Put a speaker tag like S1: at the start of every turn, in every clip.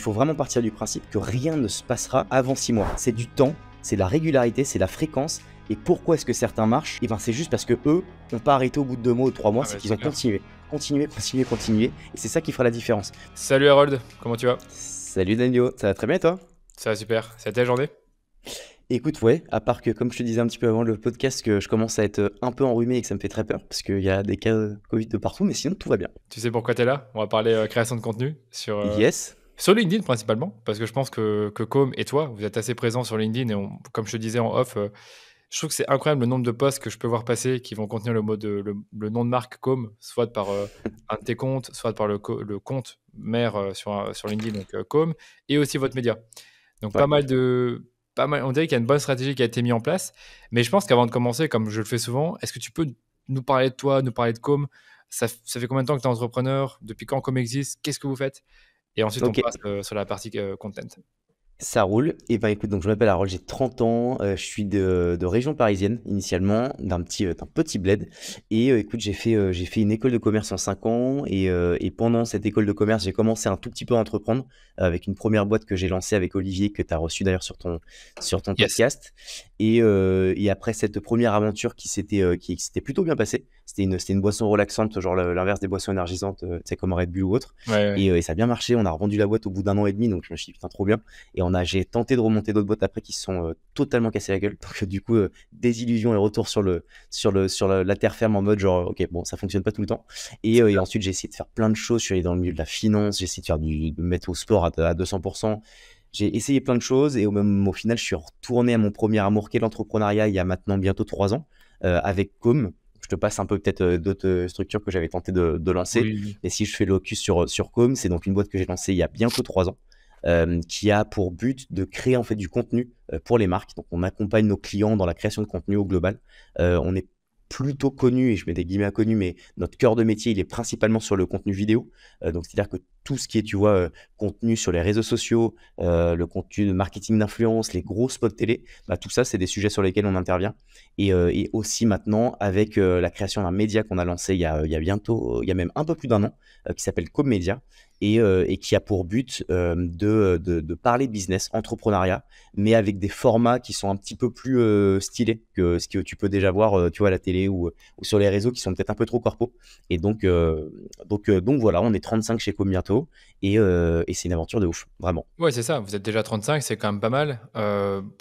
S1: Il faut vraiment partir du principe que rien ne se passera avant 6 mois. C'est du temps, c'est la régularité, c'est la fréquence. Et pourquoi est-ce que certains marchent? Et ben c'est juste parce que eux n'ont pas arrêté au bout de 2 mois ou 3 mois,
S2: Ah
S1: c'est
S2: ouais,
S1: qu'ils
S2: c'est
S1: ont
S2: clair.
S1: continué. Et c'est ça qui fera la différence.
S2: Salut Harold, comment tu vas?
S1: Salut Daniel, ça va très bien et toi?
S2: Ça va super, ça a été la journée?
S1: Écoute, ouais, à part que comme je te disais un petit peu avant le podcast, que je commence à être un peu enrhumé et que ça me fait très peur, parce qu'il y a des cas Covid de partout, mais sinon tout va bien.
S2: Tu sais pourquoi tu es là? On va parler création de contenu
S1: Yes.
S2: sur LinkedIn principalement, parce que je pense que Com et toi, vous êtes assez présents sur LinkedIn et comme je te disais en off, je trouve que c'est incroyable le nombre de posts que je peux voir passer qui vont contenir le nom de marque Com, soit par un de tes comptes, soit par le compte mère sur LinkedIn, donc Com, et aussi votre média. Donc
S1: Ouais.
S2: on dirait qu'il y a une bonne stratégie qui a été mise en place. Mais je pense qu'avant de commencer, comme je le fais souvent, est-ce que tu peux nous parler de toi, nous parler de Com? Ça fait combien de temps que tu es entrepreneur? Depuis quand Com existe? Qu'est-ce que vous faites? Et ensuite, on
S1: Ok.
S2: passe sur la partie content.
S1: Ça roule. Et ben écoute, donc je m'appelle Harold, j'ai 30 ans, je suis de région parisienne initialement, d'un petit bled. Et écoute, j'ai fait une école de commerce en 5 ans et pendant cette école de commerce, j'ai commencé un tout petit peu à entreprendre avec une première boîte que j'ai lancée avec Olivier, que tu as reçu d'ailleurs sur ton
S2: Yes.
S1: podcast. Et après cette première aventure qui s'était plutôt bien passée, c'était une boisson relaxante, genre l'inverse des boissons énergisantes, tu sais, comme Red Bull ou autre.
S2: Ouais, ouais.
S1: Et ça a bien marché, on a revendu la boîte au bout d'un an et demi, donc je me suis dit, putain, trop bien. Et j'ai tenté de remonter d'autres boîtes après qui se sont totalement cassées la gueule. Donc du coup, désillusion et retour sur la terre ferme en mode genre, ok, bon, ça fonctionne pas tout le temps. Et ensuite, j'ai essayé de faire plein de choses. Je suis allé dans le milieu de la finance, j'ai essayé de me mettre au sport à 200%. J'ai essayé plein de choses et au final, je suis retourné à mon premier amour qu'est l'entrepreneuriat il y a maintenant bientôt 3 ans avec Com. Je te passe un peu peut-être d'autres structures que j'avais tenté de lancer.
S2: Oui, oui.
S1: Mais si je fais le locus sur Com, c'est donc une boîte que j'ai lancée il y a bientôt 3 ans qui a pour but de créer en fait du contenu pour les marques. Donc on accompagne nos clients dans la création de contenu au global. On est plutôt connu, et je mets des guillemets à connu, mais notre cœur de métier, il est principalement sur le contenu vidéo. Donc c'est-à-dire que tout ce qui est, tu vois, contenu sur les réseaux sociaux, le contenu de marketing d'influence, les gros spots télé, bah, tout ça, c'est des sujets sur lesquels on intervient. Et aussi maintenant, avec la création d'un média qu'on a lancé il y a même un peu plus d'un an, qui s'appelle Commedia, et qui a pour but de parler business, entrepreneuriat, mais avec des formats qui sont un petit peu plus stylés que ce que tu peux déjà voir tu vois, à la télé ou sur les réseaux qui sont peut-être un peu trop corpo. Et donc voilà, on est 35 chez Com bientôt et c'est une aventure de ouf, vraiment.
S2: Ouais, c'est ça. Vous êtes déjà 35, c'est quand même pas mal.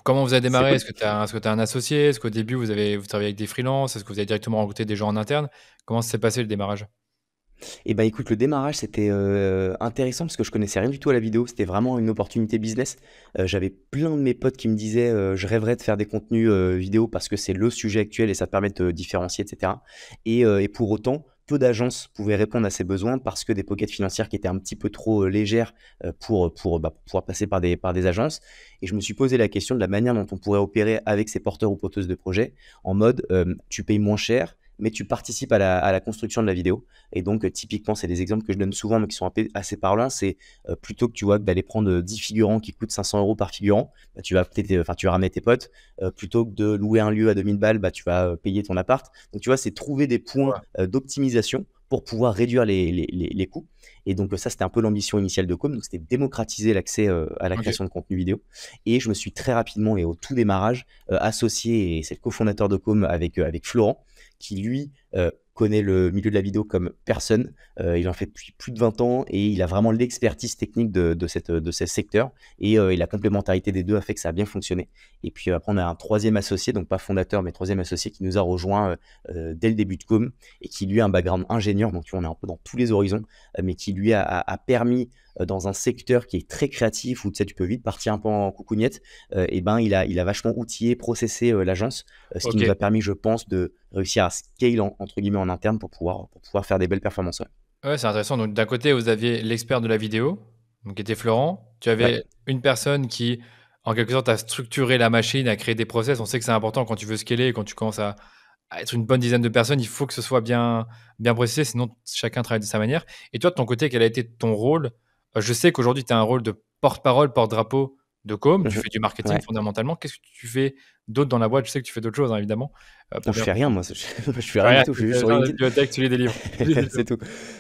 S2: Comment vous avez
S1: C'est
S2: démarré?
S1: cool.
S2: Est-ce que tu as un associé? Est-ce qu'au début, vous travaillez avec des freelances? Est-ce que vous avez directement recruté des gens en interne? Comment ça s'est passé le démarrage?
S1: Et bah écoute, le démarrage c'était intéressant parce que je connaissais rien du tout à la vidéo. C'était vraiment une opportunité business. J'avais plein de mes potes qui me disaient je rêverais de faire des contenus vidéo parce que c'est le sujet actuel et ça te permet de te différencier, etc. Et pour autant, peu d'agences pouvaient répondre à ces besoins parce que des pockets financières qui étaient un petit peu trop légères pour pouvoir passer par des agences. Et je me suis posé la question de la manière dont on pourrait opérer avec ces porteurs ou porteuses de projets en mode tu payes moins cher, mais tu participes à la construction de la vidéo. Et donc, typiquement, c'est des exemples que je donne souvent, mais qui sont assez parlants. C'est plutôt que tu vois d'aller prendre 10 figurants qui coûtent 500 euros par figurant, bah, tu vas ramener tes potes. Plutôt que de louer un lieu à 2000 balles, bah, tu vas payer ton appart. Donc, tu vois, c'est trouver des points
S2: Ouais.
S1: d'optimisation pour pouvoir réduire les coûts. Et donc, ça, c'était un peu l'ambition initiale de Com. Donc, c'était démocratiser l'accès à la
S2: Ok.
S1: création de contenu vidéo. Et je me suis très rapidement et au tout démarrage associé, et c'est le cofondateur de Com avec Florent, qui lui connaît le milieu de la vidéo comme personne. Il en fait depuis plus de 20 ans et il a vraiment l'expertise technique de ce secteur. Et la complémentarité des deux a fait que ça a bien fonctionné. Et puis après, on a un troisième associé, donc pas fondateur, mais troisième associé qui nous a rejoint dès le début de Com et qui lui a un background ingénieur. Donc tu vois, on est un peu dans tous les horizons, mais qui lui a permis dans un secteur qui est très créatif où tu sais, tu peux vite partir un peu en coucougnette, et ben il a vachement outillé, processé l'agence, ce qui
S2: Ok.
S1: nous a permis, je pense, de réussir à scale entre guillemets en interne pour pouvoir faire des belles performances. Ouais.
S2: Ouais, c'est intéressant. Donc, d'un côté, vous aviez l'expert de la vidéo, donc qui était Florent. Tu
S1: Ouais.
S2: avais une personne qui, en quelque sorte, a structuré la machine, a créé des process. On sait que c'est important quand tu veux scaler, quand tu commences à être une bonne dizaine de personnes, il faut que ce soit bien processé, sinon chacun travaille de sa manière. Et toi, de ton côté, quel a été ton rôle? Je sais qu'aujourd'hui, tu as un rôle de porte-parole, porte-drapeau de com, tu
S1: Mhm.
S2: fais du marketing
S1: Ouais.
S2: fondamentalement. Qu'est-ce que tu fais d'autre dans la boîte? Je sais que tu fais d'autres choses, hein, évidemment,
S1: Non,
S2: pour
S1: je
S2: bien
S1: fais rien,
S2: comprendre.
S1: moi. Je fais
S2: Tu fais
S1: rien du
S2: rien,
S1: tout. Je
S2: tu
S1: suis juste
S2: fais
S1: sur
S2: genre la
S1: LinkedIn.
S2: bibliothèque, tu lis des livres. Tu lis des livres.
S1: C'est tout.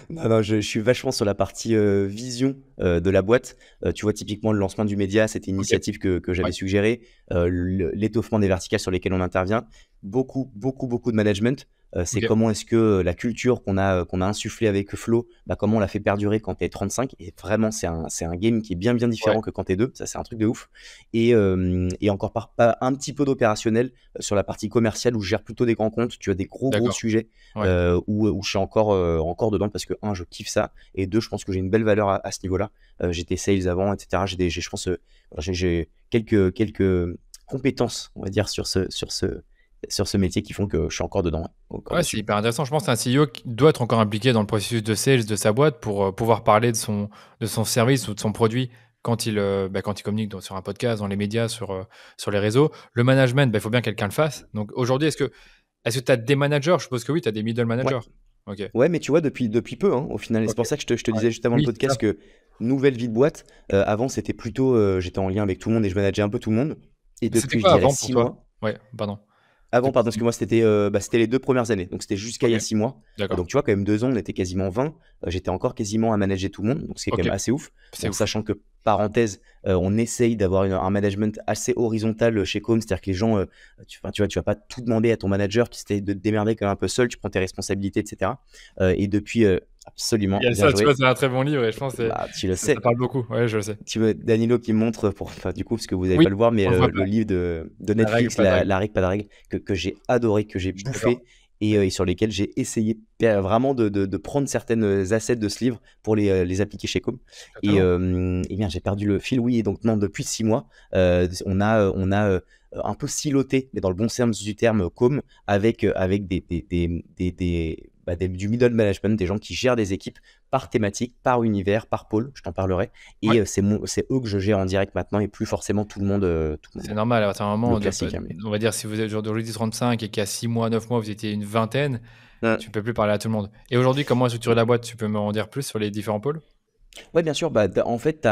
S1: Non, non, je suis vachement sur la partie vision de la boîte. Tu vois, typiquement, le lancement du média, c'était une
S2: OK,
S1: initiative que j'avais
S2: ouais,
S1: suggérée. L'étoffement des verticales sur lesquelles on intervient. Beaucoup, beaucoup, beaucoup de management. C'est
S2: OK,
S1: comment est-ce que la culture qu'on a insufflée avec Flow, bah, comment on l'a fait perdurer quand tu es 35. Et vraiment, c'est un game qui est bien, bien
S2: ouais,
S1: différent que quand tu es deux. Ça, c'est un truc de ouf. Et encore pas un petit peu d'opérationnel sur la partie commerciale où je gère plutôt des grands comptes. Tu as des gros, gros
S2: d'accord,
S1: sujets
S2: ouais.
S1: où je suis encore dedans parce que, un, je kiffe ça, et deux, je pense que j'ai une belle valeur à ce niveau-là. J'étais sales avant, etc. Je pense, j'ai quelques compétences, on va dire, sur ce métier qui font que je suis encore dedans, encore
S2: Ouais, c'est
S1: dessus.
S2: hyper intéressant. Je pense qu'un CEO qui doit être encore impliqué dans le processus de sales de sa boîte pour, pouvoir parler de son service ou de son produit quand il communique sur un podcast, dans les médias, sur les réseaux. Le management, il faut bien que quelqu'un le fasse. Donc aujourd'hui, est-ce que tu as des managers? Je suppose que oui, tu as des middle
S1: Ouais.
S2: managers? OK.
S1: Ouais, mais tu vois, depuis peu, hein, au final. Et c'est
S2: OK.
S1: pour ça que je te
S2: Ouais.
S1: disais juste avant le
S2: Oui, c'est ça.
S1: podcast que nouvelle vie de boîte. Avant, c'était plutôt, j'étais en lien avec tout le monde et je manageais un peu tout le monde. Et
S2: C'était
S1: depuis, je
S2: quoi
S1: dirais
S2: avant pour
S1: 6
S2: toi?
S1: mois.
S2: Ouais, pardon.
S1: Avant,
S2: C'était
S1: pardon, parce que moi, c'était les 2 premières années, donc c'était jusqu'à il y
S2: OK,
S1: a 6 mois.
S2: d'accord.
S1: Donc tu vois, quand même 2 ans, on était quasiment 20. J'étais encore quasiment à manager tout le monde, donc ce qui est quand
S2: OK,
S1: même assez ouf.
S2: c'est
S1: Bon,
S2: ouf.
S1: sachant que, parenthèse, on essaye d'avoir un management assez horizontal chez Com, c'est-à-dire que les gens, tu vas pas tout demander à ton manager, tu essaies de te démerder quand même un peu seul, tu prends tes responsabilités, et cetera. Et depuis,
S2: Il
S1: absolument,
S2: y a
S1: bien
S2: ça, tu vois,
S1: joué.
S2: c'est un très bon livre et je pense que
S1: Bah, tu le
S2: ça
S1: sais.
S2: parle beaucoup. Ouais, je le sais.
S1: Tu veux Danilo qui me montre enfin, du coup, parce que vous n'allez
S2: Oui,
S1: pas le voir, mais
S2: on le voit
S1: le
S2: pas.
S1: livre de
S2: La règle,
S1: Netflix,
S2: pas de règle.
S1: La règle, pas de règle, que j'ai adoré, que j'ai
S2: Je suis d'accord.
S1: bouffé, et sur lesquels j'ai essayé vraiment de prendre certaines assets de ce livre pour les appliquer chez Com.
S2: Totalement.
S1: Et bien, j'ai perdu le fil, oui. Et donc, non, depuis 6 mois, un peu siloté, mais dans le bon sens du terme, Com, avec du middle management, des gens qui gèrent des équipes par thématique, par univers, par pôle, je t'en parlerai.
S2: Ouais,
S1: Et c'est eux que je gère en direct maintenant et plus forcément tout le monde.
S2: c'est normal à partir d'un
S1: Le
S2: moment
S1: classique, hein, mais.
S2: on va dire si vous êtes aujourd'hui 35 et qu'il y a 6 mois, 9 mois, vous étiez une vingtaine, tu peux plus parler à tout le monde. Et aujourd'hui, comment est structurée la boîte? Tu peux m'en dire plus sur les différents pôles?
S1: Ouais, bien sûr. Bah, en fait,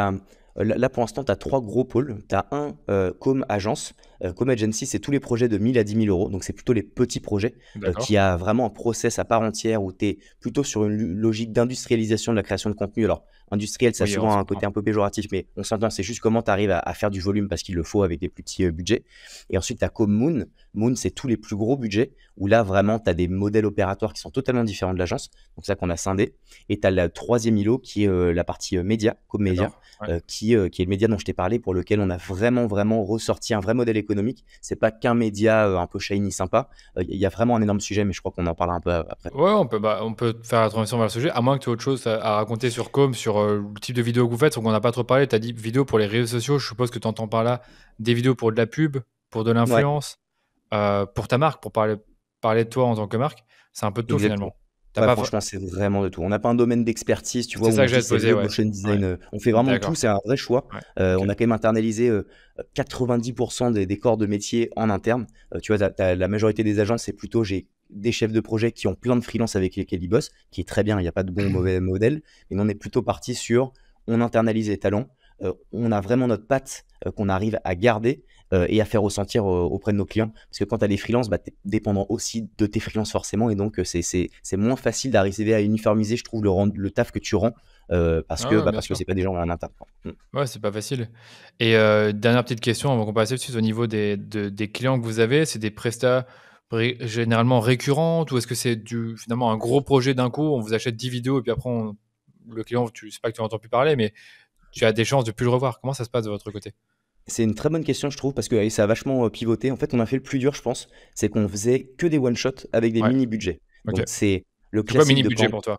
S1: là, pour l'instant, tu as trois gros pôles. Tu as un com agence. Com agency, c'est tous les projets de 1000 à 10 000 euros. Donc, c'est plutôt les petits projets
S2: D'accord.
S1: qui a vraiment un process à part entière où tu es plutôt sur une logique d'industrialisation de la création de contenu. Alors, industriel, ça a
S2: Oui, on
S1: souvent un
S2: s'entend.
S1: côté un peu péjoratif, mais on s'entend. C'est juste comment tu arrives à faire du volume parce qu'il le faut avec des plus petits budgets. Et ensuite, tu as Com Moon. Moon, c'est tous les plus gros budgets où là, vraiment, tu as des modèles opératoires qui sont totalement différents de l'agence. Donc, ça qu'on a scindé. Et tu as le troisième îlot qui est la partie média, comme média,
S2: D'accord. Ouais.
S1: qui est le média dont je t'ai parlé, pour lequel on a vraiment, vraiment ressorti un vrai modèle économique. C'est pas qu'un média un peu shiny, sympa. Il y a vraiment un énorme sujet, mais je crois qu'on en parlera un peu après.
S2: Ouais, on peut faire la transition vers le sujet, à moins que tu aies autre chose à raconter sur Com, sur le type de vidéo que vous faites. Donc, on n'a pas trop parlé. Tu as dit vidéo pour les réseaux sociaux. Je suppose que tu entends par là des vidéos pour de la pub, pour de
S1: Ouais,
S2: l'influence, pour ta marque, pour parler de toi en tant que marque. C'est un peu de tout
S1: exactement.
S2: finalement. T'as
S1: Ouais,
S2: pas.
S1: franchement, c'est vraiment de tout. On n'a pas un domaine d'expertise, tu vois,
S2: C'est
S1: où
S2: ça
S1: on
S2: que
S1: se dit
S2: j'allais te
S1: c'est
S2: poser,
S1: le
S2: ouais.
S1: motion
S2: Ouais.
S1: design. On fait vraiment de tout,
S2: D'accord.
S1: c'est un vrai choix.
S2: Ouais.
S1: On
S2: OK.
S1: a quand même internalisé 90% des corps de métier en interne. Tu vois, la majorité des agences, c'est plutôt j'ai des chefs de projet qui ont plein de freelance avec lesquels ils bossent, qui est très bien, il n'y a pas de bon ou mauvais modèle. Mais nous, on est plutôt parti sur on internalise les talents, on a vraiment notre patte qu'on arrive à garder et à faire ressentir auprès de nos clients. Parce que quand tu as des freelances, bah, tu es dépendant aussi de tes freelances forcément. Et donc, c'est moins facile d'arriver à uniformiser, je trouve, le taf que tu rends parce
S2: Ah
S1: que
S2: ouais,
S1: bah,
S2: bien
S1: parce que
S2: sûr.
S1: c'est pas des gens en interne, quoi.
S2: Ouais, c'est pas facile. Et dernière petite question avant qu'on passe dessus, au niveau des clients que vous avez, c'est des prestats généralement récurrentes ou est-ce que c'est finalement un gros projet d'un coup, on vous achète 10 vidéos et puis après le client, c'est pas que tu n'entends plus parler, mais tu as des chances de plus le revoir. Comment ça se passe de votre côté?
S1: C'est une très bonne question, je trouve, parce que ça a vachement pivoté. En fait, on a fait le plus dur, je pense, c'est qu'on faisait que des one-shots avec des
S2: Ouais,
S1: mini-budgets.
S2: OK.
S1: Donc, c'est le
S2: C'est quoi
S1: classique
S2: mini
S1: de
S2: budget
S1: quand.
S2: pour toi?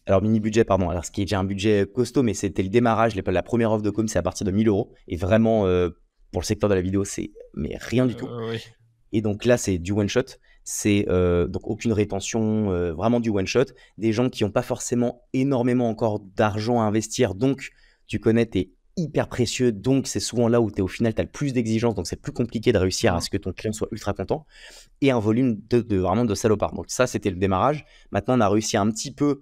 S1: Alors, mini-budget, pardon. Alors, ce qui est déjà un budget costaud, mais c'était le démarrage. La première offre de com, c'est à partir de 1000 euros. Et vraiment, pour le secteur de la vidéo, c'est mais rien du tout.
S2: Oui.
S1: Et donc là, c'est du one shot. C'est donc aucune rétention, vraiment du one shot. Des gens qui n'ont pas forcément énormément encore d'argent à investir. Donc, tu connais, tu es hyper précieux. Donc, c'est souvent là où au final, tu as le plus d'exigences. Donc, c'est plus compliqué de réussir à
S2: Mmh.
S1: ce que ton client soit ultra content. Et un volume vraiment de salopard. Donc, ça, c'était le démarrage. Maintenant, on a réussi un petit peu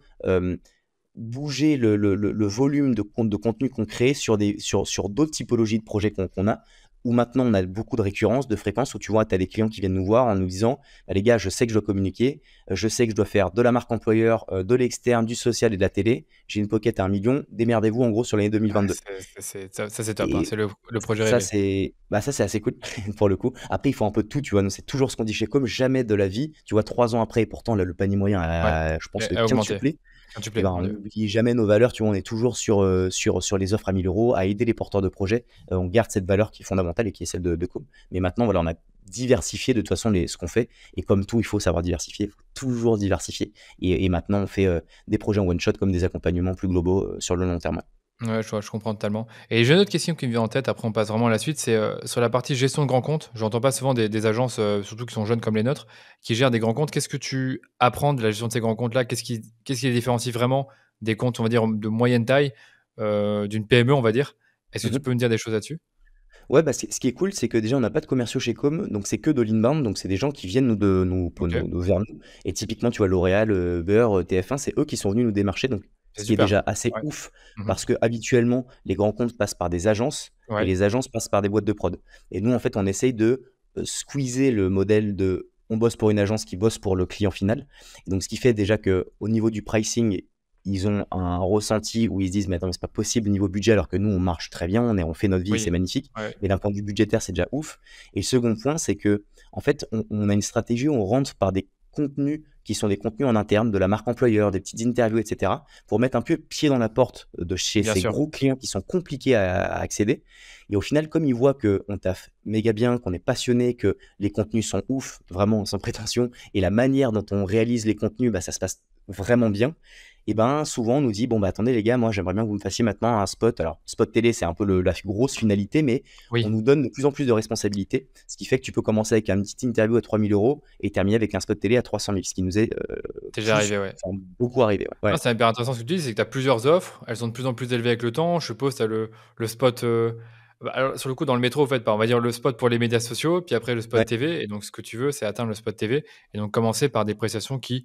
S1: bouger le volume de contenu qu'on crée sur d'autres typologies de projets qu'on a, où maintenant on a beaucoup de récurrence, de fréquence, où tu vois, tu as des clients qui viennent nous voir en nous disant, bah, les gars, je sais que je dois communiquer, je sais que je dois faire de la marque employeur, de l'externe, du social et de la télé, j'ai une pocket à 1 million, démerdez-vous en gros sur l'année
S2: Ouais,
S1: 2022.
S2: ça, c'est top, hein.
S1: Et
S2: C'est le projet
S1: ça,
S2: rêvé.
S1: c'est assez cool pour le coup. Après, il faut un peu de tout, tu vois. Nous, c'est toujours ce qu'on dit chez Com, jamais de la vie. Tu vois, 3 ans après, et pourtant, là, le panier moyen
S2: Ouais,
S1: a, je pense,
S2: et augmenter.
S1: quintuplé. Et
S2: Quintuplé,
S1: ben,
S2: mon
S1: on
S2: Dieu.
S1: n'oublie jamais nos valeurs, tu vois. On est toujours sur les offres à 1000 euros, à aider les porteurs de projets. On garde cette valeur qui est fondamentale et qui est celle de Com. Mais maintenant, voilà, on a diversifié de toute façon ce qu'on fait. Et comme tout, il faut savoir diversifier. Il faut toujours diversifier. Et maintenant, on fait des projets en one shot comme des accompagnements plus globaux sur le long terme.
S2: Ouais, je comprends totalement. Et j'ai une autre question qui me vient en tête, après on passe vraiment à la suite, c'est, sur la partie gestion de grands comptes. J'entends pas souvent des agences, surtout qui sont jeunes comme les nôtres, qui gèrent des grands comptes. Qu'est-ce que tu apprends de la gestion de ces grands comptes-là? Qu'est-ce qui les différencie vraiment des comptes, on va dire, de moyenne taille, d'une PME, on va dire? Est-ce que tu peux me dire des choses là-dessus?
S1: Ouais, bah, ce qui est cool, c'est que déjà, on n'a pas de commerciaux chez Com, donc c'est que de l'inbound, donc c'est des gens qui viennent
S2: OK,
S1: vers nous. Et typiquement, tu vois, L'Oréal, Uber, TF1, c'est eux qui sont venus nous démarcher, donc
S2: c'est
S1: ce qui est
S2: super.
S1: déjà assez
S2: Ouais.
S1: ouf,
S2: Mmh.
S1: parce que habituellement, les grands comptes passent par des agences et
S2: Ouais,
S1: les agences passent par des boîtes de prod. Et nous, en fait, on essaye de squeezer le modèle de on bosse pour une agence qui bosse pour le client final. Et donc, ce qui fait déjà que au niveau du pricing, ils ont un ressenti où ils se disent, mais attends, mais c'est pas possible niveau budget, alors que nous, on marche très bien, on fait notre vie, c'est
S2: oui,
S1: magnifique.
S2: ouais,
S1: Mais d'un point de vue budgétaire, c'est déjà ouf. Et le second point, c'est que, en fait, on a une stratégie où on rentre par des contenus qui sont des contenus en interne, de la marque employeur, des petites interviews, etc., pour mettre un peu pied dans la porte de chez
S2: bien
S1: ces
S2: sûr.
S1: gros clients qui sont compliqués à accéder. Et au final, comme ils voient qu'on taffe méga bien, qu'on est passionné, que les contenus sont ouf, vraiment sans prétention, et la manière dont on réalise les contenus, bah, ça se passe vraiment bien. Et ben souvent on nous dit bon bah attendez les gars, moi j'aimerais bien que vous me fassiez maintenant un spot. Alors spot télé c'est un peu la grosse finalité, mais on
S2: Oui,
S1: nous donne de plus en plus de responsabilités, ce qui fait que tu peux commencer avec une petite interview à 3 000 euros et terminer avec un spot télé à 300 000, ce qui nous est
S2: c'est déjà arrivé, ouais.
S1: beaucoup arrivé. Ouais.
S2: Ah,
S1: Ouais.
S2: c'est hyper intéressant ce que tu dis, c'est que tu as plusieurs offres, elles sont de plus en plus élevées avec le temps. Je suppose tu as le spot, bah, alors sur le coup dans le métro, en fait, bah, on va dire le spot pour les médias sociaux, puis après le spot
S1: Ouais.
S2: TV et donc ce que tu veux, c'est atteindre le spot TV et donc commencer par des prestations qui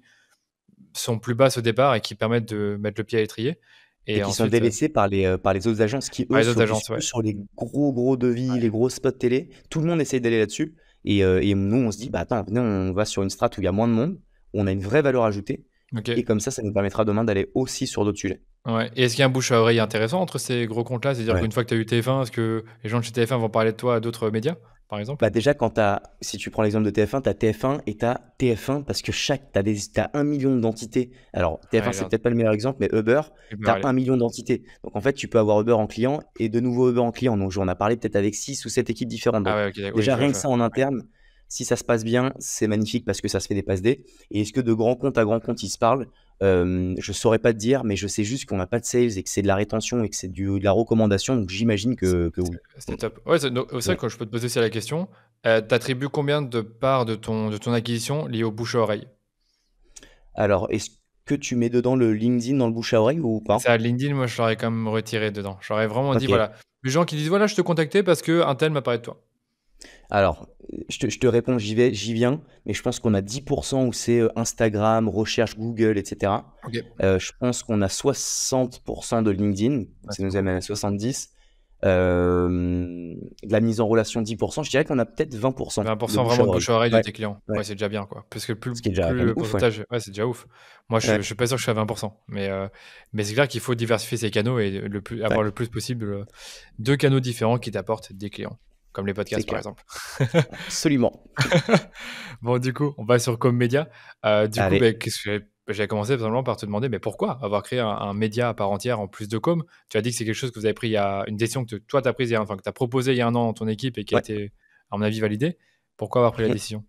S2: sont plus basses au départ et qui permettent de mettre le pied à l'étrier
S1: Et
S2: et
S1: qui sont
S2: ensuite,
S1: délaissés par les autres agences qui,
S2: par
S1: eux,
S2: les autres
S1: focus
S2: agences,
S1: que
S2: ouais.
S1: sur les gros devis, les gros spots télé. Tout le monde essaye d'aller là-dessus. Et nous, on se dit, bah attends, venez, on va sur une strate où il y a moins de monde, où on a une vraie valeur ajoutée. Et
S2: OK,
S1: comme ça nous permettra demain d'aller aussi sur d'autres sujets.
S2: ouais et est-ce qu'il y a un bouche à oreille intéressant entre ces gros comptes-là? C'est-à-dire
S1: Ouais.
S2: qu'une fois que tu as eu TF1, est-ce que les gens de chez TF1 vont parler de toi à d'autres médias, par exemple?
S1: Bah déjà, si tu prends l'exemple de TF1, tu as TF1 et tu as TF1 parce que tu as 1 million d'entités. Alors, TF1,
S2: Ouais,
S1: c'est peut-être pas le meilleur exemple, mais Uber,
S2: Uber,
S1: tu as
S2: allez.
S1: 1 million d'entités. Donc, en fait, tu peux avoir Uber en client et de nouveau Uber en client. Donc, j'en ai parlé peut-être avec 6 ou 7 équipes différentes.
S2: Ah
S1: Donc,
S2: ouais, OK, oui,
S1: déjà, rien
S2: je
S1: que
S2: vois.
S1: ça en interne, si ça se passe bien, c'est magnifique parce que ça se fait des passes D. Et est-ce que de grand compte à grand compte, ils se parlent? Je saurais pas te dire, mais je sais juste qu'on n'a pas de sales et que c'est de la rétention et que c'est de la recommandation. Donc, j'imagine que oui.
S2: C'est top. Ouais, c'est vrai
S1: Ouais.
S2: que je peux te poser aussi la question, tu attribues combien de parts de ton acquisition liées au bouche à oreille?
S1: Alors, est-ce que tu mets dedans le LinkedIn dans le bouche à oreille ou
S2: C'est
S1: pas?
S2: ça, LinkedIn, moi, je l'aurais quand même retiré dedans. J'aurais vraiment dit,
S1: OK.
S2: voilà, les gens qui disent: «Voilà, je te contactais parce qu'un tel m'a parlé de toi».
S1: Alors, je te réponds, j'y viens, mais je pense qu'on a 10 où c'est, Instagram, recherche Google et cetera.
S2: OK.
S1: Je pense qu'on a 60 de LinkedIn,
S2: Ouais,
S1: ça
S2: c'est
S1: nous
S2: beaucoup.
S1: amène à 70. De la mise en relation 10. Je dirais qu'on a peut-être 20 de
S2: 20%
S1: bouche à
S2: vraiment de
S1: oreille.
S2: bouche à oreille de
S1: Ouais,
S2: tes clients.
S1: ouais,
S2: Ouais, c'est déjà bien, quoi. Parce que plus
S1: ce qui est déjà
S2: plus
S1: quand même
S2: le
S1: ouf, ouais.
S2: pourcentage ouais, c'est déjà ouf. Moi, je
S1: Ouais,
S2: suis pas sûr que je suis à 20%, mais c'est clair qu'il faut diversifier ses canaux et
S1: ouais,
S2: avoir le plus possible, 2 canaux différents qui t'apportent des clients, comme les
S1: c'est
S2: podcasts, par
S1: clair.
S2: exemple.
S1: Absolument.
S2: Bon, du coup, on va sur Commedia. Du coup,
S1: Allez.
S2: beh, qu'est-ce que j'avais commencé tout simplement par te demander, mais pourquoi avoir créé un média à part entière en plus de com? Tu as dit que c'est quelque chose que vous avez pris il y a une décision que toi, tu as prise que tu as proposée il y a un an dans ton équipe et qui a
S1: Ouais.
S2: été, à mon avis, validée. Pourquoi avoir pris la décision?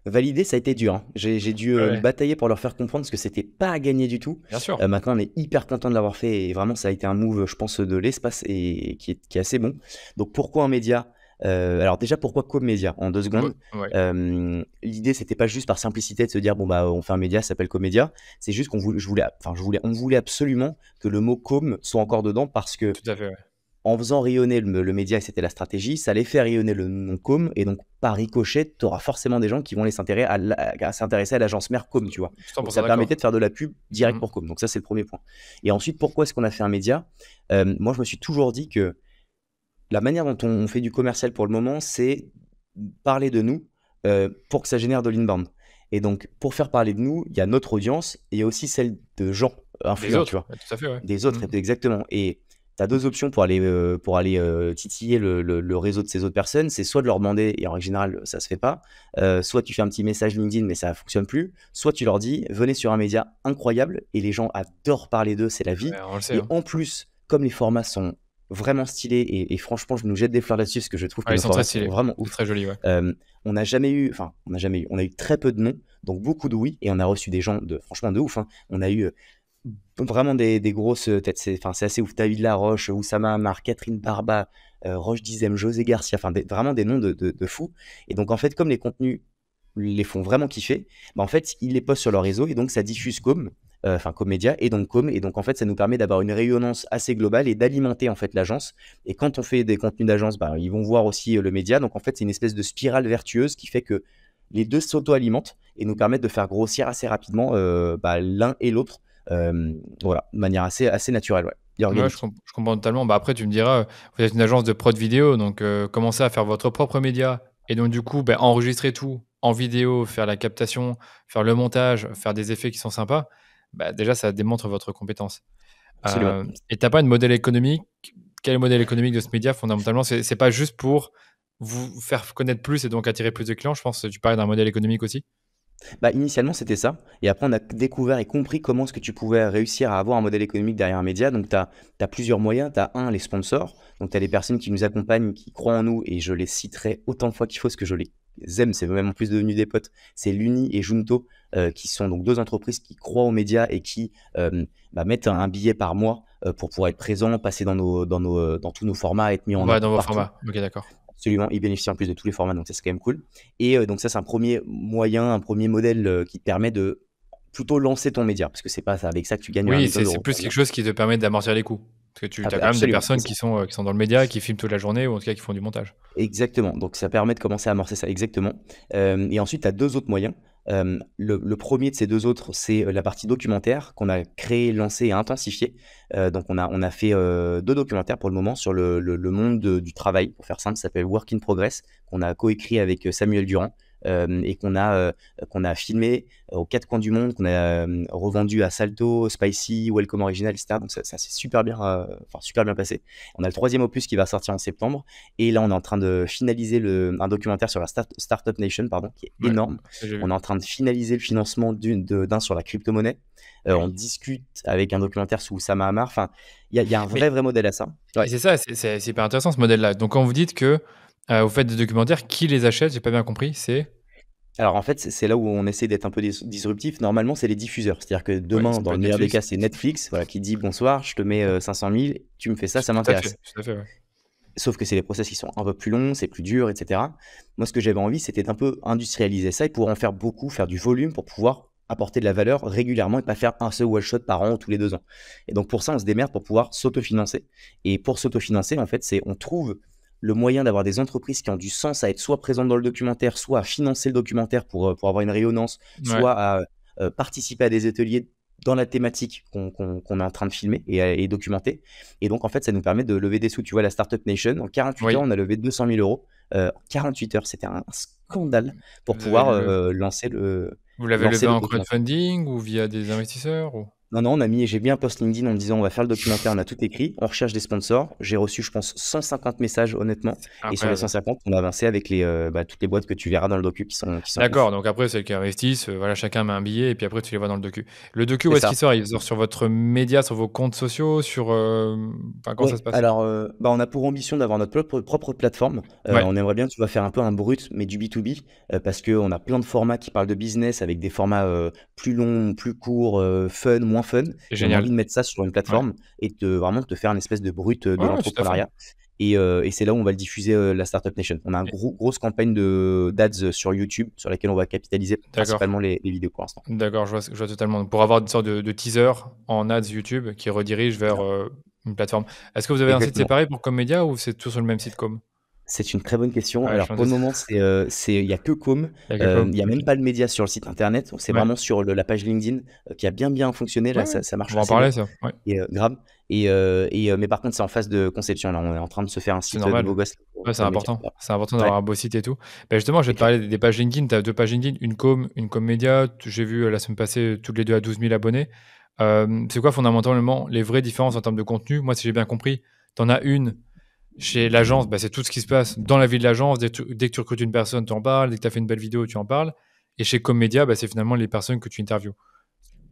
S1: Valider, ça a été dur, hein. J'ai dû, me
S2: Ouais,
S1: batailler pour leur faire comprendre que c'était pas à gagner du tout.
S2: bien sûr.
S1: Maintenant, on est hyper content de l'avoir fait et vraiment, ça a été un move, je pense, de l'espace et qui est assez bon. Donc pourquoi un média? Alors déjà, pourquoi Comédia? En 2
S2: Ouais,
S1: secondes.
S2: ouais,
S1: L'idée, c'était pas juste par simplicité de se dire: «Bon, bah, on fait un média, ça s'appelle Comédia». C'est juste qu'on voulait on voulait absolument que le mot com soit encore dedans parce que
S2: tout à fait, ouais.
S1: en faisant rayonner le média, et c'était la stratégie, ça allait faire rayonner le nom com, et donc par ricochet, tu auras forcément des gens qui vont s'intéresser à l'agence mère com, tu vois. Donc
S2: 100%
S1: ça permettait de
S2: d'accord.
S1: faire de la pub direct
S2: Mhm.
S1: pour com. Donc ça, c'est le premier point. Et ensuite, pourquoi est-ce qu'on a fait un média? Moi, je me suis toujours dit que la manière dont on fait du commercial pour le moment, c'est parler de nous pour que ça génère de l'inbound. Et donc, pour faire parler de nous, il y a notre audience et il y a aussi celle de gens
S2: Des
S1: influents, tu
S2: autres,
S1: vois,
S2: ouais, tout à fait, ouais.
S1: des autres,
S2: Mhm.
S1: exactement. Et tu as deux options pour aller titiller le réseau de ces autres personnes. C'est soit de leur demander, et en règle générale, ça se fait pas, soit tu fais un petit message LinkedIn, mais ça fonctionne plus, soit tu leur dis, venez sur un média incroyable, et les gens adorent parler d'eux, c'est la vie.
S2: Ouais, on le sait,
S1: Et
S2: hein.
S1: en plus, comme les formats sont vraiment stylés, et franchement, je nous jette des fleurs là-dessus, parce que je trouve que
S2: Ouais, ils
S1: nos
S2: sont très
S1: formats sont
S2: stylés.
S1: vraiment
S2: C'est
S1: ouf.
S2: très joli, ouais.
S1: On a eu très peu de noms, donc beaucoup de oui, et on a reçu des gens franchement de ouf, hein. On a eu vraiment des grosses têtes, c'est assez ouf. David Laroche, Oussama Hamar, Catherine Barba, Roche Dizem, José Garcia, enfin vraiment des noms de fous. Et donc en fait, comme les contenus les font vraiment kiffer, bah, en fait, ils les postent sur leur réseau, et donc ça diffuse comme média, et donc en fait, ça nous permet d'avoir une rayonnance assez globale et d'alimenter en fait l'agence. Et quand on fait des contenus d'agence, bah, ils vont voir aussi le média. Donc en fait, c'est une espèce de spirale vertueuse qui fait que les deux s'auto-alimentent et nous permettent de faire grossir assez rapidement bah, l'un et l'autre, voilà, de manière assez naturelle, ouais, et
S2: Ouais,
S1: organique.
S2: je comprends totalement. Bah, après, tu me diras, vous êtes une agence de prod vidéo, donc commencer à faire votre propre média et donc du coup, bah, enregistrer tout en vidéo, faire la captation, faire le montage, faire des effets qui sont sympas, bah, déjà, ça démontre votre compétence.
S1: Absolument.
S2: Et tu pas de modèle économique? Quel est le modèle économique de ce média fondamentalement? C'est pas juste pour vous faire connaître plus et donc attirer plus de clients, je pense que tu parlais d'un modèle économique aussi?
S1: Bah, initialement, c'était ça. Et après, on a découvert et compris comment est-ce que tu pouvais réussir à avoir un modèle économique derrière un média. Donc, tu as plusieurs moyens. Tu as un, les sponsors. Donc, tu as les personnes qui nous accompagnent, qui croient en nous. Et je les citerai autant de fois qu'il faut, parce que je les aime. C'est même en plus devenu des potes. C'est Luni et Junto, qui sont donc deux entreprises qui croient aux médias et qui bah, mettent un billet par mois pour pouvoir être présents, passer dans tous nos formats, être mis en
S2: Ouais,
S1: avant
S2: dans vos
S1: partout.
S2: formats. OK, d'accord.
S1: Absolument, ils bénéficient en plus de tous les formats, donc ça, c'est quand même cool. Et donc ça, c'est un premier moyen, un premier modèle qui te permet de plutôt lancer ton média, parce que c'est pas avec ça que tu gagnes un
S2: Oui,
S1: million
S2: c'est
S1: d'euros
S2: plus
S1: par
S2: quelque
S1: mois.
S2: chose qui te permet d'amortir les coûts. Parce que tu
S1: Ah
S2: as
S1: bah,
S2: quand même des
S1: absolument, c'est
S2: personnes
S1: ça.
S2: qui sont dans le média, qui filment toute la journée ou en tout cas qui font du montage.
S1: Exactement, donc ça permet de commencer à amorcer ça, exactement. Et ensuite, tu as deux autres moyens. Le premier de ces deux autres, c'est la partie documentaire qu'on a créé, lancé et intensifié. Donc on a fait deux documentaires pour le moment sur le monde du travail, pour faire simple, ça s'appelle Work in Progress, qu'on a coécrit avec Samuel Durand. Et qu'on a filmé aux quatre coins du monde, qu'on a revendu à Salto, Spicy, Welcome Original, etc. Donc ça s'est super bien passé. On a le troisième opus qui va sortir en septembre, et là on est en train de finaliser un documentaire sur la Startup Nation, pardon, qui est
S2: Ouais,
S1: énorme.
S2: ça j'ai
S1: On
S2: vu.
S1: est en train de finaliser le financement d'un sur la crypto-monnaie. On
S2: Oui.
S1: discute avec un documentaire sous Oussama Hamar. Enfin, il y a un
S2: Mais
S1: vrai modèle à ça.
S2: et
S1: Ouais.
S2: c'est ça, c'est hyper intéressant ce modèle-là. Donc quand vous dites que, vous faites des documentaires, qui les achète? J'ai pas bien compris, c'est?
S1: Alors en fait, c'est là où on essaie d'être un peu disruptif. Normalement, c'est les diffuseurs. C'est-à-dire que
S2: Ouais,
S1: demain,
S2: ça
S1: dans
S2: peut
S1: le
S2: être
S1: meilleur des
S2: Netflix.
S1: cas, c'est Netflix, voilà, qui dit bonsoir, je te mets 500 000, tu me fais ça, ça m'intéresse.
S2: Tout à fait, ouais.
S1: Sauf que c'est des process qui sont un peu plus longs, c'est plus dur, etc. Moi, ce que j'avais envie, c'était d'un peu industrialiser ça et pouvoir en faire beaucoup, faire du volume pour pouvoir apporter de la valeur régulièrement et pas faire un seul one shot par an ou tous les 2 ans. Et donc pour ça, on se démerde pour pouvoir s'autofinancer. Et pour s'autofinancer, en fait, on trouve le moyen d'avoir des entreprises qui ont du sens à être soit présentes dans le documentaire, soit à financer le documentaire pour avoir une rayonnance,
S2: Ouais.
S1: soit à participer à des ateliers dans la thématique qu'on est en train de filmer et documenter. Et donc, en fait, ça nous permet de lever des sous. Tu vois, la Startup Nation, en 48 heures,
S2: Oui.
S1: on a levé 200 000 euros. 48 heures, c'était un scandale pour
S2: Vous avez
S1: pouvoir
S2: le vous l'avez
S1: lancer
S2: levé
S1: le
S2: en
S1: documentaire.
S2: crowdfunding ou via des investisseurs ou?
S1: Non, non, j'ai mis un post LinkedIn en me disant on va faire le documentaire, on a tout écrit, on recherche des sponsors. J'ai reçu, je pense, 150 messages, honnêtement.
S2: C'est
S1: Et sur les
S2: incroyable.
S1: 150, on a avancé avec toutes les boîtes que tu verras dans le docu qui sont
S2: D'accord,
S1: ouf.
S2: donc après, celles qui investissent, voilà, chacun met un billet et puis après tu les vois dans le docu. Le docu,
S1: C'est
S2: où est-ce qu'il
S1: ça.
S2: sort? Il sort sur votre média, sur vos comptes sociaux, sur, enfin, comment ça
S1: Ouais,
S2: se passe?
S1: alors, on a pour ambition d'avoir notre propre plateforme.
S2: Ouais,
S1: On aimerait bien, tu vas faire un peu un brut, mais du B2B, parce qu'on a plein de formats qui parlent de business avec des formats plus longs, plus courts, fun, moins fun.
S2: c'est
S1: Et on a envie
S2: génial.
S1: de mettre ça sur une
S2: Ouais.
S1: plateforme et vraiment te faire une espèce de brut de
S2: Ouais, ouais, tout à fait.
S1: l'entrepreneuriat. Et c'est là où on va le diffuser, la Startup Nation. On a une
S2: Et
S1: grosse campagne d'ads sur YouTube sur laquelle on va capitaliser
S2: d'accord,
S1: principalement les vidéos pour l'instant.
S2: d'accord, je vois totalement. Donc pour avoir une sorte de teaser en ads YouTube qui redirige vers, une plateforme. Est-ce que vous avez un site
S1: Exactement.
S2: séparé pour Comedia ou c'est tout sur le même site Com?
S1: C'est une très bonne question.
S2: Ouais, je
S1: Alors
S2: m'en
S1: pour le
S2: doute.
S1: moment, il y a que Com.
S2: Il y a que Com.
S1: Il y a
S2: Ok.
S1: même pas le média sur le site internet. Donc, c'est
S2: Ouais.
S1: vraiment sur la page LinkedIn qui a bien fonctionné.
S2: Ouais,
S1: Là,
S2: ouais.
S1: ça
S2: On
S1: marche
S2: va en
S1: assez bien.
S2: parler, ça. Ouais.
S1: Et grave. Mais par contre, c'est en phase de conception. Là, on est en train de se faire un
S2: C'est
S1: site de
S2: normal.
S1: beau gosse
S2: Ouais, c'est
S1: pour le média.
S2: important. C'est important
S1: Ouais,
S2: d'avoir un beau site et tout. Bah, justement, je vais
S1: c'est
S2: te
S1: clair.
S2: parler des pages LinkedIn. Tu as 2 pages LinkedIn, une Com Média. J'ai vu la semaine passée toutes les 2 à 12 000 abonnés. C'est quoi fondamentalement les vraies différences en termes de contenu? Moi, si j'ai bien compris, tu en as une chez l'agence, bah, c'est tout ce qui se passe dans la vie de l'agence. Dès que tu recrutes une personne, tu en parles. Dès que tu as fait une belle vidéo, tu en parles. Et chez Com Média, bah, c'est finalement les personnes que tu interviews.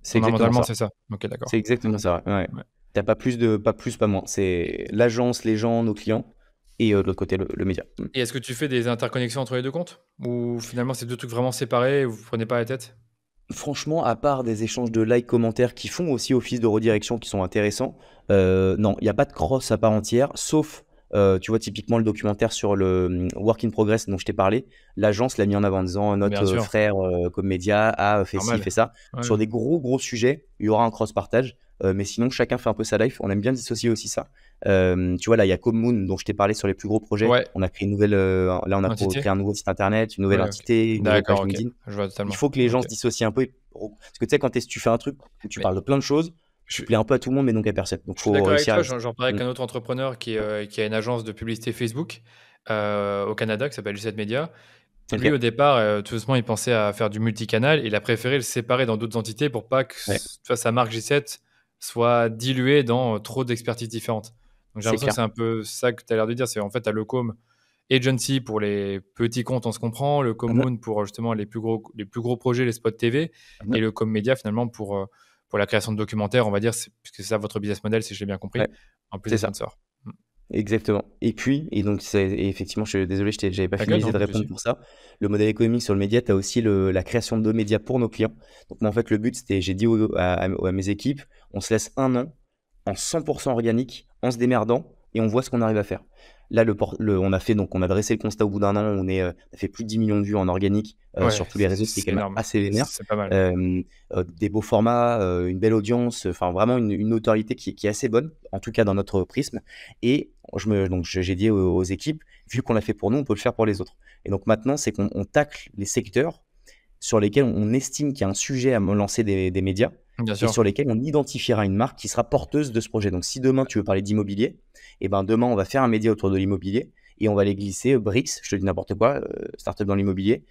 S1: C'est exactement
S2: Fondamentalement,
S1: ça.
S2: c'est ça. Ok,
S1: C'est
S2: d'accord.
S1: exactement ça. Ouais.
S2: Ouais.
S1: T'as pas plus, pas moins. C'est l'agence, les gens, nos clients, et de l'autre côté, le média.
S2: Et est-ce que tu fais des interconnexions entre les deux comptes? Ou finalement, c'est deux trucs vraiment séparés et vous ne prenez pas la tête?
S1: Franchement, à part des échanges de likes, commentaires qui font aussi office de redirection, qui sont intéressants, non, il n'y a pas de cross à part entière, sauf, tu vois, typiquement le documentaire sur le work in progress dont je t'ai parlé. L'agence l'a mis en avant en disant notre
S2: Bien sûr,
S1: frère comme média a fait ci, fait
S2: normal.
S1: ça.
S2: Ouais,
S1: Sur des gros sujets, il y aura un cross partage, mais sinon chacun fait un peu sa life. On aime bien dissocier aussi ça. Tu vois, là, il y a Commune dont je t'ai parlé sur les plus gros projets.
S2: ouais,
S1: On a créé une nouvelle, là, on a
S2: entité?
S1: créé un nouveau site internet, une nouvelle
S2: Ouais, ok.
S1: entité, une nouvelle
S2: D'accord,
S1: page
S2: ok.
S1: LinkedIn.
S2: Je vois
S1: Il
S2: totalement.
S1: faut que les gens
S2: Ok.
S1: se dissocient un peu. Parce que tu sais, quand tu fais un truc où tu
S2: Mais
S1: parles de plein de choses,
S2: je
S1: tu
S2: suis,
S1: plais un peu à tout le monde, mais donc à personne. Donc,
S2: je suis
S1: faut
S2: d'accord avec
S1: réussir à
S2: toi.
S1: rester.
S2: J'en parlais
S1: Mm.
S2: avec un autre entrepreneur qui a une agence de publicité Facebook au Canada qui s'appelle G7 Media.
S1: Ok.
S2: Lui, au départ, tout doucement, il pensait à faire du multicanal. Il a préféré le séparer dans d'autres entités pour pas que
S1: Ouais,
S2: tu vois, sa marque G7 soit diluée dans trop d'expertises différentes. Donc j'ai
S1: c'est
S2: l'impression que
S1: clair.
S2: c'est un peu ça que tu as l'air de dire. C'est en fait, tu as le com agency pour les petits comptes, on se comprend, le com
S1: Mhm.
S2: moon pour justement les plus gros projets, les spots TV,
S1: Mhm.
S2: et le com média finalement pour la création de documentaires, on va dire, puisque c'est ça votre business model, si j'ai bien
S1: Ouais,
S2: compris, en plus
S1: c'est
S2: des
S1: ça.
S2: sponsors. Mm.
S1: Exactement. Et donc, et effectivement, je suis désolé, j'avais pas
S2: T'inquiète,
S1: finalisé
S2: non,
S1: de
S2: pas de
S1: répondre
S2: souci.
S1: pour ça. Le modèle économique sur le média, tu as aussi la création de médias pour nos clients. Donc, moi, en fait, le but, c'était, j'ai dit à mes équipes, on se laisse un an en 100% organique, en se démerdant, et on voit ce qu'on arrive à faire. Là, on a fait, donc, on a dressé le constat au bout d'un an, on a fait plus de 10 millions de vues en organique
S2: Ouais,
S1: sur tous les réseaux, ce qui est quand
S2: c'est
S1: même
S2: énorme.
S1: assez vénère.
S2: C'est pas mal.
S1: Des beaux formats, une belle audience, enfin vraiment une notoriété qui est assez bonne, en tout cas dans notre prisme. Et j'ai dit aux équipes, vu qu'on l'a fait pour nous, on peut le faire pour les autres. Et donc maintenant, c'est qu'on tacle les secteurs sur lesquels on estime qu'il y a un sujet à me lancer des médias
S2: Bien
S1: et
S2: sûr.
S1: sur lesquels on identifiera une marque qui sera porteuse de ce projet. Donc si demain tu veux parler d'immobilier, et ben demain on va faire un média autour de l'immobilier et on va les glisser Brix, je te dis n'importe quoi, startup dans l'immobilier,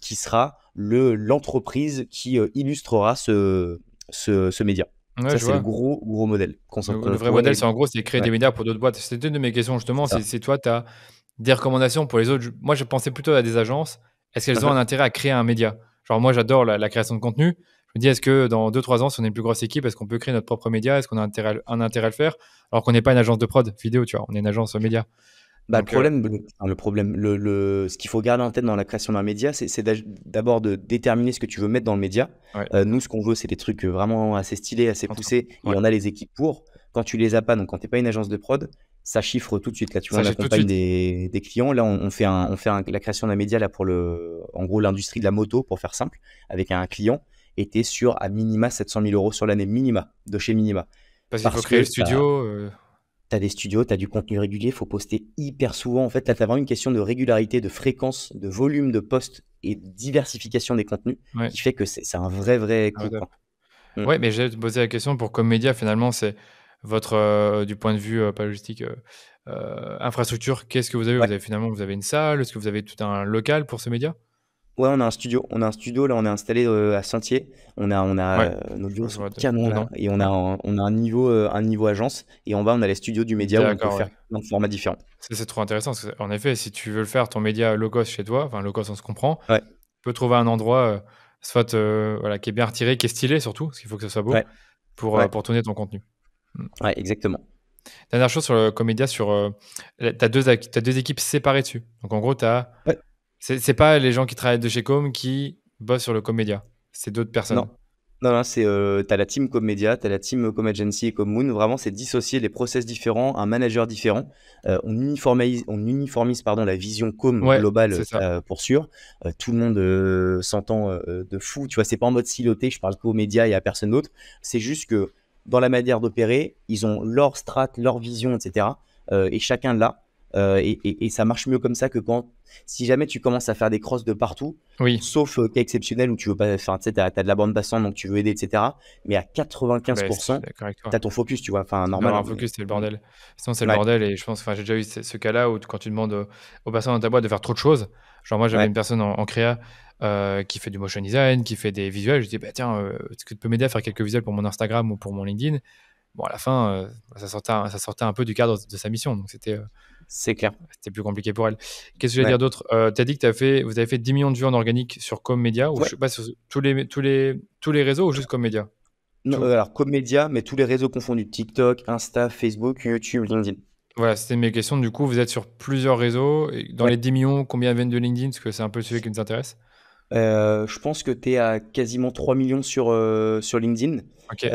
S1: qui sera l'entreprise qui illustrera ce média.
S2: Ouais,
S1: Ça,
S2: je
S1: c'est le
S2: vois.
S1: gros modèle
S2: Le vrai
S1: qu'on
S2: modèle,
S1: réalise.
S2: c'est en gros, c'est créer
S1: Ouais,
S2: des médias pour d'autres boîtes. C'était une de mes questions justement.
S1: c'est ça.
S2: C'est toi, tu as des recommandations pour les autres. Moi, je pensais plutôt à des agences. Est-ce qu'elles ont un intérêt à créer un média? Genre, moi, j'adore la création de contenu. Je me dis, est-ce que dans 2-3 ans, si on est une plus grosse équipe, est-ce qu'on peut créer notre propre média? Est-ce qu'on a un intérêt à le faire? Alors qu'on n'est pas une agence de prod vidéo, tu vois, on est une agence média.
S1: Bah,
S2: Donc,
S1: le problème, ce qu'il faut garder en tête dans la création d'un média, c'est d'abord de déterminer ce que tu veux mettre dans le média.
S2: ouais,
S1: Nous, ce qu'on veut, c'est des trucs vraiment assez stylés, assez poussés, et
S2: ouais.
S1: on a les équipes pour. Quand tu les as pas, donc quand t'es pas une agence de prod, ça chiffre tout de suite. Là, tu vois,
S2: Ça
S1: on
S2: j'ai tout de
S1: accompagne
S2: suite.
S1: des clients. Là, la création d'un média là pour en gros, l'industrie de la moto, pour faire simple, avec un client, était sur à minima 700 000 euros sur l'année, minima, de chez minima.
S2: Parce qu'il faut
S1: Parce
S2: créer le
S1: que
S2: studio.
S1: tu as des studios, tu as du contenu régulier, il faut poster hyper souvent. En fait, là, tu as vraiment une question de régularité, de fréquence, de volume de posts et de diversification des contenus
S2: Ouais.
S1: qui fait que c'est un vrai
S2: Ah ouais,
S1: coup, quoi. Mm.
S2: ouais, mais j'allais te poser la question pour comme média, finalement, c'est votre, du point de vue, pas logistique, infrastructure, qu'est-ce que vous avez?
S1: Ouais.
S2: Vous avez une salle? Est-ce que vous avez tout un local pour ce média?
S1: Ouais, on a un studio. On a un studio, là, on est installé à Sentier.
S2: Ouais,
S1: Nos bureaux
S2: je
S1: sont
S2: vois
S1: canons, là.
S2: dedans.
S1: Et
S2: Ouais.
S1: on a un niveau agence. Et en bas, on a les studios du média où on peut
S2: D'accord,
S1: faire
S2: ouais.
S1: plein de formats différents.
S2: Ça, c'est trop intéressant parce qu'en effet, si tu veux le faire, ton média low cost chez toi, enfin low cost, on se comprend,
S1: Ouais,
S2: tu peux trouver un endroit, soit, voilà, qui est bien retiré, qui est stylé surtout, parce qu'il faut que ça soit beau,
S1: ouais, ouais,
S2: pour tourner ton contenu. Mmh.
S1: ouais, exactement.
S2: Dernière chose sur le Comédia, tu as 2 équipes séparées dessus. Donc en gros,
S1: Ouais.
S2: c'est pas les gens qui travaillent de chez Com qui bossent sur le Comédia, c'est d'autres
S1: Non,
S2: personnes.
S1: non, c'est, tu la team Comedia, tu la team Comagency et Comoon. Vraiment, c'est dissocier les process différents, un manager différent. On uniformise pardon, la vision com
S2: Ouais,
S1: globale,
S2: c'est ça.
S1: ça pour sûr. Tout le monde s'entend de fou. Tu vois, c'est pas en mode siloté, je parle qu'aux médias et à personne d'autre. C'est juste que dans la manière d'opérer, ils ont leur strat, leur vision, etc. Et chacun l'a. Et ça marche mieux comme ça que si jamais tu commences à faire des crosses de partout,
S2: Oui,
S1: sauf cas exceptionnel où tu veux pas, enfin, tu sais, t'as de la bande passante, donc tu veux aider, etc. Mais à
S2: bah, je suis
S1: 95%,
S2: d'accord avec toi.
S1: t'as ton focus, tu vois. Enfin, normal,
S2: D'avoir un
S1: hein,
S2: focus, c'est le
S1: mais
S2: bordel. Sinon, c'est le
S1: ouais,
S2: bordel et je pense, enfin, j'ai déjà eu ce cas-là où quand tu demandes aux personnes dans ta boîte de faire trop de choses. Genre, moi, j'avais
S1: ouais,
S2: une personne en créa qui fait du motion design, qui fait des visuels. Je dis, bah, tiens, est-ce que tu peux m'aider à faire quelques visuels pour mon Instagram ou pour mon LinkedIn? Bon, à la fin, ça sortait un peu du cadre de sa mission. Donc,
S1: c'est clair.
S2: c'était plus compliqué pour elle. Qu'est-ce que je vais
S1: Ouais.
S2: dire d'autre? Tu as dit que vous avez fait 10 millions de vues en organique sur Commedia ou je
S1: Ouais.
S2: sais pas, sur tous les réseaux ou juste Commedia?
S1: Non,
S2: Tout.
S1: alors, Comédia, mais tous les réseaux confondus, TikTok, Insta, Facebook, YouTube, LinkedIn.
S2: Voilà, c'était mes questions. Du coup, vous êtes sur plusieurs réseaux. Et dans
S1: Ouais.
S2: les 10 millions, combien viennent de LinkedIn? Parce que c'est un peu le sujet qui nous intéresse.
S1: Je pense que tu es à quasiment 3 millions sur LinkedIn.
S2: Ok,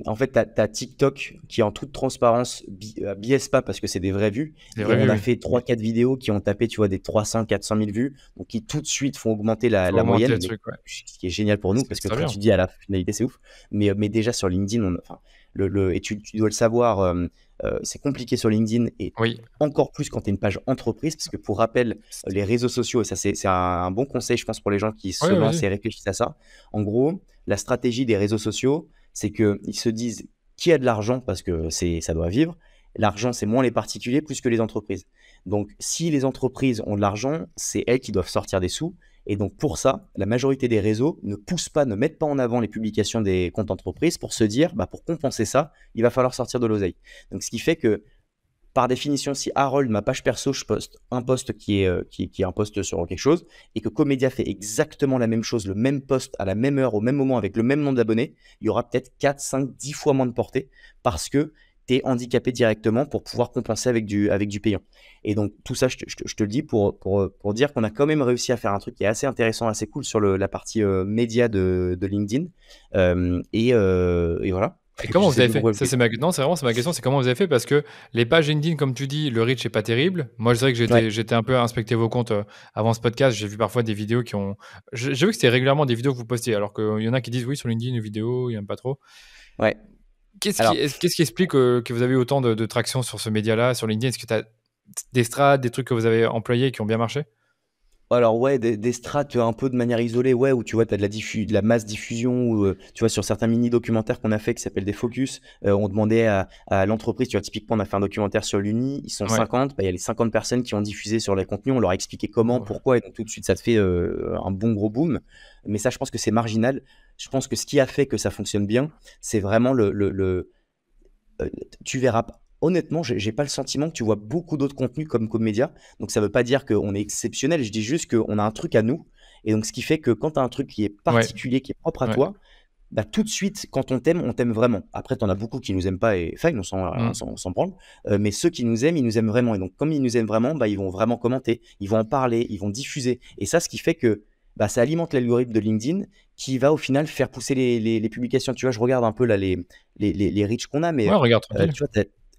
S1: En fait, tu as TikTok qui, en toute transparence, biaise pas parce que c'est des vraies vues.
S2: c'est des
S1: Et
S2: vraies
S1: on
S2: vues,
S1: a
S2: oui.
S1: fait 3-4 vidéos qui ont tapé, tu vois, des 300, 400 000 vues. Donc, qui tout de suite font augmenter
S2: Faut
S1: la
S2: augmenter
S1: moyenne.
S2: le
S1: Mais
S2: truc, ouais.
S1: ce qui est génial pour nous
S2: C'est
S1: parce que
S2: très bien.
S1: tu dis à la finalité, c'est ouf. Mais déjà sur LinkedIn, enfin, et tu dois le savoir, c'est compliqué sur LinkedIn et
S2: Oui.
S1: encore plus quand tu es une page entreprise. Parce que pour rappel,
S2: C'est-
S1: les réseaux sociaux, et ça c'est un bon conseil, je pense, pour les gens qui se
S2: Ouais,
S1: lancent
S2: vas-y.
S1: et réfléchissent à ça. En gros, la stratégie des réseaux sociaux, c'est qu'ils se disent qui a de l'argent parce que ça doit vivre. L'argent, c'est moins les particuliers plus que les entreprises. Donc, si les entreprises ont de l'argent, c'est elles qui doivent sortir des sous. Et donc, pour ça, la majorité des réseaux ne poussent pas, ne mettent pas en avant les publications des comptes entreprises pour se dire, bah, pour compenser ça, il va falloir sortir de l'oseille. Donc, ce qui fait que par définition, si Harold, ma page perso, je poste un post qui est un post sur quelque chose, et que Comédia fait exactement la même chose, le même post à la même heure, au même moment, avec le même nombre d'abonnés, il y aura peut-être 4, 5, 10 fois moins de portée parce que tu es handicapé directement pour pouvoir compenser avec du payant. Et donc, tout ça, je te le dis pour dire qu'on a quand même réussi à faire un truc qui est assez intéressant, assez cool sur la partie média de LinkedIn. Et voilà.
S2: Et
S1: Je
S2: comment vous
S1: sais
S2: avez
S1: plus
S2: fait?
S1: pourquoi.
S2: Ça, non, c'est vraiment, c'est ma question. C'est comment vous avez fait? Parce que les pages LinkedIn, comme tu dis, le reach est pas terrible. Moi, je dirais que
S1: Ouais.
S2: j'étais un peu à inspecter vos comptes avant ce podcast. J'ai vu parfois des vidéos qui ont. J'ai vu que c'était régulièrement des vidéos que vous postiez, alors qu'il y en a qui disent oui, sur LinkedIn, une vidéo, il n'y a pas trop.
S1: Ouais.
S2: Qu'est-ce qui,
S1: Alors,
S2: est- qu'est-ce qui explique que vous avez eu autant de traction sur ce média-là, sur LinkedIn? Est-ce que tu as des strats, des trucs que vous avez employés qui ont bien marché?
S1: Alors ouais, des strates un peu de manière isolée, ouais, où tu vois, tu as de la masse diffusion, où tu vois, sur certains mini-documentaires qu'on a fait qui s'appellent des focus, on demandait à l'entreprise, tu vois, typiquement, on a fait un documentaire sur l'Uni, ils sont
S2: Ouais.
S1: 50, bah, il y a les 50 personnes qui ont diffusé sur les contenus, on leur a expliqué comment,
S2: Ouais.
S1: pourquoi, et donc tout de suite, ça te fait un bon gros boom. Mais ça, je pense que c'est marginal. Je pense que ce qui a fait que ça fonctionne bien, c'est vraiment euh, tu verras pas. Honnêtement, j'ai pas le sentiment que tu vois beaucoup d'autres contenus comme Comédia. Donc ça veut pas dire qu'on est exceptionnel. Je dis juste qu'on a un truc à nous. Et donc ce qui fait que quand tu as un truc qui est
S2: Ouais.
S1: particulier, qui est propre à
S2: Ouais.
S1: toi, bah, tout de suite, quand on t'aime vraiment. Après, tu en as beaucoup qui nous aiment pas et fine,
S2: Mm.
S1: on s'en branle. Mais ceux qui nous aiment, ils nous aiment vraiment. Et donc, comme ils nous aiment vraiment, bah, ils vont vraiment commenter, ils vont en parler, ils vont diffuser. Et ça, ce qui fait que bah, ça alimente l'algorithme de LinkedIn qui va au final faire pousser les publications. Tu vois, je regarde un peu là les reach qu'on a,
S2: Ouais,
S1: mais
S2: regarde, tranquille.
S1: tu vois,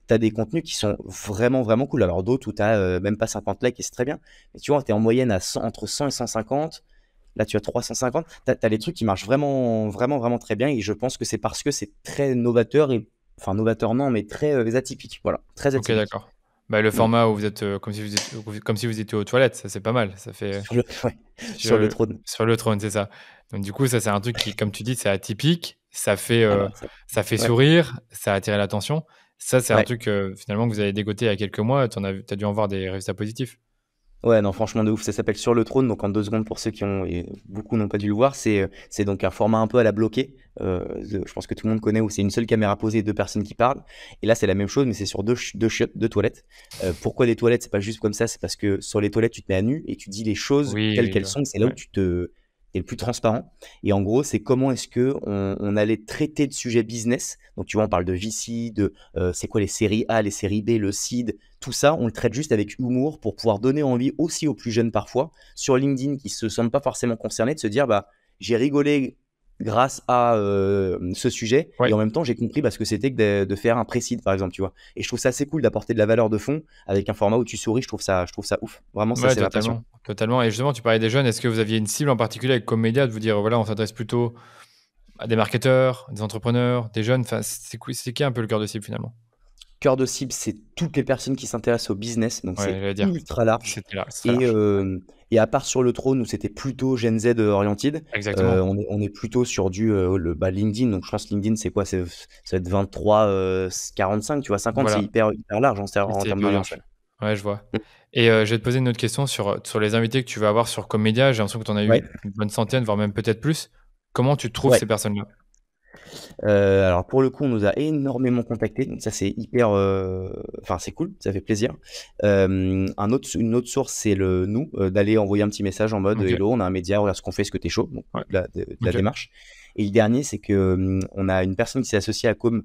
S1: tu as des contenus qui sont vraiment, vraiment cool. Alors, d'autres où tu as même pas 50 likes et c'est très bien. Mais tu vois, tu es en moyenne à 100, entre 100 et 150. Là, tu as 350. Tu as les trucs qui marchent vraiment, vraiment, vraiment très bien. Et je pense que c'est parce que c'est très novateur. Enfin, novateur, non, mais très atypique. Voilà, très
S2: Ok,
S1: atypique.
S2: d'accord. Bah, le
S1: Mm.
S2: format où vous êtes comme si vous étiez aux toilettes, ça c'est pas mal. Ça fait
S1: Ouais, sur le
S2: sur,
S1: trône.
S2: sur le trône, c'est ça. Donc du coup, ça c'est un truc qui, comme tu dis, c'est atypique.
S1: Ah bah,
S2: Ça fait
S1: ouais,
S2: sourire, ça a attiré l'attention. Ça, c'est un
S1: ouais.
S2: truc finalement que vous avez dégoté il y a quelques mois. T'as dû en voir des résultats positifs.
S1: Ouais, non, franchement, de ouf. Ça s'appelle Sur le trône. Donc, en 2 secondes, pour ceux qui ont, et beaucoup n'ont pas dû le voir, c'est donc un format un peu à la bloquée. Je pense que tout le monde connaît où c'est une seule caméra posée et deux personnes qui parlent. Et là, c'est la même chose, mais c'est sur deux chiottes, deux toilettes. Pourquoi des toilettes? C'est pas juste comme ça. C'est parce que sur les toilettes, tu te mets à nu et tu dis les choses
S2: Oui,
S1: telles
S2: oui,
S1: qu'elles
S2: je vois.
S1: sont. C'est là où
S2: Ouais.
S1: tu es le plus transparent. Et en gros, c'est comment est-ce que on allait traiter de sujets business. Donc, tu vois, on parle de VC, de c'est quoi les séries A, les séries B, le seed, tout ça, on le traite juste avec humour pour pouvoir donner envie aussi aux plus jeunes parfois sur LinkedIn qui se sentent pas forcément concernés de se dire bah j'ai rigolé grâce à ce sujet et
S2: Ouais.
S1: en même temps j'ai compris ce que c'était que de faire un précide par exemple, tu vois. Et je trouve ça assez cool d'apporter de la valeur de fond avec un format où tu souris. Je trouve ça ouf. Vraiment, ça
S2: Ouais,
S1: c'est ma passion.
S2: totalement, totalement. Et justement, tu parlais des jeunes. Est-ce que vous aviez une cible en particulier avec Comédia de vous dire voilà, on s'adresse plutôt à des marketeurs, des entrepreneurs, des jeunes? Enfin, c'est qui un peu le cœur de cible finalement?
S1: Cœur de cible, c'est toutes les personnes qui s'intéressent au business, donc
S2: Ouais,
S1: c'est
S2: j'allais dire.
S1: ultra large.
S2: C'était là, c'est très
S1: Et,
S2: large.
S1: à part sur le trône où c'était plutôt Gen Z oriented,
S2: Exactement.
S1: on est plutôt sur du LinkedIn. Donc je pense LinkedIn, c'est quoi? Ça va être 23, 45, tu vois, 50, c'est
S2: Voilà,
S1: hyper, hyper large en
S2: c'est
S1: termes
S2: hyper
S1: d'audience. Ouais.
S2: large. Ouais, je vois.
S1: Mm.
S2: Et je vais te poser une autre question sur les invités que tu vas avoir sur Comedia. J'ai l'impression que tu en as
S1: Ouais.
S2: eu une bonne centaine, voire même peut-être plus. Comment tu trouves
S1: Ouais.
S2: ces personnes-là?
S1: Alors pour le coup, on nous a énormément contactés, donc ça c'est hyper, enfin c'est cool, ça fait plaisir. Une autre source, c'est d'aller envoyer un petit message en mode:
S2: OK.
S1: «Hello, on a un média, regarde ce qu'on fait, est-ce que tu es chaud?» Donc
S2: Ouais.
S1: de la
S2: OK.
S1: démarche. Et le dernier, c'est que, on a une personne qui s'est associée à Com,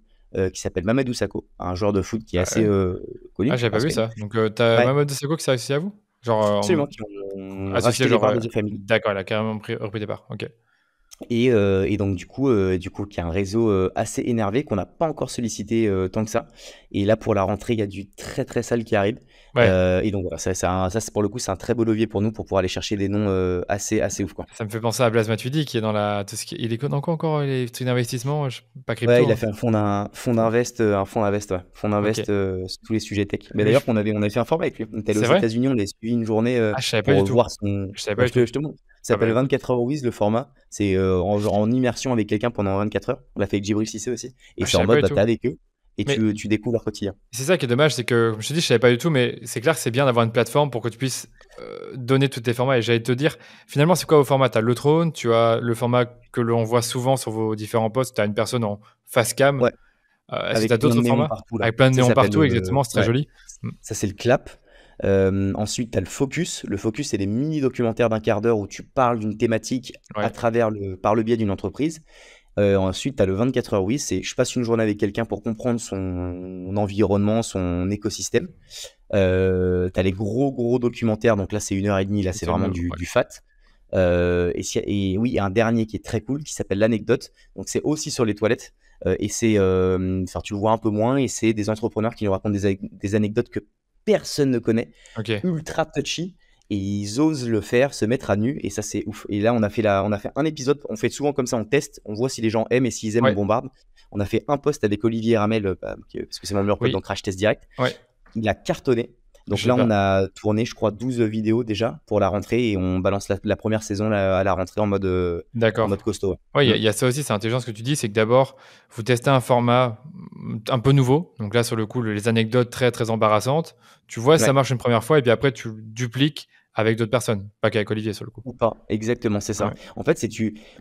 S1: qui s'appelle Mamadou Sakho, un joueur de foot qui est
S2: Ah
S1: assez,
S2: ouais? Ah,
S1: connu, je
S2: j'avais pas
S1: pense
S2: vu
S1: quand même.
S2: ça. Donc, tu as
S1: Ouais,
S2: Mamadou Sakho qui s'est associé à vous? Genre,
S1: absolument, qui ont
S2: associé
S1: racheté les
S2: genre,
S1: parts de The Family.
S2: d'accord, il a carrément repris des parts. OK.
S1: Et donc du coup, qui a un réseau, assez énervé qu'on n'a pas encore sollicité, tant que ça. Et là, pour la rentrée, il y a du très, très sale qui arrive.
S2: Ouais,
S1: Et donc voilà, ça c'est pour le coup, c'est un très beau levier pour nous pour pouvoir aller chercher des noms, assez ouf, quoi.
S2: ça me fait penser à Blaise Matuidi qui est dans tout ce qui il est dans quoi encore les trucs d'investissement? Pas
S1: Ouais,
S2: crypto,
S1: il a
S2: hein?
S1: fait un fonds d'invest, ouais. Fonds
S2: OK.
S1: d'invest, sur tous les sujets tech. Mais
S2: Lui,
S1: d'ailleurs, on avait fait un format avec lui. On est allé aux
S2: c'est vrai?
S1: États-Unis, on l'a suivi une journée,
S2: Ah, je savais pas du
S1: pour
S2: tout.
S1: voir son
S2: Je savais pas
S1: bah,
S2: du tout.
S1: je te montre. Ça
S2: Ah bah,
S1: s'appelle
S2: écoute,
S1: 24 heures Wiz, le format. C'est, en immersion avec quelqu'un pendant 24 heures. On l'a fait avec Djibril Cissé aussi. Et
S2: ah, je
S1: c'est en
S2: savais pas
S1: mode,
S2: du
S1: bah,
S2: tout.
S1: tu avec eux et
S2: Mais
S1: tu découvres leur quotidien.
S2: c'est ça qui est dommage, c'est que, comme je te dis, je savais pas du tout, mais c'est clair que c'est bien d'avoir une plateforme pour que tu puisses, donner tous tes formats et j'allais te dire, finalement, c'est quoi vos formats? Tu as le trône, tu as le format que l'on voit souvent sur vos différents posts, tu as une personne en face cam.
S1: Ouais,
S2: Est-ce que tu as
S1: avec plein de
S2: d'autres
S1: néons
S2: formats?
S1: partout là.
S2: Avec plein de
S1: Ça
S2: néons
S1: s'appelle,
S2: partout, exactement, c'est très
S1: ouais,
S2: joli. Mmh,
S1: ça c'est le clap. Ensuite, tu as le focus. Le focus, c'est des mini documentaires d'1 quart d'heure où tu parles d'une thématique
S2: ouais,
S1: par le biais d'une entreprise. Ensuite, tu as le 24 heures oui, c'est je passe une journée avec quelqu'un pour comprendre son environnement, son écosystème. Tu as les gros documentaires, donc là, c'est 1 heure et demie, là,
S2: ça
S1: c'est
S2: c'est le
S1: vraiment
S2: mieux,
S1: du
S2: ouais.
S1: du fat. Et oui, il y a un dernier qui est très cool qui s'appelle l'anecdote. Donc c'est aussi sur les toilettes, et c'est, enfin, tu le vois un peu moins et c'est des entrepreneurs qui nous racontent des anecdotes que personne ne connaît,
S2: OK.
S1: ultra touchy, et ils osent le faire, se mettre à nu, et ça, c'est ouf. Et là, on a fait un épisode, on fait souvent comme ça, on teste, on voit si les gens aiment, et s'ils aiment, on
S2: Ouais,
S1: bombarde. On a fait un post avec Olivier Ramel, parce que c'est mon meilleur pote dans
S2: oui,
S1: Crash Test Direct.
S2: ouais,
S1: Il a cartonné. Donc
S2: j'ai
S1: là, on
S2: pas
S1: a tourné, je crois, 12 vidéos déjà pour la rentrée, et on balance la première saison là, à la rentrée en mode
S2: d'accord.
S1: costaud.
S2: Ouais,
S1: Ouais.
S2: il y a ça aussi, c'est intelligent ce que tu dis, c'est que d'abord, vous testez un format, un peu nouveau. Donc là, sur le coup, les anecdotes très, très embarrassantes. Tu vois si ça
S1: Ouais.
S2: marche une première fois et puis après tu dupliques avec d'autres personnes, pas qu'avec Olivier sur le coup.
S1: Ou pas. Exactement, c'est ça.
S2: Ouais,
S1: En fait,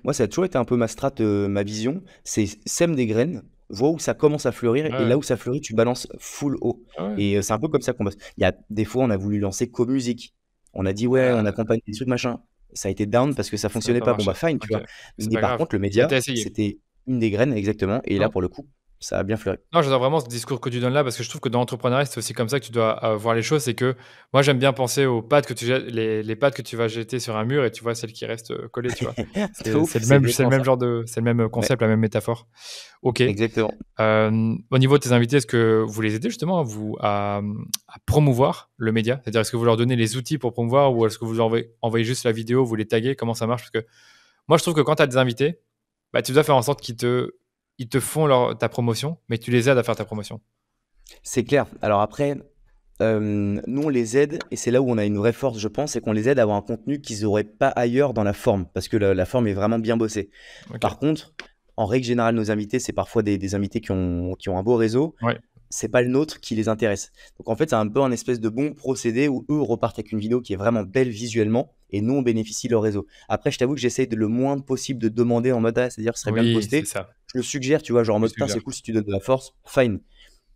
S1: moi, ça a toujours été un peu ma strat, ma vision. C'est sème des graines, vois où ça commence à fleurir,
S2: ouais,
S1: et
S2: ouais.
S1: là où ça fleurit, tu balances full haut.
S2: Ah ouais.
S1: Et c'est un peu comme ça qu'on bosse. Il y a des fois, on a voulu lancer co-musique. On a dit: «Ouais, on
S2: Heu,
S1: accompagne des trucs, machin». Ça a été down parce que ça
S2: ça a
S1: fonctionnait
S2: pas
S1: pas. Bon,
S2: marché.
S1: bah, fine, tu
S2: OK,
S1: vois?
S2: c'est
S1: Mais
S2: pas
S1: par
S2: grave.
S1: contre, le
S2: Mais tu
S1: média,
S2: essayé.
S1: c'était une des graines, exactement. Et là,
S2: Non
S1: pour le coup, ça a bien fleuri.
S2: Non, j'adore vraiment ce discours que tu donnes là parce que je trouve que dans l'entrepreneuriat, c'est aussi comme ça que tu dois, voir les choses. C'est que moi, j'aime bien penser aux pattes que tu jettes les pattes que tu vas jeter sur un mur et tu vois celles qui restent, collées, tu vois?
S1: De ouf, c'est
S2: C'est le
S1: exactement
S2: même
S1: ça.
S2: genre de c'est le même,
S1: Ouais,
S2: concept, la même métaphore. OK.
S1: exactement.
S2: Au niveau de tes invités, est-ce que vous les aidez justement à promouvoir le média? C'est-à-dire, est-ce que vous leur donnez les outils pour promouvoir ou est-ce que vous envoyez juste la vidéo, vous les taguez? Comment ça marche? Parce que moi, je trouve que quand tu as des invités, bah, tu dois faire en sorte ils te font ta promotion, mais tu les aides à faire ta promotion.
S1: C'est clair. Alors après, nous, on les aide, et c'est là où on a une vraie force, je pense, c'est qu'on les aide à avoir un contenu qu'ils auraient pas ailleurs dans la forme, parce que la forme est vraiment bien bossée.
S2: OK.
S1: Par contre, en règle générale, nos invités, c'est parfois des invités qui ont un beau réseau.
S2: Ouais.
S1: C'est pas le nôtre qui les intéresse. Donc en fait, c'est un peu un espèce de bon procédé où eux repartent avec une vidéo qui est vraiment belle visuellement, et nous, on bénéficie de leur réseau. Après, je t'avoue que j'essaye de le moins possible de demander en mode: «Ah, c'est-à-dire, ce serait bien de
S2: Oui, c'est
S1: poster».
S2: ça.
S1: Je le suggère, tu vois, genre en
S2: Tu
S1: mode: «Putain, c'est
S2: suggères.
S1: cool si tu donnes de la force», fine.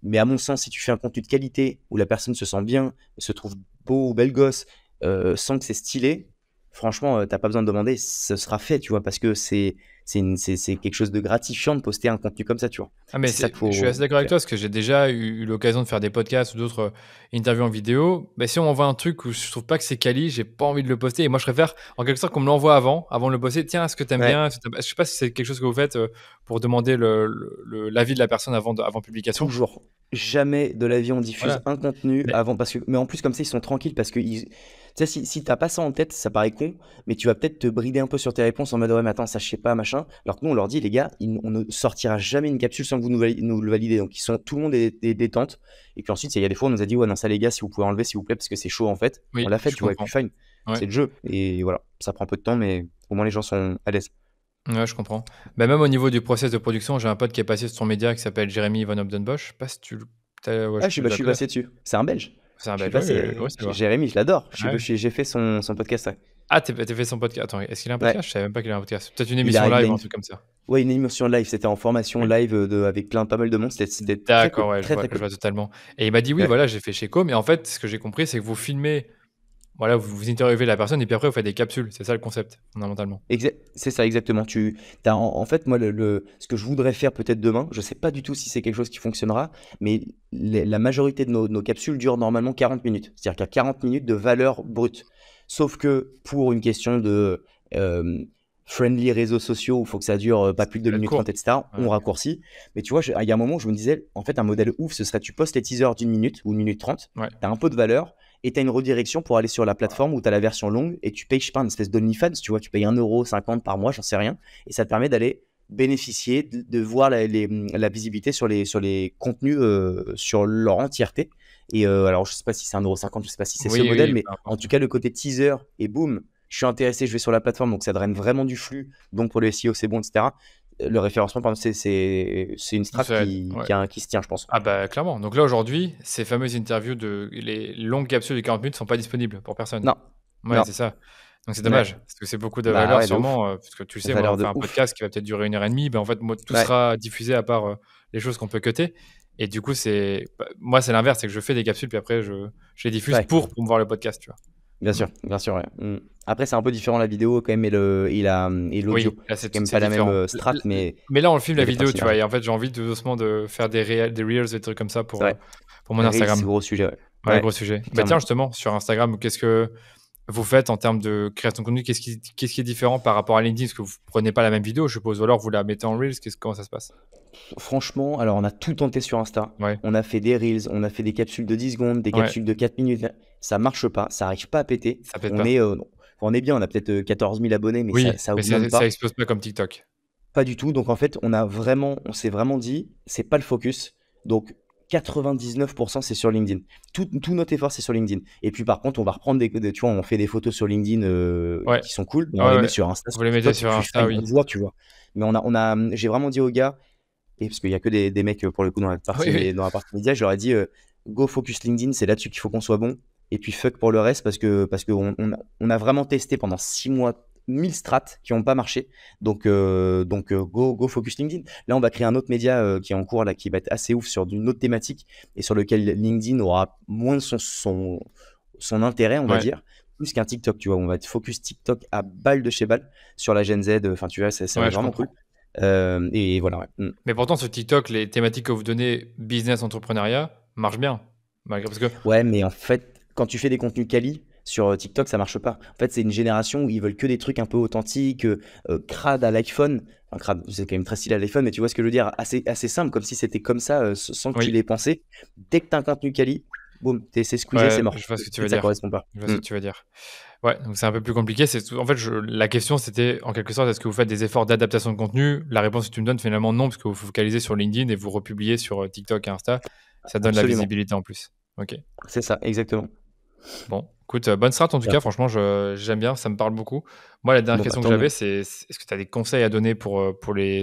S1: Mais à mon sens, si tu fais un contenu de qualité, où la personne se sent bien, se trouve beau ou belle gosse, sent que c'est stylé, franchement, tu pas besoin de demander, ce sera fait, tu vois? Parce que c'est quelque chose de gratifiant de poster un contenu comme ça, tu vois?
S2: Ah
S1: Et
S2: mais
S1: c'est ça qu'il
S2: je suis assez
S1: faut
S2: d'accord avec
S1: faire.
S2: toi parce que j'ai déjà eu l'occasion de faire des podcasts ou d'autres, interviews en vidéo. Mais si on m'envoie un truc où je trouve pas que c'est quali, j'ai pas envie de le poster et moi je préfère en quelque sorte qu'on me l'envoie avant de le poster. «Tiens, est-ce que tu aimes
S1: Ouais,
S2: bien? Est-ce que tu Je sais pas si c'est quelque chose que vous faites, pour demander l'avis de la personne avant publication?
S1: toujours. Jamais de la vie on diffuse
S2: Voilà,
S1: un contenu
S2: mais
S1: avant, mais en plus comme ça, ils sont tranquilles parce que tu sais, si tu pas ça en tête, ça paraît con, mais tu vas peut-être te brider un peu sur tes réponses en mode: «Ouais, mais attends, ça je sais pas, machin». machin. Alors que nous, on leur dit, les gars, on ne sortira jamais une capsule sans que vous nous le validez. Donc, tout le monde est détente. Et puis ensuite, il y a des fois, on nous a dit, ouais, non, ça, les gars, si vous pouvez enlever, s'il vous plaît, parce que c'est chaud, en fait. On
S2: Oui,
S1: l'a fait,
S2: je
S1: tu vois, avec
S2: comprends.
S1: Fine.
S2: Ouais.
S1: C'est le jeu. Et voilà, ça prend un peu de temps, mais au moins, les gens sont à l'aise.
S2: Ouais, je comprends. Bah, même au niveau du process de production, j'ai un pote qui est passé sur ton média qui s'appelle Jérémy Van Obdenbosch. Je sais pas si ouais,
S1: Ah,
S2: tu
S1: je
S2: dois
S1: suis
S2: connaître.
S1: passé dessus. C'est un Belge.
S2: C'est un
S1: Je suis
S2: Belge, ouais,
S1: passé.
S2: ouais, c'est vrai.
S1: Jérémy, je l'adore.
S2: Ouais.
S1: J'ai fait son podcast. Ouais.
S2: Ah, t'as fait son podcast. Attends, est-ce qu'il a un
S1: Ouais.
S2: podcast? Je savais même pas qu'il a un podcast. Peut-être une
S1: Il
S2: émission
S1: a, il a
S2: live, un
S1: une,
S2: truc comme ça.
S1: ouais, une émission live. C'était en formation
S2: Oui.
S1: live avec pas mal de monde. C'était très
S2: D'accord,
S1: cool.
S2: ouais,
S1: Très, très
S2: je
S1: cool.
S2: vois totalement. Et il m'a dit, oui,
S1: Ouais.
S2: voilà, j'ai fait chez Co. Mais en fait, ce que j'ai compris, c'est que vous filmez, voilà, vous interviewez la personne et puis après, vous faites des capsules. C'est ça le concept, fondamentalement.
S1: C'est ça, exactement. En fait, moi, ce que je voudrais faire peut-être demain, je sais pas du tout si c'est quelque chose qui fonctionnera, mais la majorité de nos capsules durent normalement 40 minutes. C'est-à-dire qu'il y a 40 minutes de valeur brute. Sauf que pour une question de friendly réseaux sociaux, où il faut que ça dure pas plus de 2
S2: Ça va être
S1: minutes
S2: court.
S1: 30, etc., on
S2: Ouais.
S1: raccourcit. Mais tu vois, il y a un moment où je me disais, en fait, un modèle ouf, ce serait tu postes les teasers d'une minute ou 1 minute 30,
S2: Ouais.
S1: tu as un peu de valeur et tu as une redirection pour aller sur la plateforme où tu as la version longue et tu payes, je sais pas, une espèce d'OnlyFans, tu vois, tu payes 1,50 € par mois, j'en sais rien, et ça te permet d'aller bénéficier de voir la visibilité sur les contenus sur leur entièreté. Et alors, je sais pas si c'est 1,50 €, je sais pas si c'est ce
S2: Oui,
S1: modèle,
S2: oui,
S1: mais
S2: peu
S1: en
S2: importe.
S1: tout cas, le côté teaser et boum, je suis intéressé, je vais sur la plateforme, donc ça draine vraiment du flux, donc pour le SEO, c'est bon, etc. Le référencement, par exemple, c'est une strat
S2: Ça aide, ouais.
S1: qui se tient, je pense.
S2: Ah bah clairement. Donc là aujourd'hui, ces fameuses interviews les longues capsules de 40 minutes sont pas disponibles pour personne.
S1: Non,
S2: Ouais,
S1: non,
S2: c'est ça. Donc c'est
S1: ouais.
S2: dommage parce que c'est beaucoup de
S1: Bah
S2: valeur
S1: ouais, de ouf.
S2: sûrement, parce que tu le sais, moi on
S1: Valeur
S2: fait
S1: de
S2: un
S1: ouf.
S2: podcast qui va peut-être durer 1 heure et demie, ben en fait moi tout
S1: Ouais,
S2: sera diffusé à part les choses qu'on peut cutter. Et du coup moi c'est l'inverse, c'est que je fais des capsules puis après je les diffuse
S1: ouais.
S2: pour promouvoir le podcast, tu vois.
S1: Bien sûr, ouais. Après, c'est un peu différent la vidéo quand même et l'audio.
S2: Oui, là
S1: C'est quand même
S2: c'est
S1: pas la même
S2: différent.
S1: strat, mais
S2: Mais là on filme
S1: il y
S2: la
S1: a des points de
S2: vidéo, tu vois,
S1: synergie.
S2: et en fait j'ai envie de doucement de faire des reels, des trucs comme ça
S1: C'est vrai.
S2: pour mon
S1: Reels, c'est
S2: Instagram.
S1: gros sujet, ouais.
S2: Ouais,
S1: Ouais,
S2: gros sujet. Bah tiens,
S1: clairement.
S2: justement, sur Instagram, qu'est-ce que vous faites en termes de création de contenu? Qu'est-ce qui est différent par rapport à LinkedIn? Parce que vous prenez pas la même vidéo, je suppose, ou alors vous la mettez en Reels, comment ça se passe?
S1: Franchement, alors on a tout tenté sur Insta.
S2: Ouais,
S1: On a fait des Reels, on a fait des capsules de 10 secondes, des
S2: ouais,
S1: capsules de 4 minutes. Ça marche pas, ça arrive pas à péter.
S2: ça pète pas.
S1: On est bien, on a peut-être 14 000 abonnés, mais
S2: Oui,
S1: ça
S2: mais
S1: augmente
S2: ça
S1: pas.
S2: explose pas comme TikTok.
S1: Pas du tout. Donc en fait, on s'est vraiment dit, c'est pas le focus. Donc 99% c'est sur LinkedIn. Tout notre effort c'est sur LinkedIn. Et puis par contre, on va reprendre tu vois, on fait des photos sur LinkedIn
S2: Ouais,
S1: qui sont cool, mais on
S2: ouais,
S1: les met
S2: ouais.
S1: sur Insta,
S2: Vous
S1: sur
S2: les mettez
S1: TikTok, et
S2: sur
S1: puis
S2: Insta,
S1: fine, on
S2: oui.
S1: voit, tu vois. Mais j'ai vraiment dit aux gars, et parce qu'il y a que des mecs pour le coup
S2: Oui, oui.
S1: dans la partie média, je leur ai dit go focus LinkedIn, c'est là-dessus qu'il faut qu'on soit bon. Et puis fuck pour le reste parce que on a vraiment testé pendant 6 mois 1000 strats qui n'ont pas marché. Donc go focus LinkedIn. Là, on va créer un autre média qui est en cours là, qui va être assez ouf sur une autre thématique et sur lequel LinkedIn aura moins son intérêt, on va
S2: Ouais,
S1: dire, plus qu'un TikTok. Tu vois, on va être focus TikTok à balle de chez balle sur la Gen Z. Enfin, tu vois, ça va
S2: ouais,
S1: être
S2: je
S1: vraiment cool.
S2: comprends.
S1: Et voilà, ouais.
S2: Mais pourtant, sur TikTok, les thématiques que vous donnez, business, entrepreneuriat, marchent bien. Parce que,
S1: Ouais, mais en fait, quand tu fais des contenus quali sur TikTok, ça marche pas. En fait, c'est une génération où ils veulent que des trucs un peu authentiques, crade à l'iPhone. Enfin, crade, c'est quand même très stylé à l'iPhone, mais tu vois ce que je veux dire, assez simple, comme si c'était comme ça, sans que tu
S2: oui,
S1: l'aies pensé. Dès que tu as un contenu quali, boum, c'est squeezé, c'est
S2: ouais,
S1: mort.
S2: je vois ce que tu
S1: Et
S2: veux
S1: ça
S2: dire.
S1: correspond pas.
S2: Je vois ce que tu veux dire. Ouais, donc c'est un peu plus compliqué. En fait, la question, c'était en quelque sorte, est-ce que vous faites des efforts d'adaptation de contenu? La réponse que tu me donnes, finalement, non, parce que vous vous focalisez sur LinkedIn et vous republiez sur TikTok et Insta. Ça donne la
S1: Absolument.
S2: visibilité en plus. Ok.
S1: C'est ça, exactement.
S2: Bon, écoute, bonne strat en tout
S1: Voilà.
S2: cas. Franchement, j'aime bien, ça me parle beaucoup. Moi, la dernière
S1: Bon, bah,
S2: question que
S1: tant mieux.
S2: j'avais, c'est est-ce que tu as des conseils à donner pour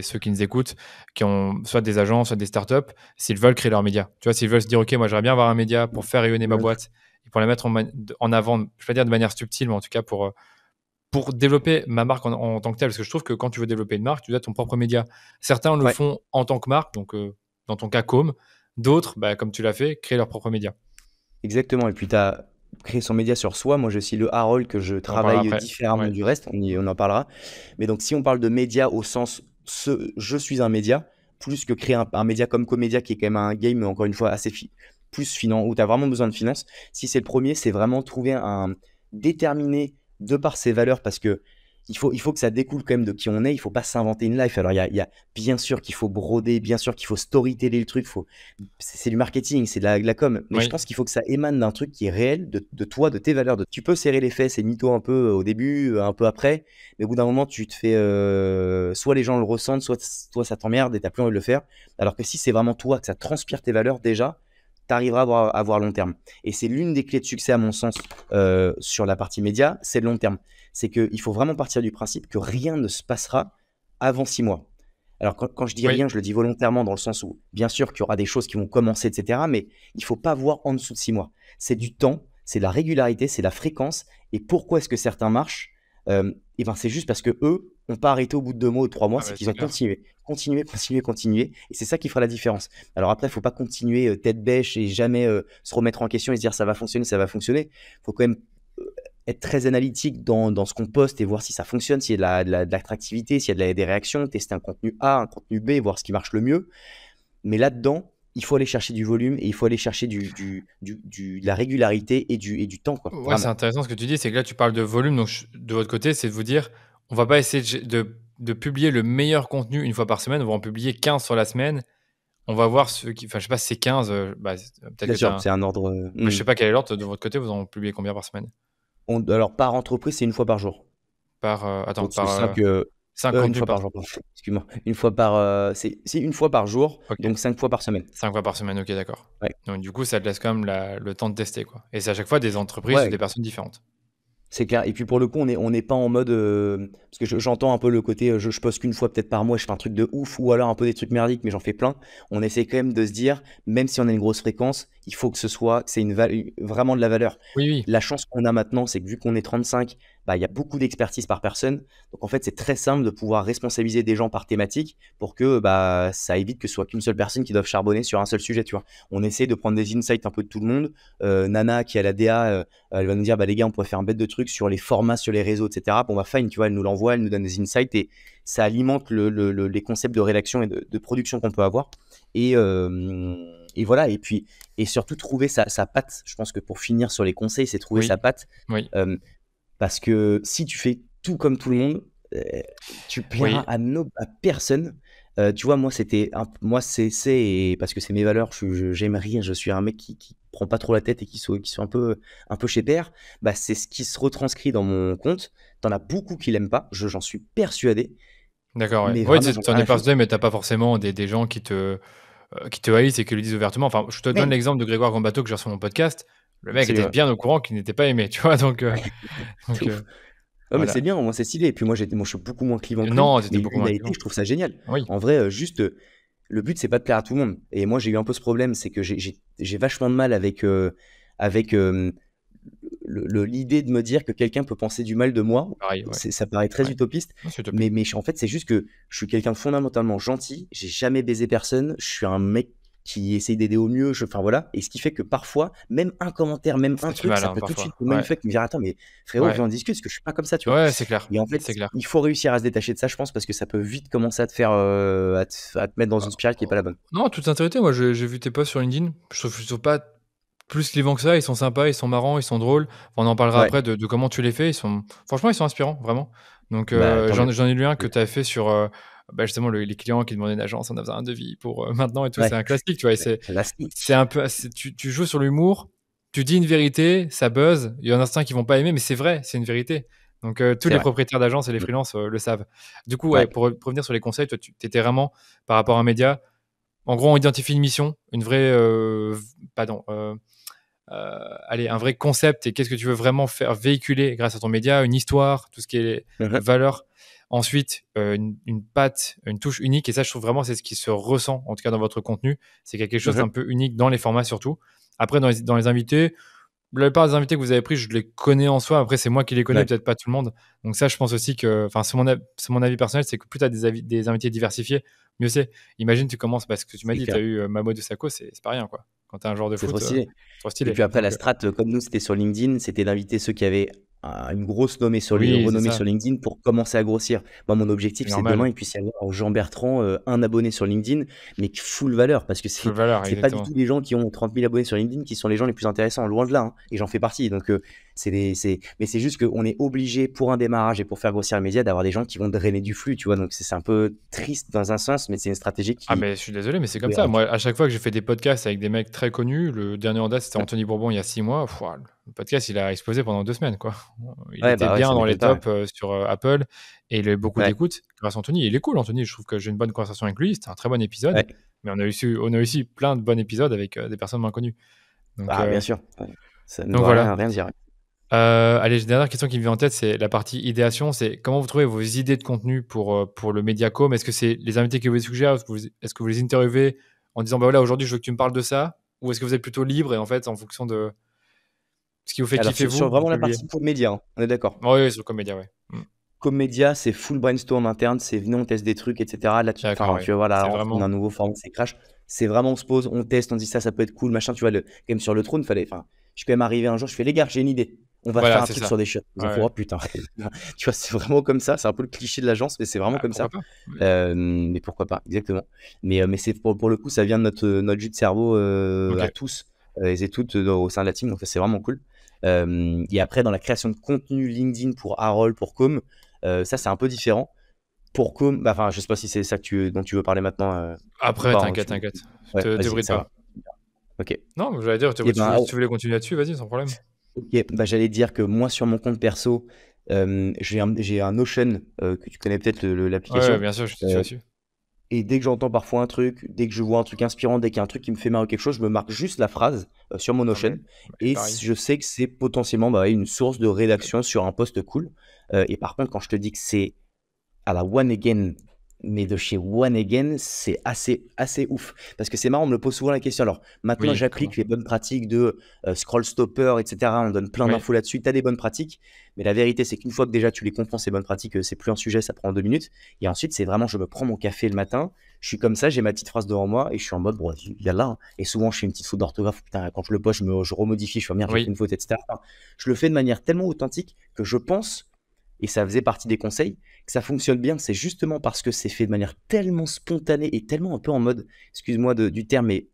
S2: ceux qui nous écoutent, qui ont soit des agences, soit des startups, s'ils veulent créer leur média? Tu vois, s'ils veulent se dire, OK, moi, j'aimerais bien avoir un média pour faire rayonner ma
S1: Mmh.
S2: boîte et pour la mettre en avant, je vais pas dire de manière subtile, mais en tout cas pour développer ma marque en tant que telle. Parce que je trouve que quand tu veux développer une marque, tu dois ton propre média. Certains le
S1: Ouais,
S2: font en tant que marque, donc dans ton cas, Com. D'autres, bah, comme tu l'as fait, créer leur propre média.
S1: exactement. Et puis, tu as créé son média sur soi. Moi, j'ai aussi le Harold que je
S2: On en parlera
S1: travaille
S2: après.
S1: différemment
S2: Ouais.
S1: du reste. On en parlera. Mais donc, si on parle de média au sens je suis un média, plus que créer un média comme Comédia qui est quand même un game, encore une fois, assez plus finance, où tu as vraiment besoin de finances. Si c'est le premier, c'est vraiment trouver déterminer de par ses valeurs, parce que il faut que ça découle quand même de qui on est. Il faut pas s'inventer une life. Alors, il y a bien sûr qu'il faut broder, bien sûr qu'il faut storyteller le truc. C'est du marketing, c'est de la com. Mais je
S2: Oui,
S1: pense qu'il faut que ça émane d'un truc qui est réel, de toi, de tes valeurs. Tu peux serrer les fesses et mytho un peu au début, un peu après. Mais au bout d'un moment, tu te fais. Soit les gens le ressentent, soit ça t'emmerde et t'as plus envie de le faire. Alors que si c'est vraiment toi, que ça transpire tes valeurs déjà, t'arriveras à voir long terme. Et c'est l'une des clés de succès, à mon sens, sur la partie média, c'est le long terme. C'est qu'il faut vraiment partir du principe que rien ne se passera avant 6 mois. Alors, quand je dis
S2: oui,
S1: rien, je le dis volontairement dans le sens où, bien sûr, qu'il y aura des choses qui vont commencer, etc. Mais il ne faut pas voir en dessous de 6 mois. C'est du temps, c'est de la régularité, c'est la fréquence. Et pourquoi est-ce que certains marchent? Et ben, c'est juste parce que eux n'ont pas arrêté au bout de 2 mois ou de 3 mois,
S2: ah
S1: c'est
S2: ouais,
S1: qu'ils
S2: c'est
S1: ont
S2: clair.
S1: continué, continué, continué, continué. Et c'est ça qui fera la différence. Alors après, il ne faut pas continuer tête bêche et jamais se remettre en question et se dire ça va fonctionner, ça va fonctionner. Il faut quand même être très analytique dans ce qu'on poste et voir si ça fonctionne, s'il y a de l'attractivité, s'il y a des réactions, tester un contenu A, un contenu B, voir ce qui marche le mieux. Mais là-dedans, il faut aller chercher du volume et il faut aller chercher de la régularité et du temps, quoi,
S2: Ouais, c'est
S1: vraiment.
S2: intéressant ce que tu dis, c'est que là, tu parles de volume, donc de votre côté, c'est de vous dire, on va pas essayer de publier le meilleur contenu une fois par semaine, on va en publier 15 sur la semaine. On va voir ceux qui, enfin, je sais pas si c'est 15, bah, peut-être
S1: Bien
S2: que tu as
S1: sûr,
S2: un,
S1: c'est un ordre.
S2: bah, je sais pas quel est l'ordre de votre côté, vous en publiez combien par semaine?
S1: Alors, par entreprise, c'est une fois par jour.
S2: Attends,
S1: Donc, c'est 5,
S2: 5
S1: une
S2: contenus
S1: fois
S2: par,
S1: par jour, pardon. Excuse-moi. C'est une fois par jour,
S2: OK,
S1: donc 5 fois par semaine.
S2: 5 fois par semaine, OK, d'accord.
S1: Ouais.
S2: Donc du coup, ça te laisse quand même le temps de tester, quoi, et c'est à chaque fois des entreprises ou
S1: Ouais,
S2: des personnes différentes?
S1: c'est clair. Et puis pour le coup, on n'est pas en mode. Parce que j'entends un peu le côté je poste qu'une fois peut-être par mois, je fais un truc de ouf, ou alors un peu des trucs merdiques, mais j'en fais plein. On essaie quand même de se dire, même si on a une grosse fréquence, il faut que que c'est vraiment de la valeur.
S2: Oui, oui.
S1: La chance qu'on a maintenant, c'est que vu qu'on est 35, bah, il y a beaucoup d'expertise par personne. Donc en fait, c'est très simple de pouvoir responsabiliser des gens par thématique pour que bah, ça évite que ce soit qu'une seule personne qui doive charbonner sur un seul sujet. Tu vois. On essaie de prendre des insights un peu de tout le monde. Nana, qui a la DA, elle va nous dire, bah, les gars, on pourrait faire un bête de trucs sur les formats, sur les réseaux, etc. Bon, bah, fine, tu vois, elle nous l'envoie, elle nous donne des insights et ça alimente les concepts de rédaction et de production qu'on peut avoir. Et voilà, et surtout trouver sa patte. Je pense que pour finir sur les conseils, c'est trouver
S2: Oui,
S1: sa patte.
S2: oui,
S1: Euh, Parce que si tu fais tout comme tout le monde, euh, tu plairas
S2: oui.
S1: à personne. Tu vois, moi, parce que c'est mes valeurs. J'aime rire. Je suis un mec qui prend pas trop la tête et qui soit un peu chez père. Bah, c'est ce qui se retranscrit dans mon compte. T'en as beaucoup qui l'aiment pas. J'en suis persuadé.
S2: D'accord, ouais.
S1: Mais
S2: Ouais,
S1: vraiment, j'en ai
S2: tu en
S1: rien
S2: es
S1: à foutre.
S2: persuadé, mais tu as pas forcément des gens qui te haïssent et qui le disent ouvertement. Enfin, je te donne
S1: Ouais,
S2: l'exemple de Grégoire Gambato que j'ai reçu sur mon podcast. Le mec était
S1: absolument.
S2: bien au courant qu'il n'était pas aimé, tu vois? Donc
S1: C'est
S2: donc
S1: ouf. Ouais, mais c'est
S2: voilà.
S1: bien, au moins c'est stylé. Et puis moi, je suis beaucoup moins clivant que lui,
S2: Non, tu étais
S1: mais
S2: beaucoup
S1: lui, il
S2: moins
S1: a été,
S2: clivant.
S1: je trouve ça génial.
S2: Oui,
S1: En vrai, juste, le but, c'est pas de plaire à tout le monde. Et moi, j'ai eu un peu ce problème, c'est que j'ai vachement de mal avec l'idée de me dire que quelqu'un peut penser du mal de moi.
S2: pareil, ouais.
S1: Ça paraît très
S2: Ouais.
S1: utopiste,
S2: Non, c'est
S1: mais,
S2: utopique.
S1: en fait, c'est juste que je suis quelqu'un de fondamentalement gentil. J'ai jamais baisé personne. Je suis un mec qui essaye d'aider au mieux. Enfin voilà. Et ce qui fait que parfois, même un commentaire, même un
S2: Ça fait
S1: truc,
S2: mal,
S1: ça
S2: hein,
S1: peut tout de suite
S2: parfois.
S1: me
S2: Ouais,
S1: mindfuck, me dire attends, mais frérot,
S2: ouais.
S1: viens en discute parce que je suis pas comme ça, tu vois.
S2: Ouais, c'est clair,
S1: Et en fait,
S2: c'est clair.
S1: il faut réussir à se détacher de ça, je pense, parce que ça peut vite commencer à te faire, à te mettre dans une spirale qui est pas la bonne.
S2: Non, en toute sincérité, moi, j'ai vu tes posts sur LinkedIn. Je trouve pas plus clivants que ça. Ils sont sympas, ils sont marrants, ils sont drôles. Enfin, on en parlera
S1: Ouais,
S2: après de comment tu les fais. Franchement, ils sont inspirants, vraiment. Donc,
S1: bah tant mieux.
S2: j'en ai lu un que tu as fait sur bah, justement les clients qui demandaient une agence, on a besoin d'un devis pour maintenant et tout. C'est
S1: Ouais,
S2: un classique, tu vois. Et c'est
S1: classique.
S2: un peu, tu joues sur l'humour, tu dis une vérité, ça buzz. Il y en a certains qui vont pas aimer, mais c'est vrai, c'est une vérité. Donc, tous
S1: C'est
S2: les
S1: vrai.
S2: propriétaires d'agences et les
S1: Mmh.
S2: freelances le savent. Du coup, ouais,
S1: Ouais.
S2: pour revenir sur les conseils, toi, tu étais vraiment par rapport à un média. En gros, on identifie une mission, une vraie, pardon, allez, un vrai concept et qu'est-ce que tu veux vraiment faire véhiculer grâce à ton média, une histoire, tout ce qui est
S1: Mmh mh.
S2: valeur. Ensuite, une patte, une touche unique et ça, je trouve vraiment, c'est ce qui se ressent, en tout cas dans votre contenu. C'est qu'il y a quelque chose
S1: Mmh.
S2: d'un peu unique dans les formats surtout. Après, dans les invités, la plupart des invités que vous avez pris, je les connais en soi. Après, c'est moi qui les connais,
S1: Ouais,
S2: peut-être pas tout le monde. Donc ça, je pense aussi que, enfin, c'est mon avis personnel, c'est que plus tu as des invités diversifiés, mieux c'est. Imagine, tu commences, parce que tu m'as
S1: c'est
S2: dit, tu
S1: clair.
S2: as eu Mamo de Sako, c'est pas rien, quoi. Quand tu as un joueur de
S1: C'est trop
S2: foot,
S1: stylé.
S2: trop
S1: Et
S2: stylé.
S1: puis après la
S2: Donc,
S1: strat, comme nous, c'était sur LinkedIn, c'était d'inviter ceux qui avaient une grosse
S2: Oui, c'est
S1: renommée
S2: ça,
S1: sur LinkedIn pour commencer à grossir. Moi, mon objectif,
S2: c'est
S1: c'est demain,
S2: normal.
S1: il puisse y avoir en Jean Bertrand un abonné sur LinkedIn, mais qui full valeur, parce que
S2: Full valeur,
S1: c'est pas du
S2: exactement.
S1: tout les gens qui ont 30 000 abonnés sur LinkedIn qui sont les gens les plus intéressants, loin de là, hein, et j'en fais partie. Donc, mais c'est juste qu'on est obligé pour un démarrage et pour faire grossir les médias d'avoir des gens qui vont drainer du flux, tu vois. Donc, c'est un peu triste dans un sens, mais c'est une stratégie
S2: Ah,
S1: qui
S2: mais je suis désolé, mais
S1: est
S2: c'est comme ça.
S1: cohérente.
S2: Moi, à chaque fois que j'ai fait des podcasts avec des mecs très connus, le dernier en date, c'était
S1: Ouais,
S2: Anthony Bourbon il y a 6 mois. Pouah, le podcast, il a explosé pendant 2 semaines, quoi. Il
S1: ouais,
S2: était
S1: bah ouais,
S2: bien
S1: ça
S2: dans les
S1: m'étonne pas.
S2: tops sur Apple et il a eu beaucoup
S1: Ouais,
S2: d'écoutes grâce à Anthony. Il est cool, Anthony. Je trouve que j'ai une bonne conversation avec lui. C'était un très bon épisode.
S1: ouais.
S2: Mais on a aussi plein de bons épisodes avec des personnes moins connues. Donc,
S1: Ah, bien
S2: euh,
S1: sûr. Ouais. Ça ne
S2: donc
S1: doit
S2: voilà.
S1: rien dire.
S2: Allez, j'ai une dernière question qui me vient en tête, c'est la partie idéation. C'est comment vous trouvez vos idées de contenu pour le Mediacom? Est-ce que c'est les invités qui vous les suggèrent? Est-ce que vous les interviewez en disant, bah voilà, aujourd'hui, je veux que tu me parles de ça? Ou est-ce que vous êtes plutôt libre et en fait, en fonction de ce qui vous fait
S1: Alors,
S2: kiffer
S1: sur
S2: vous, vous
S1: vraiment la
S2: publiez?
S1: partie comédien, hein, on est d'accord.
S2: Oui, sur Comédia, ouais.
S1: Comédia, c'est full brainstorm interne, c'est venez, on teste des trucs, etc. Là,
S2: D'accord,
S1: enfin,
S2: ouais.
S1: tu vas voir, la
S2: C'est
S1: rentrée, on a
S2: vraiment.
S1: un nouveau format, c'est Crash. C'est vraiment, on se pose, on teste, on dit ça peut être cool, machin. Tu vois, quand même sur le trône, enfin, je suis quand même arrivé un jour, je fais, les gars, j'ai une idée. On va faire
S2: Voilà,
S1: un
S2: c'est
S1: truc
S2: ça.
S1: sur des shots. Ils ont fait,
S2: Ouais.
S1: oh putain. Tu vois, c'est vraiment comme ça. C'est un peu le cliché de l'agence, mais c'est vraiment
S2: Bah,
S1: comme
S2: pourquoi
S1: ça.
S2: pas? Ouais.
S1: Mais pourquoi pas, exactement. Mais c'est pour le coup, ça vient de notre jus de cerveau
S2: Ok.
S1: à tous et toutes au sein de la team. Donc, ça, c'est vraiment cool. Et après, dans la création de contenu LinkedIn pour Harold, pour Com, ça, c'est un peu différent. Pour Com, bah, enfin, je sais pas si c'est ça dont tu veux parler maintenant ou
S2: Après,
S1: pas, hein,
S2: t'inquiète, t'inquiète.
S1: Ouais,
S2: Te
S1: vas-y,
S2: débride
S1: ça va.
S2: pas.
S1: Ok.
S2: Non, j'allais dire,
S1: Et
S2: si
S1: ben,
S2: si tu voulais continuer là-dessus, vas-y, sans problème.
S1: ok, bah, j'allais dire que moi, sur mon compte perso, j'ai un Notion que tu connais peut-être
S2: Ouais,
S1: l'application.
S2: bien sûr, je suis
S1: Euh,
S2: dessus.
S1: et dès que j'entends parfois un truc, dès que je vois un truc inspirant, dès qu'il y a un truc qui me fait marrer ou quelque chose, je me marque juste la phrase sur mon
S2: Ah,
S1: Notion. Et
S2: pareil.
S1: je sais que c'est potentiellement bah, une source de rédaction sur un post cool. Et par contre, quand je te dis que c'est à la One Again, mais de chez One Again, c'est assez ouf. Parce que c'est marrant, on me le pose souvent la question. Alors maintenant,
S2: Oui, comment?
S1: j'applique les bonnes pratiques de scroll stopper, etc. On donne plein
S2: Oui.
S1: d'infos là-dessus. Tu as des bonnes pratiques, mais la vérité, c'est qu'une fois que déjà tu les comprends, ces bonnes pratiques, c'est plus un sujet, ça prend 2 minutes. Et ensuite, c'est vraiment, je me prends mon café le matin, je suis comme ça, j'ai ma petite phrase devant moi et je suis en mode, bon, il y a là. Hein. Et souvent, je fais une petite faute d'orthographe. Putain, quand je le poste, je remodifie, je fais merde, j'ai fait
S2: Oui.
S1: une faute, etc. Enfin, je le fais de manière tellement authentique que je pense, et ça faisait partie des conseils, que ça fonctionne bien, c'est justement parce que c'est fait de manière tellement spontanée et tellement un peu en mode, excuse-moi du terme, mais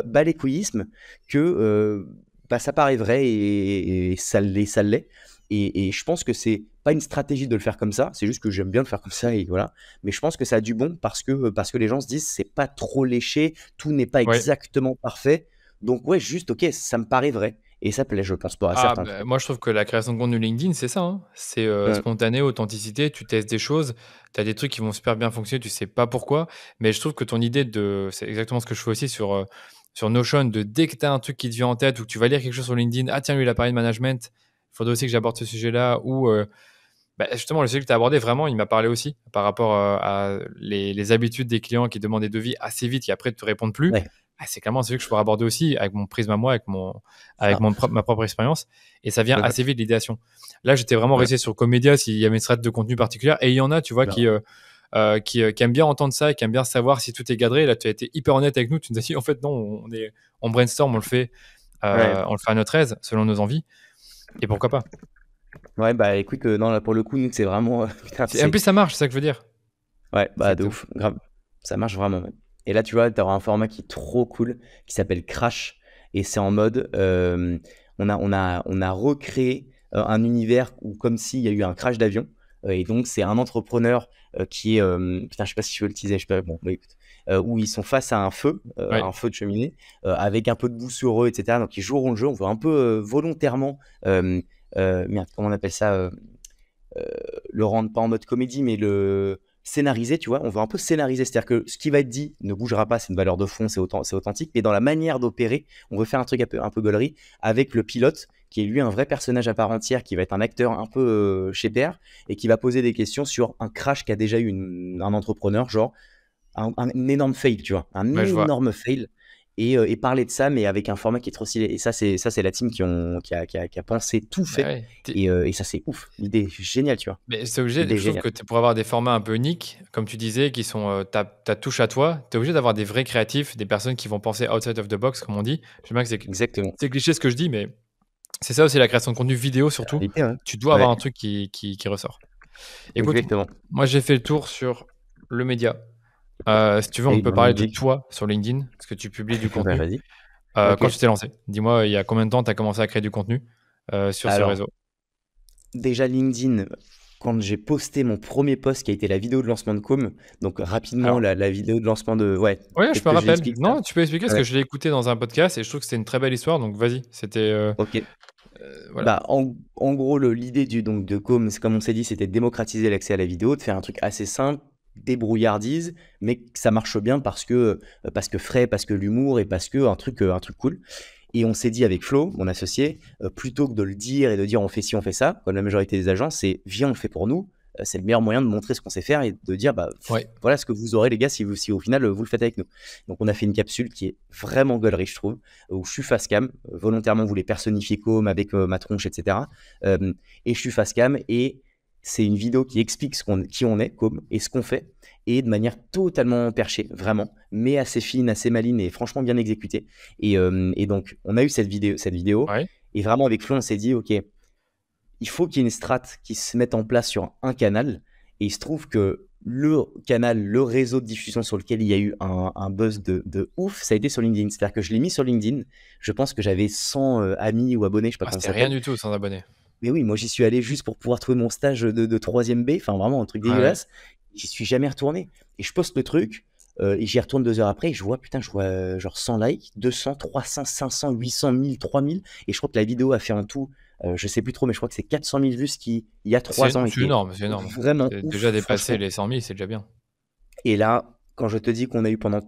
S1: bas les couillisme, que bah, ça paraît vrai et ça l'est, ça l'est. Et je pense que c'est pas une stratégie de le faire comme ça, c'est juste que j'aime bien le faire comme ça et voilà. Mais je pense que ça a du bon parce que les gens se disent c'est pas trop léché, tout n'est pas
S2: Ouais.
S1: exactement parfait. Donc ouais, juste ok, ça me paraît vrai. Et ça plaît, je pense pas à
S2: Ah,
S1: certains en tout
S2: bah,
S1: cas.
S2: moi, je trouve que la création de contenu LinkedIn, c'est ça, hein. C'est,
S1: Hum,
S2: spontané, authenticité, tu testes des choses, tu as des trucs qui vont super bien fonctionner, tu sais pas pourquoi, mais je trouve que ton idée de c'est exactement ce que je fais aussi sur Notion, de dès que tu as un truc qui te vient en tête ou que tu vas lire quelque chose sur LinkedIn: «Ah tiens, lui, il a parlé de management, il faudrait aussi que j'aborde ce sujet-là» ou, bah, justement, le sujet que tu as abordé, vraiment, il m'a parlé aussi par rapport, à les habitudes des clients qui demandent des devis assez vite et après ne te répondent plus.
S1: ouais,
S2: Ah, c'est clairement un sujet que je pourrais aborder aussi avec mon prisme à moi, avec
S1: ça.
S2: ma propre expérience et ça vient
S1: Mhm.
S2: assez vite l'idéation. Là, j'étais vraiment
S1: Ouais.
S2: resté sur Comédia s'il y avait une stratégie de contenu particulière et il y en a, tu vois,
S1: Bah,
S2: qui aiment bien entendre ça et qui aiment bien savoir si tout est cadré. Là, tu as été hyper honnête avec nous. Tu nous as dit, en fait, non, on brainstorm,
S1: ouais.
S2: on le fait à notre aise, selon nos envies. Et pourquoi pas?
S1: Ouais, bah écoute, non, là pour le coup, nous, c'est vraiment. Putain,
S2: En plus, ça marche, c'est ça que je veux dire.
S1: Ouais, bah de
S2: Exactement.
S1: ouf, grave. Ça marche vraiment. Ouais. Et là, tu vois, tu auras un format qui est trop cool, qui s'appelle Crash. Et c'est en mode. On a recréé un univers où, comme s'il y a eu un crash d'avion. Et donc, c'est un entrepreneur qui est. Putain, je sais pas si je veux le teaser, je sais pas. Bon, bah, écoute. Où ils sont face à
S2: Ouais.
S1: un feu de cheminée, avec un peu de boue sur eux, etc. Donc, ils joueront le jeu. On veut un peu volontairement. Merde, comment on appelle ça euh, le rendre pas en mode comédie, mais le scénariser, tu vois. On veut un peu scénariser, c'est-à-dire que ce qui va être dit ne bougera pas, c'est une valeur de fond, c'est authentique, mais dans la manière d'opérer, on veut faire un truc un peu gaulerie avec le pilote, qui est lui un vrai personnage à part entière, qui va être un acteur un peu chez PR, et qui va poser des questions sur un crash qu'a déjà eu un entrepreneur, genre un énorme fail, tu vois, un
S2: Ouais, je vois.
S1: énorme fail. Et parler de ça, mais avec un format qui est trop stylé. Et ça, c'est la team qui a pensé tout
S2: Bah
S1: fait.
S2: ouais.
S1: Et ça, c'est ouf. L'idée est géniale, tu vois.
S2: Mais c'est obligé,
S1: L'idée est
S2: je trouve
S1: géniale.
S2: que pour avoir des formats un peu uniques, comme tu disais, qui sont ta touche à toi, tu es obligé d'avoir des vrais créatifs, des personnes qui vont penser outside of the box, comme on dit. Je sais bien que
S1: Exactement.
S2: c'est cliché ce que je dis, mais C'est ça aussi la création de contenu vidéo surtout.
S1: Réalité, hein.
S2: Tu dois
S1: Ouais,
S2: avoir un truc qui ressort. Écoute,
S1: exactement.
S2: moi j'ai fait le tour sur le média. Si tu veux, on
S1: Et
S2: peut
S1: dans le
S2: parler de
S1: musique,
S2: toi sur LinkedIn, parce que tu publies du
S1: bah,
S2: contenu.
S1: vas-y. OK.
S2: Quand tu t'es lancé, dis-moi, il y a combien de temps tu as commencé à créer du contenu sur ce
S1: Alors,
S2: réseau?
S1: déjà LinkedIn, quand j'ai posté mon premier post qui a été la vidéo de lancement de Com, donc rapidement
S2: Alors,
S1: la vidéo de lancement de ouais,
S2: ouais, je
S1: peut-être
S2: me
S1: que je
S2: rappelle.
S1: l'explique ça?
S2: Non, tu peux expliquer parce que
S1: Ouais,
S2: je l'ai écouté dans un podcast et je trouve que c'était une très belle histoire, donc vas-y. C'était
S1: OK.
S2: voilà.
S1: Bah, en gros, l'idée donc de Com, c'est comme on s'est dit, c'était de démocratiser l'accès à la vidéo, de faire un truc assez simple, débrouillardise, mais que ça marche bien parce que frais, parce que l'humour et parce que un truc cool. Et on s'est dit avec Flo, mon associé, plutôt que de le dire et de dire on fait ci, on fait ça, comme la majorité des agences, c'est viens, on le fait pour nous. C'est le meilleur moyen de montrer ce qu'on sait faire et de dire bah,
S2: Ouais.
S1: voilà ce que vous aurez, les gars, si au final vous le faites avec nous. Donc on a fait une capsule qui est vraiment gaulerie, je trouve, où je suis face cam, volontairement, vous voulez personnifier comme avec ma tronche, etc. Et je suis face cam et c'est une vidéo qui explique qui on est, comme, et ce qu'on fait, et de manière totalement perchée, vraiment, mais assez fine, assez maligne et franchement bien exécutée. Et donc, on a eu cette vidéo,
S2: Ouais.
S1: et vraiment avec Flo, on s'est dit, ok, il faut qu'il y ait une strat qui se mette en place sur un canal, et il se trouve que le canal, le réseau de diffusion sur lequel il y a eu un buzz de ouf, ça a été sur LinkedIn. C'est-à-dire que je l'ai mis sur LinkedIn, je pense que j'avais 100 amis ou abonnés, je sais pas
S2: Ah,
S1: comment ça
S2: c'était rien
S1: s'appelle.
S2: du tout sans abonnés.
S1: Mais oui, moi j'y suis allé juste pour pouvoir trouver mon stage de 3e B, enfin vraiment un truc
S2: Ouais.
S1: dégueulasse. J'y suis jamais retourné. Et je poste le truc, et j'y retourne 2 heures après, et je vois, putain, je vois genre 100 likes, 200, 300, 500, 800, 1000, 3000. Et je crois que la vidéo a fait en tout, je sais plus trop, mais je crois que c'est 400 000 vues, ce qui, il y a 3 ans,
S2: C'est
S1: était
S2: énorme, c'est énorme.
S1: vraiment
S2: C'est déjà
S1: ouf,
S2: dépassé
S1: franchement.
S2: les 100 000, c'est déjà bien.
S1: Et là, quand je te dis qu'on a eu pendant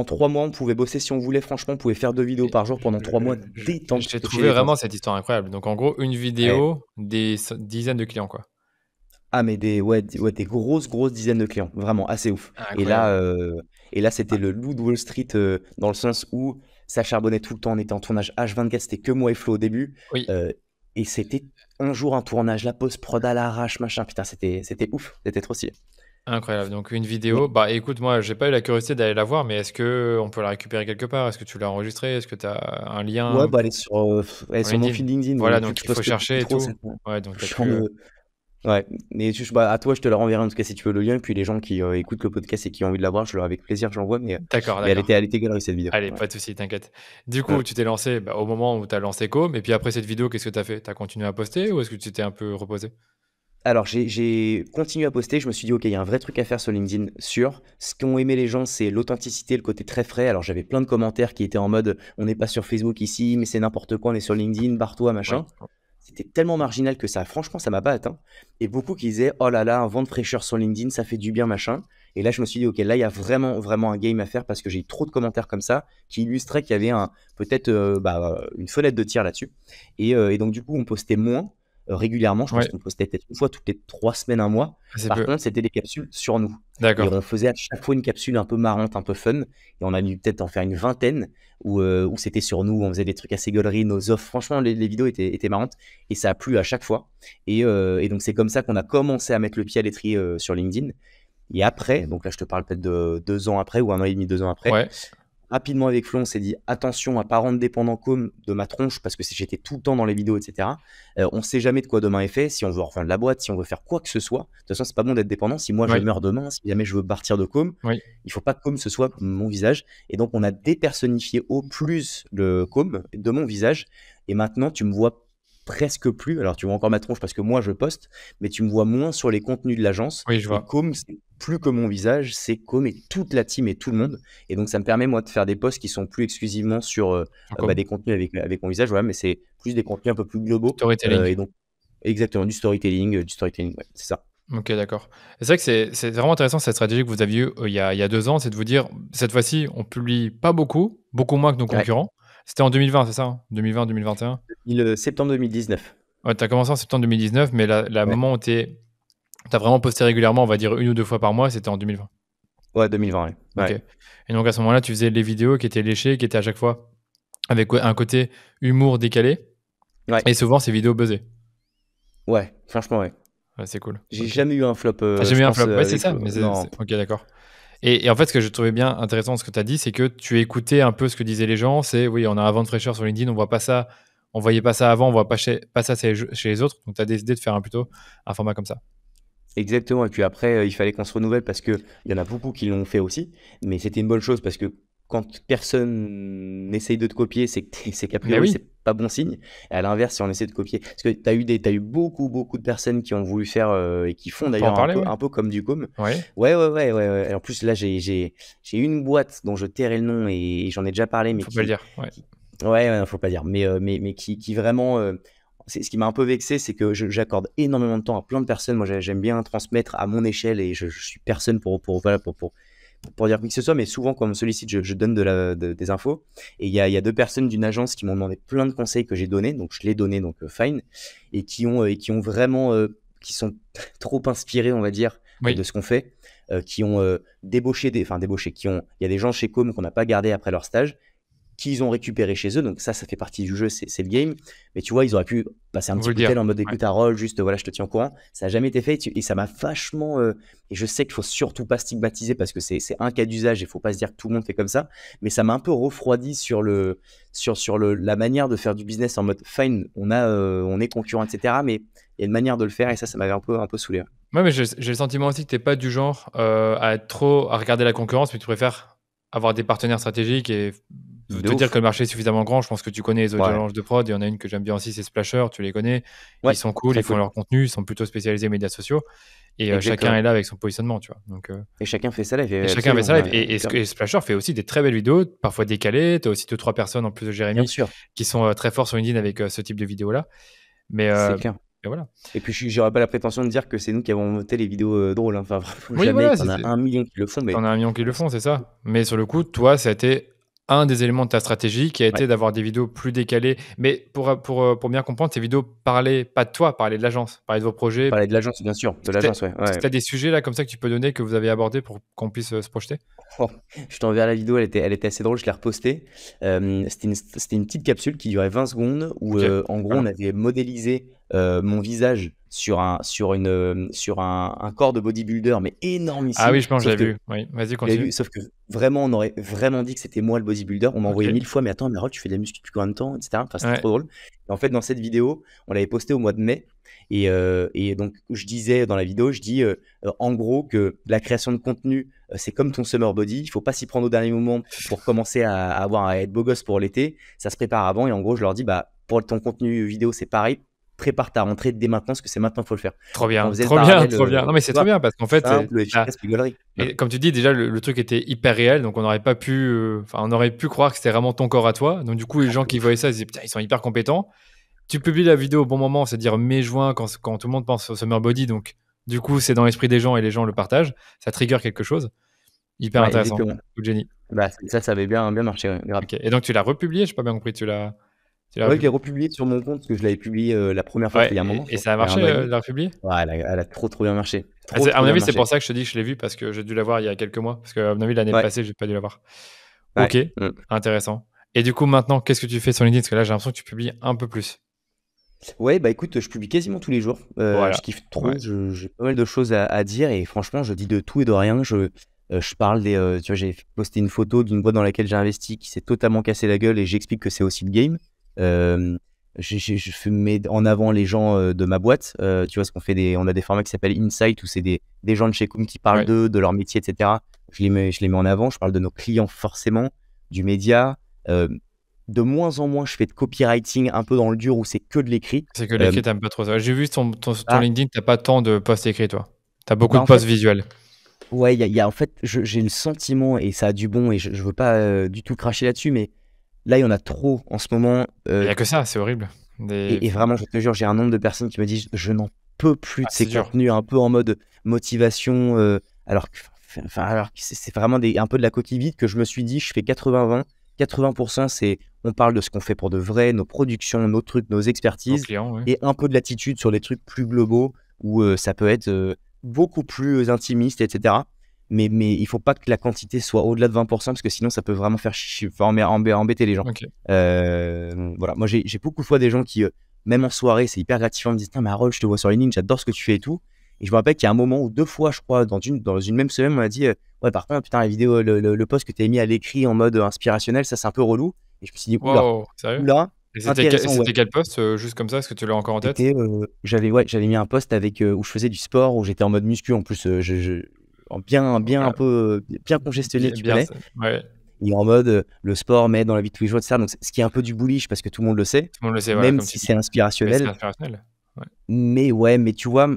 S1: 3 mois, on pouvait bosser si on voulait, franchement, on pouvait faire 2 vidéos
S2: Et
S1: par jour pendant 3 mois,
S2: j'ai
S1: chez
S2: trouvé
S1: détente.
S2: vraiment cette histoire incroyable. Donc en gros, une
S1: Ouais.
S2: vidéo, des dizaines de clients, quoi.
S1: Ah mais des grosses dizaines de clients, vraiment assez ouf. Et là,
S2: Incroyable.
S1: c'était le loup de Wall Street, dans le sens où ça charbonnait tout le temps. On était en tournage H24, c'était que moi et Flo au début,
S2: Oui,
S1: heu et c'était un jour un tournage, la post-prod à l'arrache, machin. Putain, c'était ouf, c'était trop stylé.
S2: incroyable. Donc une
S1: Mmh.
S2: vidéo, bah écoute, moi, j'ai pas eu la curiosité d'aller la voir, mais est-ce que on peut la récupérer quelque part? Est-ce que tu l'as enregistrée? Est-ce que tu as un
S1: Ouais,
S2: lien
S1: bah, elle est
S2: sur
S1: sur mon
S2: LinkedIn?
S1: feed LinkedIn,
S2: Voilà,
S1: vu que
S2: donc
S1: je
S2: il faut
S1: poste plus
S2: chercher et
S1: trop,
S2: tout.
S1: c'est bon.
S2: Ouais, donc tu as
S1: Genre
S2: pu.
S1: de Ouais, mais bah, à toi, je te la renverrai en tout cas si tu veux le lien. Puis les gens qui écoutent le podcast et qui ont envie de la voir, je leur avec plaisir, je l'envoie.
S2: D'accord,
S1: Mais
S2: d'accord.
S1: elle était galerie cette vidéo.
S2: Allez,
S1: Ouais.
S2: pas de souci, t'inquiète. Du coup,
S1: Ouais.
S2: tu t'es lancé bah, au moment où tu as lancé Com, et puis après cette vidéo, qu'est-ce que tu as fait? Tu as continué à poster ou est-ce que tu t'es un peu reposé?
S1: Alors, j'ai continué à poster. Je me suis dit, OK, il y a un vrai truc à faire sur LinkedIn, sûr. Ce qu'ont aimé les gens, c'est l'authenticité, le côté très frais. Alors, j'avais plein de commentaires qui étaient en mode, on n'est pas sur Facebook ici, mais c'est n'importe quoi, on est sur LinkedIn, barre-toi,
S2: Oui.
S1: machin. C'était tellement marginal que ça, franchement, ça m'a pas atteint. Et beaucoup qui disaient, oh là là, un vent de fraîcheur sur LinkedIn, ça fait du bien, machin. Et là, je me suis dit, OK, là, il y a vraiment, vraiment un game à faire parce que j'ai eu trop de commentaires comme ça qui illustraient qu'il y avait peut-être une fenêtre de tir là-dessus. Et donc, du coup, on postait moins régulièrement. Je pense
S2: Ouais,
S1: qu'on postait peut-être une fois toutes les 3 semaines, un mois.
S2: assez
S1: Par
S2: peu.
S1: contre, c'était des capsules sur nous. Et
S2: D'accord.
S1: on faisait à chaque fois une capsule un peu marrante, un peu fun. Et on a dû peut-être en faire une vingtaine où c'était sur nous. On faisait des trucs assez gauleries, nos offres. Franchement, les vidéos étaient marrantes. Et ça a plu à chaque fois. Et donc, c'est comme ça qu'on a commencé à mettre le pied à l'étrier sur LinkedIn. Et après, donc là, je te parle peut-être de 2 ans après ou 1 an et demi, 2 ans après,
S2: Ouais,
S1: rapidement avec Flo, on s'est dit attention à pas rendre dépendant comme de ma tronche parce que j'étais tout le temps dans les vidéos, etc. On sait jamais de quoi demain est fait. Si on veut revendre la boîte, si on veut faire quoi que ce soit, de toute façon, c'est pas bon d'être dépendant. Si moi je
S2: oui,
S1: meurs demain, si jamais je veux partir de com,
S2: oui.
S1: il faut pas que com ce soit mon visage. Et donc, on a dépersonnifié au plus le com de mon visage. Et maintenant, tu me vois presque plus. Alors, tu vois encore ma tronche parce que moi je poste, mais tu me vois moins sur les contenus de l'agence.
S2: Oui, je
S1: Et
S2: vois.
S1: com, c'est plus que mon visage, c'est com et toute la team et tout le monde. Et donc, ça me permet, moi, de faire des posts qui sont plus exclusivement sur
S2: Com.
S1: des contenus avec mon visage, voilà, mais c'est plus des contenus un peu plus globaux.
S2: Storytelling.
S1: Et donc, exactement, du storytelling, ouais, c'est ça.
S2: Ok, d'accord. C'est vrai que c'est vraiment intéressant cette stratégie que vous aviez eue il y a 2 ans, c'est de vous dire, cette fois-ci, on publie pas beaucoup, beaucoup moins que nos
S1: Ouais,
S2: concurrents. C'était en 2020, c'est ça, hein? 2020-2021?
S1: septembre 2019.
S2: Ouais, tu as commencé en septembre 2019, mais la
S1: Ouais,
S2: moment où tu as vraiment posté régulièrement, on va dire une ou deux fois par mois, c'était en 2020.
S1: ouais, 2020, ouais.
S2: Ok.
S1: Ouais,
S2: Et donc à ce moment-là, tu faisais les vidéos qui étaient léchées, qui étaient à chaque fois avec un côté humour décalé,
S1: ouais,
S2: et souvent ces vidéos buzzaient.
S1: ouais, franchement, ouais.
S2: Ouais, c'est cool.
S1: J'ai
S2: Ok.
S1: jamais eu un flop,
S2: Ah, j'ai
S1: je
S2: mis un
S1: pense,
S2: flop. Ouais, c'est
S1: avec
S2: ça. Mais
S1: non.
S2: ok, d'accord. Et en fait, ce que je trouvais bien intéressant de ce que tu as dit, c'est que tu écoutais un peu ce que disaient les gens. C'est oui, on a un vent de fraîcheur sur LinkedIn, on voit pas ça, on voyait pas ça avant, on voit pas ça chez les autres. Donc, tu as décidé de faire plutôt un format comme ça.
S1: Exactement. Et puis après, il fallait qu'on se renouvelle parce qu'il y en a beaucoup qui l'ont fait aussi. Mais c'était une bonne chose parce que quand personne n'essaye de te copier, c'est qu'a
S2: Mais
S1: priori,
S2: oui,
S1: c'est pas bon signe. Et à l'inverse, si on essaie de copier, parce que t'as eu beaucoup de personnes qui ont voulu faire et qui font
S2: on peut en
S1: d'ailleurs
S2: parler, oui.
S1: un peu comme du com.
S2: Oui,
S1: Ouais. Et en plus, là, j'ai une boîte dont je tairai le nom et j'en ai déjà parlé, mais
S2: faut pas le dire. Ouais.
S1: ouais, faut pas dire, mais qui vraiment, c'est ce qui m'a un peu vexé, c'est que j'accorde énormément de temps à plein de personnes. Moi, j'aime bien transmettre à mon échelle et je suis personne voilà, pour dire quoi que ce soit, mais souvent, quand on me sollicite, je donne des infos. Et il y a deux personnes d'une agence qui m'ont demandé plein de conseils que j'ai donnés, donc je l'ai donné, donc fine, et qui ont vraiment, qui sont trop inspirés, on va dire, de
S2: Oui,
S1: ce qu'on fait, qui ont débauché, il y a des gens chez Com qu'on n'a pas gardé après leur stage, qu'ils ont récupéré chez eux. Donc ça fait partie du jeu, c'est le game. Mais tu vois, ils auraient pu passer un
S2: vous
S1: petit
S2: le
S1: coup de tel
S2: dire.
S1: en mode
S2: Ouais.
S1: écoute Harold, juste voilà, je te tiens au courant. Ça n'a jamais été fait et ça m'a vachement. Et je sais qu'il faut surtout pas stigmatiser parce que c'est un cas d'usage et il faut pas se dire que tout le monde fait comme ça. Mais ça m'a un peu refroidi la manière de faire du business en mode fine, on est concurrent, etc. Mais il y a une manière de le faire et ça m'avait un peu saoulé.
S2: Ouais, mais j'ai le sentiment aussi que t'es pas du genre à regarder la concurrence, mais tu préfères avoir des partenaires stratégiques et
S1: De
S2: te dire que
S1: ouf.
S2: le marché est suffisamment grand. Je pense que tu connais les autres
S1: Ouais.
S2: agences de prod. Il y en a une que j'aime bien aussi, c'est Splasher. Tu les connais. Ils
S1: Ouais,
S2: sont cool,
S1: très
S2: ils font
S1: cool.
S2: leur contenu, ils sont plutôt spécialisés médias sociaux. Et chacun
S1: Exactement.
S2: est là avec son positionnement, tu vois. Donc,
S1: Et chacun fait ça live,
S2: et chacun fait
S1: absolument.
S2: ça live.
S1: Ouais,
S2: Et Splasher fait aussi des très belles vidéos, parfois décalées. Tu as aussi 2-3 personnes en plus de
S1: bien
S2: Jérémy
S1: sûr,
S2: qui sont très forts sur LinkedIn avec ce type de vidéos-là. Mais,
S1: c'est clair.
S2: mais voilà.
S1: Et puis, j'aurais pas la prétention de dire que c'est nous qui avons monté les vidéos drôles, hein. Enfin, vraiment,
S2: Oui,
S1: jamais.
S2: voilà,
S1: T'en as 1 million qui le font, mais
S2: t'en as 1 million qui le
S1: on
S2: font,
S1: s-
S2: c'est ça. Mais sur le coup, toi, ça a été un des éléments de ta stratégie qui a
S1: ouais,
S2: été d'avoir des vidéos plus décalées. Mais pour bien comprendre, ces vidéos parlaient pas de toi, parlaient de l'agence, parlaient de vos projets.
S1: parler de l'agence, bien sûr, de l'agence, ouais.
S2: Est-ce que
S1: Ouais.
S2: tu as des sujets là comme ça que tu peux donner, que vous avez abordés pour qu'on puisse se projeter?
S1: Oh, je t'enverrai la vidéo, elle était assez drôle, je l'ai repostée. C'était une petite capsule qui durait 20 secondes où,
S2: Ok,
S1: en gros, on
S2: voilà.
S1: avait modélisé mon visage sur un corps de bodybuilder, mais
S2: Ah oui,
S1: énormissime.
S2: je pense que
S1: Sauf
S2: j'avais
S1: que
S2: vu. Oui, vas-y,
S1: Tu l'as
S2: continue.
S1: vu? Sauf que vraiment, on aurait vraiment dit que c'était moi le bodybuilder. On m'a
S2: Ok,
S1: envoyé 1000 fois: «Mais attends, mais Harold, tu fais de la muscu depuis combien de temps?» et cetera. Enfin, c'était
S2: ouais.
S1: trop drôle. Et en fait, dans cette vidéo, on l'avait postée au mois de mai et donc je disais dans la vidéo, je dis, en gros que la création de contenu, c'est comme ton summer body. Il faut pas s'y prendre au dernier moment pour commencer à être beau gosse pour l'été. Ça se prépare avant et en gros, je leur dis: «Bah, pour ton contenu vidéo, c'est pareil. Prépare ta rentrée dès maintenant parce que c'est maintenant qu'il faut le faire».
S2: Trop
S1: Donc on
S2: bien,
S1: faisait le
S2: trop bien,
S1: parallèle,
S2: trop bien. Non, mais
S1: tu
S2: c'est trop
S1: vois?
S2: bien parce qu'en fait,
S1: Simple, efficace, puis gaulerie. Mmh.
S2: et comme tu dis, déjà, le truc était hyper réel, donc on n'aurait pas pu, enfin, on aurait pu croire que c'était vraiment ton corps à toi. Donc du coup, les gens
S1: De
S2: qui
S1: ouf.
S2: voyaient ça, ils disaient: «Putain, ils sont hyper compétents». Tu publies la vidéo au bon moment, c'est-à-dire mai-juin, quand tout le monde pense au summer body, donc du coup, c'est dans l'esprit des gens et les gens le partagent. Ça trigger quelque chose. Hyper
S1: Ouais,
S2: intéressant.
S1: exactement.
S2: Coup de génie.
S1: Bah, ça avait bien marché, ouais, grave.
S2: OK, et donc tu l'as republié? J'ai pas bien compris, tu l'as
S1: Ouais, je l'ai
S2: republié?
S1: republié sur mon compte parce que je l'avais publié, la première fois,
S2: Ouais,
S1: c'était il y a un moment,
S2: et
S1: je
S2: ça a
S1: il y a
S2: marché,
S1: 1 an et
S2: de
S1: demi.
S2: la republier?
S1: Ouais, elle a trop bien marché.
S2: Ah, à
S1: Trop
S2: mon
S1: bien
S2: avis, c'est
S1: marché.
S2: pour ça que je te dis que je l'ai vu parce que j'ai dû la voir il y a quelques mois. Parce qu'à mon avis, l'année
S1: Ouais,
S2: passée, j'ai pas dû la voir.
S1: ouais,
S2: OK,
S1: mmh.
S2: intéressant. Et du coup, maintenant, qu'est-ce que tu fais sur LinkedIn? Parce que là, j'ai l'impression que tu publies un peu plus.
S1: Ouais, bah, écoute, je publie quasiment tous les jours. Je
S2: Voilà.
S1: kiffe
S2: Ouais.
S1: trop, j'ai pas mal de choses à dire et franchement, je dis de tout et de rien. Je parle tu vois, j'ai posté une photo d'une boîte dans laquelle j'ai investi qui s'est totalement cassé la gueule et j'explique que c'est aussi le game. Hem, je mets en avant les gens, de ma boîte, tu vois? Parce on a des formats qui s'appellent Insight où c'est des gens de chez Koum qui parlent
S2: Ouais.
S1: d'eux, de leur métier et cetera. Je les mets en avant. Je parle de nos clients forcément, du média. De moins en moins, je fais de copywriting un peu dans le dur où c'est que de l'écrit.
S2: C'est que l'écrit,
S1: Hem,
S2: tu pas trop ça. J'ai vu ton
S1: ah,
S2: LinkedIn, tu pas tant de posts écrits, toi. Tu as beaucoup
S1: bah,
S2: de
S1: en
S2: posts
S1: fait,
S2: visuels.
S1: ouais, en fait, j'ai le sentiment et ça a du bon et je veux pas, du tout cracher là-dessus, mais là, il y en a trop en ce moment,
S2: Il y a que ça, c'est horrible.
S1: et vraiment, je te jure, j'ai un nombre de personnes qui me disent: «Je n'en peux plus
S2: Ah,
S1: de ces
S2: c'est dur.
S1: contenus un peu en mode motivation», alors que alors que c'est vraiment un peu de la coquille vide que je me suis dit: «Je fais 80-20. 80% c'est on parle de ce qu'on fait pour de vrai, nos productions, nos trucs, nos
S2: Aux
S1: expertises
S2: clients, oui.
S1: et un peu de l'attitude sur les trucs plus globaux où, ça peut être, beaucoup plus intimiste et cetera». Mais il faut pas que la quantité soit au-delà de 20% parce que sinon ça peut vraiment faire enfin, embêter les gens.
S2: OK.
S1: Voilà, moi j'ai beaucoup de fois des gens qui, même en soirée, c'est hyper gratifiant, me disent: «Putain mais Harold, je te vois sur LinkedIn, j'adore ce que tu fais et tout». Et je me rappelle qu'il y a un moment où 2 fois, je crois, dans une même semaine, on m'a dit: «Ouais, par contre, putain, la vidéo, le post que tu as mis à l'écrit en mode inspirationnel, ça c'est un peu relou». Et je me suis dit: «Ouh là,
S2: Waouh! Sérieux?
S1: ouh là».
S2: Et
S1: intéressant, ouais.
S2: c'était quel post, juste comme ça? Est-ce que tu l'as encore en tête?
S1: C'était, j'avais mis un post avec, où je faisais du sport, où j'étais en mode muscu en plus, je en bien un
S2: Ouais,
S1: peu, bien congestionné, tu
S2: bien
S1: connais?
S2: ça ouais,
S1: Et en mode, le sport m'aide dans la vie de tous les jours et cetera. Donc ce qui est un peu du bullish parce que tout le monde le sait,
S2: tout le monde le sait, voilà,
S1: même
S2: comme tu
S1: si
S2: dis.
S1: c'est
S2: Mais c'est
S1: inspirationnel.
S2: inspirationnel. Ouais.
S1: Mais ouais, mais tu vois,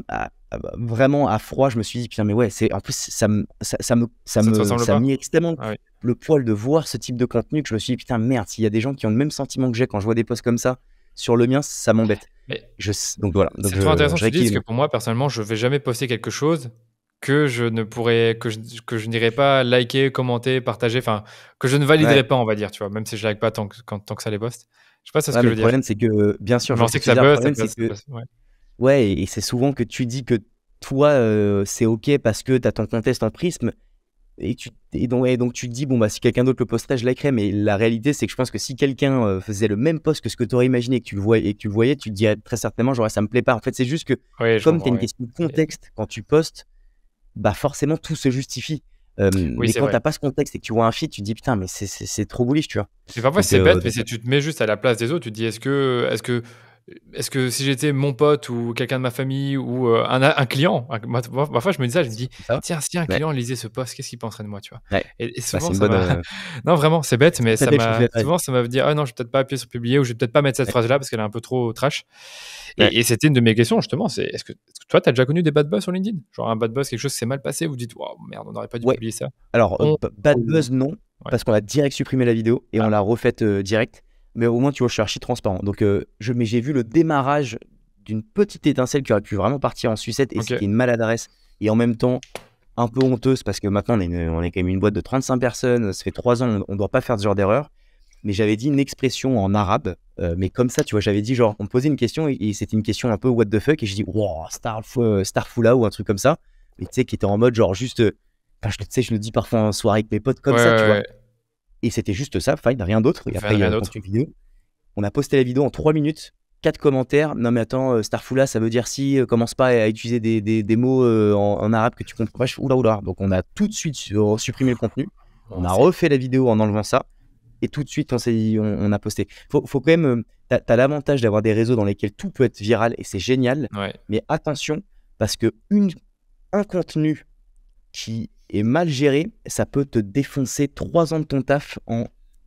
S1: vraiment à froid, je me suis dit: «Putain, mais ouais, c'est en plus
S2: Ça te ressemble
S1: ça
S2: pas?
S1: m'irrite tellement
S2: Ah oui.
S1: le poil de voir ce type de contenu que je me suis dit: "Putain, merde, s'il y a des gens qui ont le même sentiment que j'ai quand je vois des posts comme ça sur le mien, ça m'embête"».
S2: Mais
S1: Donc voilà, donc
S2: c'est trop intéressant
S1: je
S2: ce que tu dis, parce que
S1: rééquilibre.
S2: pour moi, personnellement, je vais jamais poster quelque chose que je n'irai pas liker, commenter, partager, enfin, que je ne
S1: Ouais,
S2: validerai pas, on va dire, tu vois? Même si je like pas tant que ça les posts. Je sais pas si c'est ce
S1: ouais,
S2: que
S1: mais
S2: je
S1: le
S2: veux dire.
S1: problème, c'est que bien sûr,
S2: Mais
S1: je
S2: on
S1: vois ce
S2: sait
S1: que
S2: que
S1: tu veux
S2: ça
S1: dire. Le
S2: buzz, ça
S1: problème, c'est
S2: passe ça
S1: que
S2: passe ouais.
S1: ouais, et c'est souvent que tu dis que toi, c'est OK parce que tu as ton contexte en prisme. Et donc tu te dis: «Bon, bah, si quelqu'un d'autre le posterait, je likerais», mais la réalité, c'est que je pense que si quelqu'un, faisait le même post que ce que tu aurais imaginé et que tu le voyais, tu te dirais très certainement: «Genre, ça me plaît pas». En fait, c'est juste que
S2: Oui, je
S1: comme tu as
S2: comprends,
S1: une
S2: oui.
S1: question de
S2: Et
S1: contexte quand tu postes, bah, forcément tout se justifie.
S2: oui,
S1: Mais
S2: c'est
S1: quand tu
S2: vrai.
S1: as pas ce contexte et que tu vois un feed, tu te dis: «Putain, mais c'est trop bullish», tu vois?
S2: Mais parfois,
S1: Donc
S2: c'est bête, mais
S1: donc
S2: c'est tu te mets juste à la place des autres. Tu te dis: «Est-ce que si j'étais mon pote ou quelqu'un de ma famille ou un client?» Moi, parfois, je me dis ça, je me dis:
S1: c'est ça.
S2: «Tiens, si un
S1: Ouais,
S2: client lisait ce post, qu'est-ce qu'il penserait de moi?» Tu vois?
S1: ouais.
S2: Et
S1: Bah, c'est
S2: souvent,
S1: une
S2: ça
S1: bonne,
S2: m'a non, vraiment, c'est bête, mais
S1: c'est ta
S2: ça
S1: belle chose
S2: m'a
S1: ouais,
S2: souvent, ça m'a dit: «Ah non, je vais peut-être pas appuyer sur publier ou je vais peut-être pas mettre cette
S1: ouais,
S2: phrase-là parce qu'elle est un peu trop trash».
S1: ouais.
S2: Et c'était une de mes questions, justement, c'est est-ce que toi, tu as déjà connu des bad buzz sur LinkedIn? Genre un bad buzz, quelque chose qui s'est mal passé, vous dites: «Waouh, merde, on n'aurait pas dû
S1: Ouais.
S2: publier ça».
S1: Alors,
S2: On
S1: bad buzz, non,
S2: Ouais.
S1: parce qu'on a direct supprimé la vidéo et on
S2: Ah,
S1: l'a refaite, direct. Mais au moins, tu vois, je suis archi transparent. Donc, mais j'ai vu le démarrage d'une petite étincelle qui aurait pu vraiment partir en sucette et
S2: OK.
S1: c'était une maladresse et en même temps un peu honteuse parce que maintenant on est quand même une boîte de 35 personnes, ça fait 3 ans, on doit pas faire ce genre d'erreur. Mais j'avais dit une expression en arabe, mais comme ça, tu vois? J'avais dit genre, on me posait une question et c'était une question un peu what the fuck et je dis: «Wouah, Starfoula» ou un truc comme ça. Mais tu sais, qui était en mode genre juste, enfin, tu sais, je le dis parfois en soirée avec mes potes
S2: Ouais,
S1: comme ça, tu
S2: ouais,
S1: vois?
S2: ouais.
S1: Et c'était juste ça, fine, rien d'autre et après il y a
S2: Rien
S1: le
S2: d'autre.
S1: contenu vidéo. On a posté la vidéo en 3 minutes, 4 commentaires: «Non mais attends, Starfoula ça veut dire si, commence pas à utiliser des mots, en arabe que tu comprends pas». Je fais: «Ouh là, ouh là». Donc on a tout de suite supprimé le contenu. On
S2: Bon,
S1: a
S2: c'est
S1: refait la vidéo en enlevant ça et tout de suite on a posté. Faut quand même, tu as l'avantage d'avoir des réseaux dans lesquels tout peut être viral et c'est génial,
S2: ouais.
S1: mais attention parce que un contenu qui est mal géré, ça peut te défoncer 3 ans de ton taf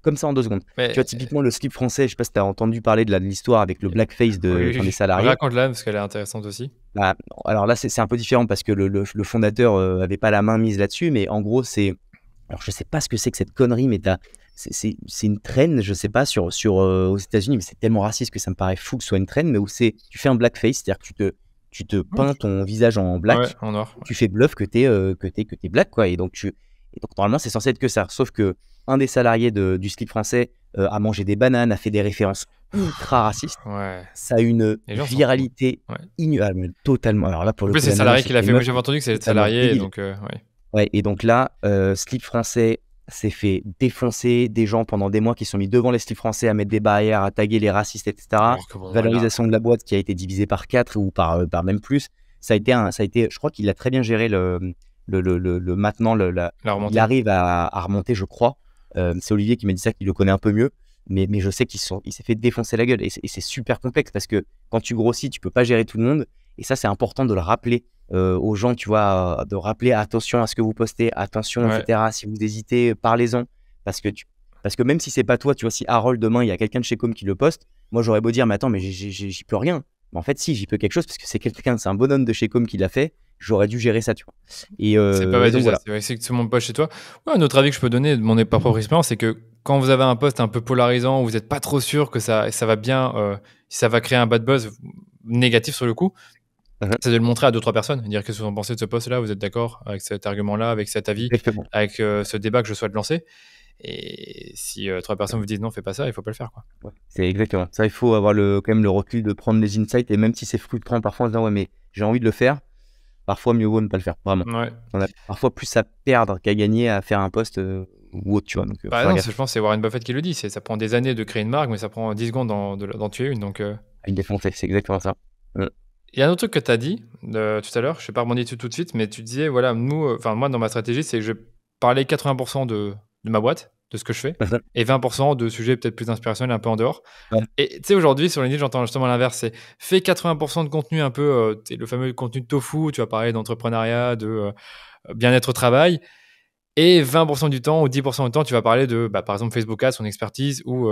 S1: comme ça en 2 secondes. Tu vois,
S2: Mais
S1: typiquement le slip français, je sais pas si tu as entendu parler de l'histoire avec le blackface
S2: oui,
S1: d'un des
S2: oui,
S1: salariés.
S2: raconte-la parce qu'elle est intéressante aussi.
S1: Bah, alors là, c'est un peu différent parce que le fondateur, avait pas la main mise là-dessus, mais en gros, alors je sais pas ce que c'est que cette connerie, mais c'est une trend, je sais pas aux États-Unis, mais c'est tellement raciste que ça me paraît fou que ce soit une trend, mais où tu fais un blackface, c'est-à-dire que tu te
S2: Ouais,
S1: peins ton visage en
S2: ouais,
S1: black
S2: en or,
S1: et
S2: ouais.
S1: tu fais bluff que t'es black, quoi. Et donc normalement, c'est censé être que ça. Sauf que un des salariés du slip français, a mangé des bananes, a fait des références ultra racistes.
S2: Ouais,
S1: Ça a une
S2: les gens sont fous.
S1: viralité
S2: Ouais.
S1: mais totalement. Alors là, pour
S2: En
S1: le
S2: plus,
S1: coup,
S2: c'est le
S1: la nana,
S2: salarié qui l'a
S1: c'était une
S2: fait. Moi,
S1: meuf,
S2: j'avais
S1: mais
S2: entendu que c'est le
S1: totalement
S2: salarié,
S1: débile.
S2: donc ouais.
S1: Ouais, et donc là, Slip Français s'est fait défoncer, des gens pendant des mois qui se sont mis devant les slips français à mettre des barrières, à taguer les racistes, et cetera.
S2: Alors que bon, voilà,
S1: Valorisation de la boîte qui a été divisée par 4 ou par même plus. Ça a été je crois qu'il a très bien géré le maintenant
S2: la
S1: il
S2: remontée.
S1: arrive à remonter, je crois. C'est Olivier qui m'a dit ça, qu'il le connaît un peu mieux. Mais je sais il s'est fait défoncer la gueule et c'est super complexe parce que quand tu grossis, tu peux pas gérer tout le monde et ça, c'est important de le rappeler aux gens, tu vois, de rappeler attention à ce que vous postez, attention,
S2: Ouais,
S1: etc. Si vous hésitez, parlez-en. Parce que même si c'est pas toi, tu vois, si Harold demain, il y a quelqu'un de chez Com qui le poste, moi j'aurais beau dire, mais attends, mais j'y peux rien. Mais en fait, si, j'y peux quelque chose parce que c'est un bonhomme de chez Com qui l'a fait. J'aurais dû gérer ça, tu vois. Et,
S2: c'est pas
S1: euh, et
S2: facile
S1: donc
S2: ça.
S1: voilà.
S2: C'est vrai que c'est que tout le monde poste chez toi. Ouais, un autre avis que je peux donner de mon propre expérience, c'est que quand vous avez un post un peu polarisant, où vous êtes pas trop sûr que ça va bien, si ça va créer un bad buzz négatif sur le coup,
S1: Mhm.
S2: c'est de le montrer à 2-3 personnes, dire: «Qu'est-ce que vous en pensez de ce post-là? Vous êtes d'accord avec cet argument-là, avec cet avis,
S1: Exactement.
S2: avec, ce débat que je souhaite lancer?» Et si, 3 personnes vous disent: «Non, fais pas ça», il faut pas le faire, quoi.
S1: Ouais, c'est exactement. Ça, il faut avoir quand même le recul de prendre les insights et même si c'est frustrant parfois en se disant, ouais, mais j'ai envie de le faire, parfois mieux vaut ne pas le faire, vraiment.
S2: Ouais.
S1: On a parfois plus à perdre qu'à gagner à faire un post ou autre, tu vois. Donc, faut
S2: Bah,
S1: faire
S2: non,
S1: gaffe.
S2: je pense que c'est Warren Buffett qui le dit, ça prend des années de créer une marque, mais ça prend 10 secondes d'en tuer une, donc
S1: À une défoncer, c'est exactement ça.
S2: il y a un autre truc que tu as dit, tout à l'heure, je vais pas rebondir dessus tout de suite, mais tu disais, voilà, nous, enfin, moi, dans ma stratégie, c'est que je parlais 80 de ma boîte de ce que je fais et 20% de sujets peut-être plus inspirationnels, un peu en dehors.
S1: Ouais.
S2: Et tu sais, aujourd'hui, sur LinkedIn, j'entends justement l'inverse. C'est fais 80% de contenu un peu, le fameux contenu de tofu, tu vas parler d'entrepreneuriat, de bien-être au travail. Et 20% du temps ou 10% du temps, tu vas parler de, par exemple, Facebook Ads, son expertise ou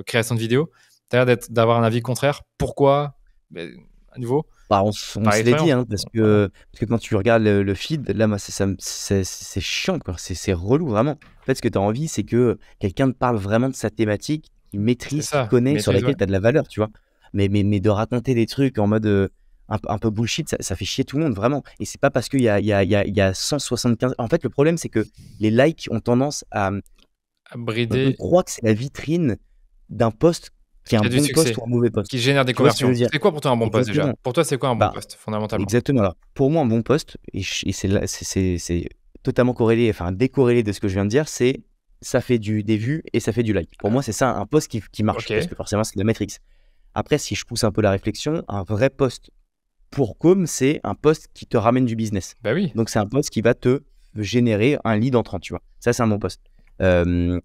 S2: création de vidéos. Tu as l'air d'avoir un avis contraire. Pourquoi? À nouveau,
S1: Bah, on
S2: par
S1: se l'est dit,
S2: expérience.
S1: hein, parce que quand tu regardes le feed, là, moi, c'est chiant, quoi. C'est relou, vraiment. En fait, ce que tu as envie, c'est que quelqu'un te parle vraiment de sa thématique, qu'il
S2: C'est
S1: maîtrise, qu'il
S2: ça,
S1: connaît, sur
S2: maîtrise, ouais.
S1: laquelle tu as de la valeur, tu vois. Mais de raconter des trucs en mode un peu bullshit, ça fait chier tout le monde, vraiment. Et c'est pas parce qu'il y a 175. En fait, le problème, c'est que les likes ont tendance à.
S2: À
S1: On
S2: brider,
S1: croit que c'est la vitrine d'un post qui est un
S2: qui a du
S1: bon post
S2: succès,
S1: ou un mauvais post.
S2: qui génère des
S1: Tu vois ce que je veux
S2: conversions.
S1: dire?
S2: C'est quoi pour toi un bon post déjà?
S1: Exactement.
S2: Pour toi, c'est quoi un bon
S1: Bah,
S2: post, fondamentalement?
S1: exactement. Alors, pour moi, un bon post, et c'est totalement corrélé, enfin décorrélé de ce que je viens de dire, c'est ça fait des vues et ça fait du like. Pour moi, c'est ça un post qui marche, parce
S2: Ok,
S1: que forcément, c'est de la métrique. Après, si je pousse un peu la réflexion, un vrai post pour com, c'est un post qui te ramène du business.
S2: bah oui.
S1: Donc, c'est un post qui va te générer un lead entrant, tu vois. Ça, c'est un bon post. Euh,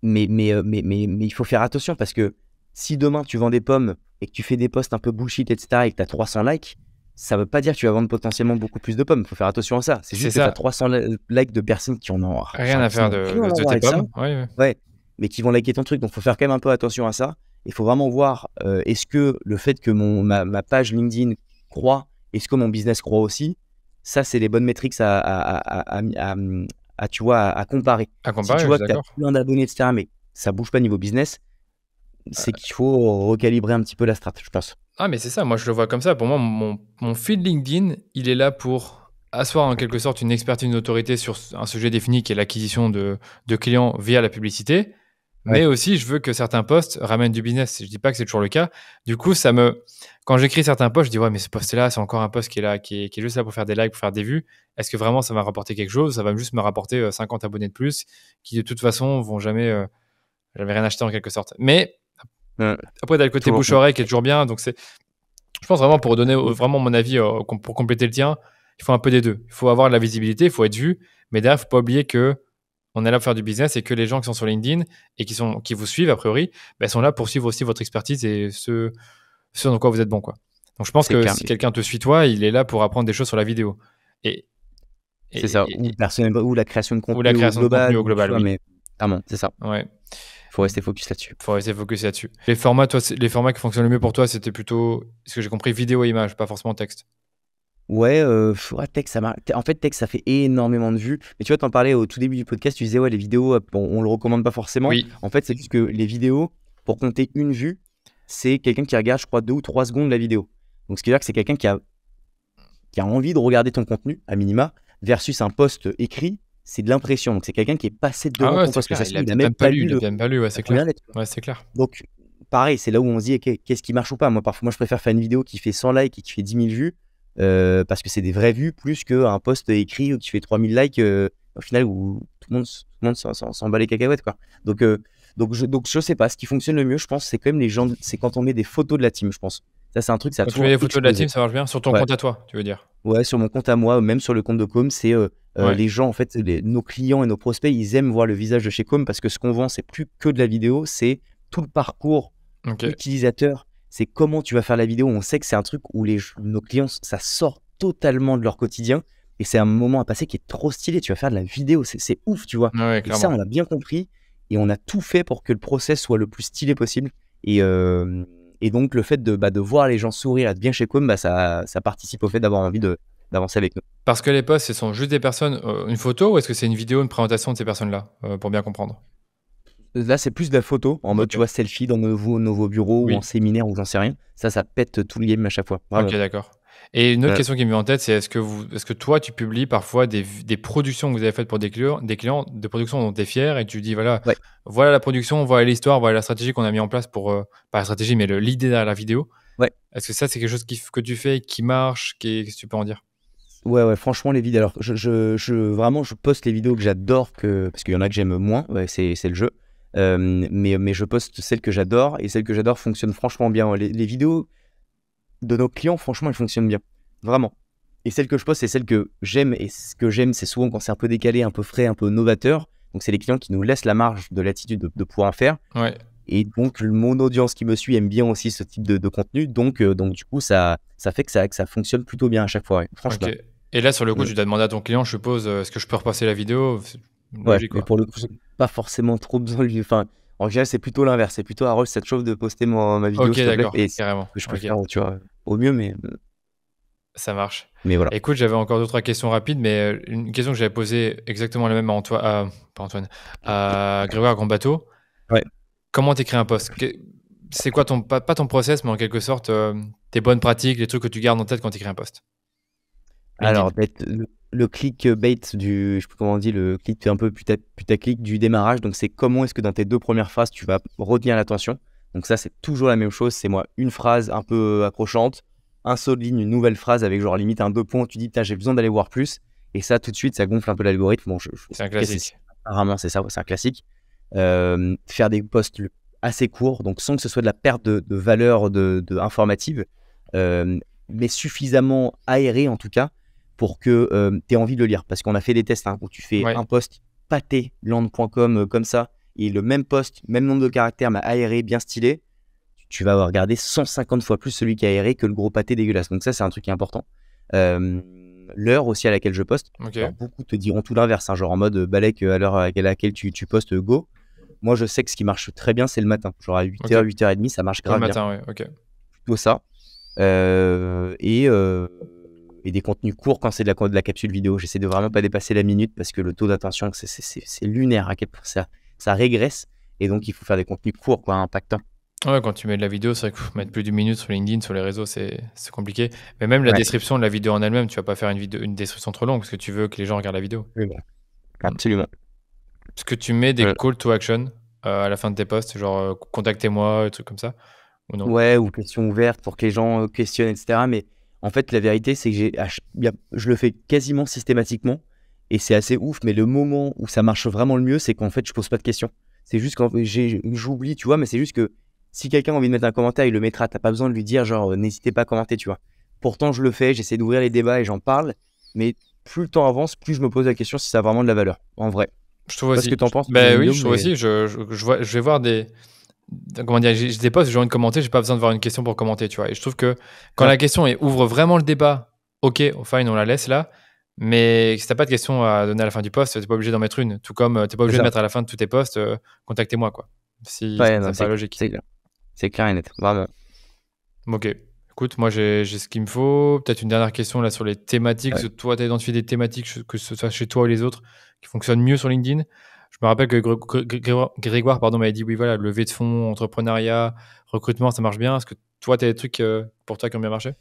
S1: mais il faut faire attention, parce que si demain tu vends des pommes et que tu fais des posts un peu bullshit, etc., et que tu as 300 likes, ça veut pas dire que tu vas vendre potentiellement beaucoup plus de pommes. Il faut faire attention à ça. C'est
S2: C'est
S1: juste que tu as
S2: ça.
S1: 300 likes de personnes qui en ont
S2: Rien à
S1: qui
S2: faire
S1: n'ont rien à
S2: de
S1: voir
S2: tes
S1: avec ça,
S2: pommes. Ouais, ouais.
S1: ouais, mais qui vont liker ton truc. Donc, il faut faire quand même un peu attention à ça. Il faut vraiment voir, est-ce que le fait que ma page LinkedIn croît, est-ce que mon business croît aussi? Ça, c'est les bonnes métriques tu vois, à comparer.
S2: À
S1: Si tu
S2: comparer, je
S1: vois
S2: suis
S1: que tu as
S2: d'accord.
S1: plein d'abonnés, etc., mais ça bouge pas niveau business, c'est qu'il faut recalibrer un petit peu la strat, je pense.
S2: Ah, mais c'est ça, moi je le vois comme ça. Pour moi, mon feed LinkedIn, il est là pour asseoir en quelque sorte une expertise, une autorité sur un sujet défini qui est l'acquisition de clients via la publicité. Mais
S1: Ouais.
S2: aussi, je veux que certains posts ramènent du business. Je dis pas que c'est toujours le cas. Du coup, quand j'écris certains posts, je dis ouais, mais ce post-là, c'est encore un post qui est là, qui est juste là pour faire des likes, pour faire des vues. Est-ce que vraiment ça va rapporter quelque chose? Ça va juste me rapporter 50 abonnés de plus, qui de toute façon vont jamais rien acheter en quelque sorte. Mais
S1: Ouais.
S2: après, t'as le côté
S1: Toujours.
S2: bouche-oreille qui est toujours bien. Donc je pense vraiment pour donner vraiment mon avis, pour compléter le tien, il faut un peu des deux. Il faut avoir de la visibilité, il faut être vu, mais derrière, il ne faut pas oublier que on est là pour faire du business et que les gens qui sont sur LinkedIn et qui vous suivent, a priori, sont là pour suivre aussi votre expertise et ce dans quoi vous êtes bon, quoi. Donc, je pense
S1: C'est
S2: que
S1: clair.
S2: si quelqu'un te suit, toi, il est là pour apprendre des choses sur la vidéo et,
S1: C'est ça.
S2: et-
S1: Ou ou la création de
S2: ou la
S1: contenu au
S2: création de contenu
S1: global,
S2: au
S1: ou tu
S2: global,
S1: vois,
S2: oui.
S1: mais clairement, c'est ça.
S2: Ouais,
S1: Faut rester focus là-dessus.
S2: faut rester focus là-dessus. Les formats, toi, les formats qui fonctionnent le mieux pour toi, c'était plutôt, ce que j'ai compris, vidéo et image, pas forcément texte.
S1: Ouais, ouais, texte, en fait, texte, ça fait énormément de vues. Mais tu vois, t'en parlais au tout début du podcast, tu disais, ouais, les vidéos, bon, on le recommande pas forcément.
S2: Oui,
S1: En fait, c'est juste que les vidéos, pour compter une vue, c'est quelqu'un qui regarde, je crois, 2 ou 3 secondes la vidéo. Donc, ce qui veut dire que c'est quelqu'un qui a envie de regarder ton contenu, à minima, versus un post écrit, c'est de l'impression. Donc, c'est quelqu'un qui est passé
S2: ah
S1: devant
S2: ouais,
S1: ton
S2: c'est
S1: post, que
S2: clair,
S1: ça se
S2: il
S1: trouve,
S2: a
S1: il a
S2: peut-être
S1: même
S2: même pas
S1: pas
S2: lu,
S1: lu
S2: il a peut-être même pas lu, ouais,
S1: la
S2: c'est
S1: première
S2: clair.
S1: lettre.
S2: Ouais, c'est clair.
S1: Donc, pareil, c'est là où on se dit, ok, qu'est-ce qui marche ou pas? Moi, parfois, je préfère faire une vidéo qui fait 100 likes et qui fait 10 000 vues, parce que c'est des vraies vues, plus qu'un post écrit qui fait 3000 likes, au final, où tout le monde s'en bat les cacahuètes, quoi. Donc, je sais pas. Ce qui fonctionne le mieux, je pense, c'est quand même c'est quand on met des photos de la team, je pense. Ça, c'est un truc, ça a
S2: Quand tu mets
S1: toujours
S2: les photos de la team,
S1: explosé.
S2: ça marche bien? Sur ton
S1: Ouais.
S2: compte à toi, tu veux dire?
S1: Ouais, sur mon compte à moi, même sur le compte de Com, c'est
S2: Ouais,
S1: les gens, en fait, nos clients et nos prospects, ils aiment voir le visage de chez Com, parce que ce qu'on vend, c'est plus que de la vidéo, c'est tout le parcours
S2: OK.
S1: utilisateur. C'est comment tu vas faire la vidéo. On sait que c'est un truc où nos clients, ça sort totalement de leur quotidien, et c'est un moment à passer qui est trop stylé. Tu vas faire de la vidéo, c'est ouf, tu vois.
S2: Ouais, ouais,
S1: Et ça,
S2: clairement.
S1: on l'a bien compris, et on a tout fait pour que le process soit le plus stylé possible. Et donc, le fait de voir les gens sourire, être bien chez Com, ça participe au fait d'avoir envie d'avancer avec nous.
S2: Parce que les posts, ce sont juste des personnes, une photo ou est-ce que c'est une vidéo, une présentation de ces personnes-là? Pour bien comprendre.
S1: Là, c'est plus de la photo, en mode, tu
S2: OK.
S1: vois, selfie dans nos bureaux ou en
S2: Oui.
S1: séminaire ou j'en sais rien. Ça pète tout le game à chaque fois,
S2: OK,
S1: vraiment.
S2: d'accord. Et une autre
S1: Ouais.
S2: question qui me vient en tête, c'est est-ce que toi, tu publies parfois des productions que vous avez faites pour des clients, des productions dont tu es fier et tu dis: «Voilà,
S1: Ouais.
S2: voilà la production, voilà l'histoire, voilà la stratégie qu'on a mis en place pour, pas la stratégie, mais l'idée derrière la vidéo».
S1: Ouais.
S2: Est-ce que ça, c'est quelque chose que tu fais, qui marche, qu'est-ce que tu peux en dire?
S1: Ouais, ouais, franchement, les vidéos. Alors, vraiment, je poste les vidéos que j'adore, parce qu'il y en a que j'aime moins, ouais, c'est le jeu. Mais je poste celles que j'adore, et celles que j'adore fonctionnent franchement bien. Les vidéos de nos clients, franchement, elles fonctionnent bien. Vraiment. Et celles que je poste, c'est celles que j'aime. Et ce que j'aime, c'est souvent quand c'est un peu décalé, un peu frais, un peu novateur. Donc, c'est les clients qui nous laissent la marge de latitude de pouvoir en faire.
S2: Ouais.
S1: Et donc, mon audience qui me suit aime bien aussi ce type de contenu. Donc du coup, ça fait que ça fonctionne plutôt bien à chaque fois, ouais, franchement.
S2: Ok. Et là, sur le coup, tu dois demander à ton client, je suppose, est-ce que je peux repasser la vidéo? C'est
S1: Ouais,
S2: logique,
S1: mais
S2: quoi.
S1: pour le coup, j'ai pas forcément trop besoin de lui. Enfin, en général, c'est plutôt l'inverse. C'est plutôt Harold, ça te chauffe de poster ma vidéo,
S2: Ok,
S1: s'il te plaît.
S2: d'accord,
S1: Et c'est
S2: carrément.
S1: ce que je peux
S2: Ok,
S1: faire, tu vois, au mieux,
S2: ça marche.
S1: mais voilà.
S2: Écoute, j'avais encore 2-3 questions rapides, mais une question que j'avais posée exactement la même à Antoine, pas Antoine, à Grégoire Grandbateau.
S1: Ouais.
S2: Comment t'écris un post? C'est quoi pas ton process, mais en quelque sorte, tes bonnes pratiques, les trucs que tu gardes en tête quand tu écris un post LinkedIn?
S1: Alors, le clickbait je sais plus comment on dit, le clic un peu putaclic du démarrage. Donc, c'est comment est-ce que dans tes 2 premières phrases, tu vas retenir l'attention. Donc ça, c'est toujours la même chose. C'est moi, une phrase un peu accrochante, un saut de ligne, une nouvelle phrase avec genre limite un 2 points où tu dis, putain, j'ai besoin d'aller voir plus. Et ça, tout de suite, ça gonfle un peu l'algorithme. Bon,
S2: C'est un
S1: ok,
S2: classique.
S1: apparemment, c'est ça, c'est un classique. Faire des posts assez courts, donc sans que ce soit de la perte de valeur informative, mais suffisamment aéré en tout cas pour que tu aies envie de le lire. Parce qu'on a fait des tests où tu fais
S2: Ouais.
S1: un post pâté, land.com comme ça, et le même post, même nombre de caractères, mais aéré, bien stylé, tu vas regarder 150 fois plus celui qui est aéré que le gros pâté dégueulasse. Donc ça, c'est un truc qui est important. L'heure aussi à laquelle je poste.
S2: Ok.
S1: Alors, beaucoup te diront tout l'inverse, genre en mode Balek, à l'heure à laquelle tu postes, go. Moi, je sais que ce qui marche très bien, c'est le matin. Genre à 8h,
S2: Ok.
S1: 8h30, ça marche
S2: Tôt le
S1: grave bien.
S2: matin, ouais. Ok.
S1: Plutôt ça. Et des contenus courts quand c'est de la capsule vidéo. J'essaie de vraiment pas dépasser la minute parce que le taux d'attention, c'est lunaire à quel point ça régresse. Et donc, il faut faire des contenus courts, quoi, impactants.
S2: Ouais, quand tu mets de la vidéo, c'est vrai que mettre plus d'une minute sur LinkedIn, sur les réseaux, c'est compliqué. Mais même la
S1: Ouais.
S2: description de la vidéo en elle-même, tu vas pas faire une description trop longue parce que tu veux que les gens regardent la vidéo.
S1: Absolument.
S2: Est-ce que tu mets des call to action à la fin de tes posts, genre contactez-moi, des trucs comme ça, ou non?
S1: Ouais, ou questions ouvertes pour que les gens questionnent, etc. Mais en fait, la vérité, c'est que je le fais quasiment systématiquement et c'est assez ouf. Mais le moment où ça marche vraiment le mieux, c'est qu'en fait, je pose pas de questions. C'est juste quand j'oublie, tu vois, mais c'est juste que si quelqu'un a envie de mettre un commentaire, il le mettra. T'as pas besoin de lui dire, genre, n'hésitez pas à commenter, tu vois. Pourtant, je le fais, j'essaie d'ouvrir les débats et j'en parle. Mais plus le temps avance, plus je me pose la question si ça a vraiment de la valeur, en vrai.
S2: Je trouve
S1: Je sais pas
S2: aussi.
S1: ce que t'en penses,
S2: Ben oui,
S1: Guillaume,
S2: je trouve
S1: mais
S2: aussi. Je vais voir des. Comment dire, j'ai des posts, j'ai envie de commenter, j'ai pas besoin de voir une question pour commenter, tu vois. Et je trouve que quand
S1: ça,
S2: la question ouvre vraiment le débat, ok, fine, on la laisse là. Mais si t'as pas de question à donner à la fin du post, t'es pas obligé d'en mettre une. Tout comme t'es pas
S1: c'est
S2: obligé de
S1: ça.
S2: mettre à la fin de tous tes posts, contactez-moi, quoi. Si
S1: Ouais,
S2: ça
S1: non,
S2: me
S1: c'est
S2: paraît
S1: clair,
S2: logique.
S1: c'est clair. C'est clair et net, vraiment.
S2: Ok. Écoute, moi j'ai ce qu'il me faut. Peut-être une dernière question là sur les thématiques.
S1: Ouais.
S2: Toi, tu as identifié des thématiques, que ce soit chez toi ou les autres, qui fonctionnent mieux sur LinkedIn. Je me rappelle que Grégoire m'avait dit oui, voilà, levée de fonds, entrepreneuriat, recrutement, ça marche bien. Est-ce que toi, tu as des trucs pour toi qui ont bien marché?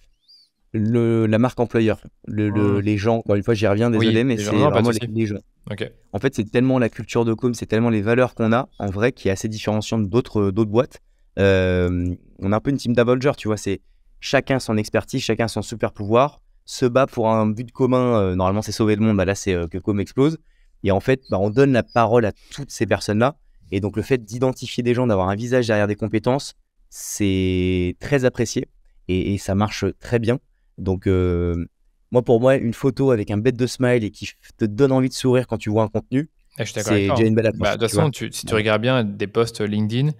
S1: La marque employeur, les gens, encore une fois, j'y reviens,
S2: Oui,
S1: désolé, mais
S2: les gens.
S1: c'est
S2: Non, pas de
S1: vraiment
S2: souci.
S1: les gens.
S2: Ok.
S1: En fait, c'est tellement la culture de com, c'est tellement les valeurs qu'on a, en vrai, qui est assez différenciant d'autres boîtes. On a un peu une team d'Avengers, tu vois, c'est chacun son expertise, chacun son super pouvoir, se bat pour un but commun, normalement c'est sauver le monde, bah là c'est que com explose. Et en fait, bah, on donne la parole à toutes ces personnes-là. Et donc le fait d'identifier des gens, d'avoir un visage derrière des compétences, c'est très apprécié et ça marche très bien. Donc, pour moi, une photo avec un bête de smile et qui te donne envie de sourire quand tu vois un contenu,
S2: Je suis d'accord avec
S1: c'est
S2: toi,
S1: déjà
S2: hein.
S1: une belle
S2: Bah,
S1: approche,
S2: de toute
S1: tu vois.
S2: façon, si tu regardes bien des posts LinkedIn,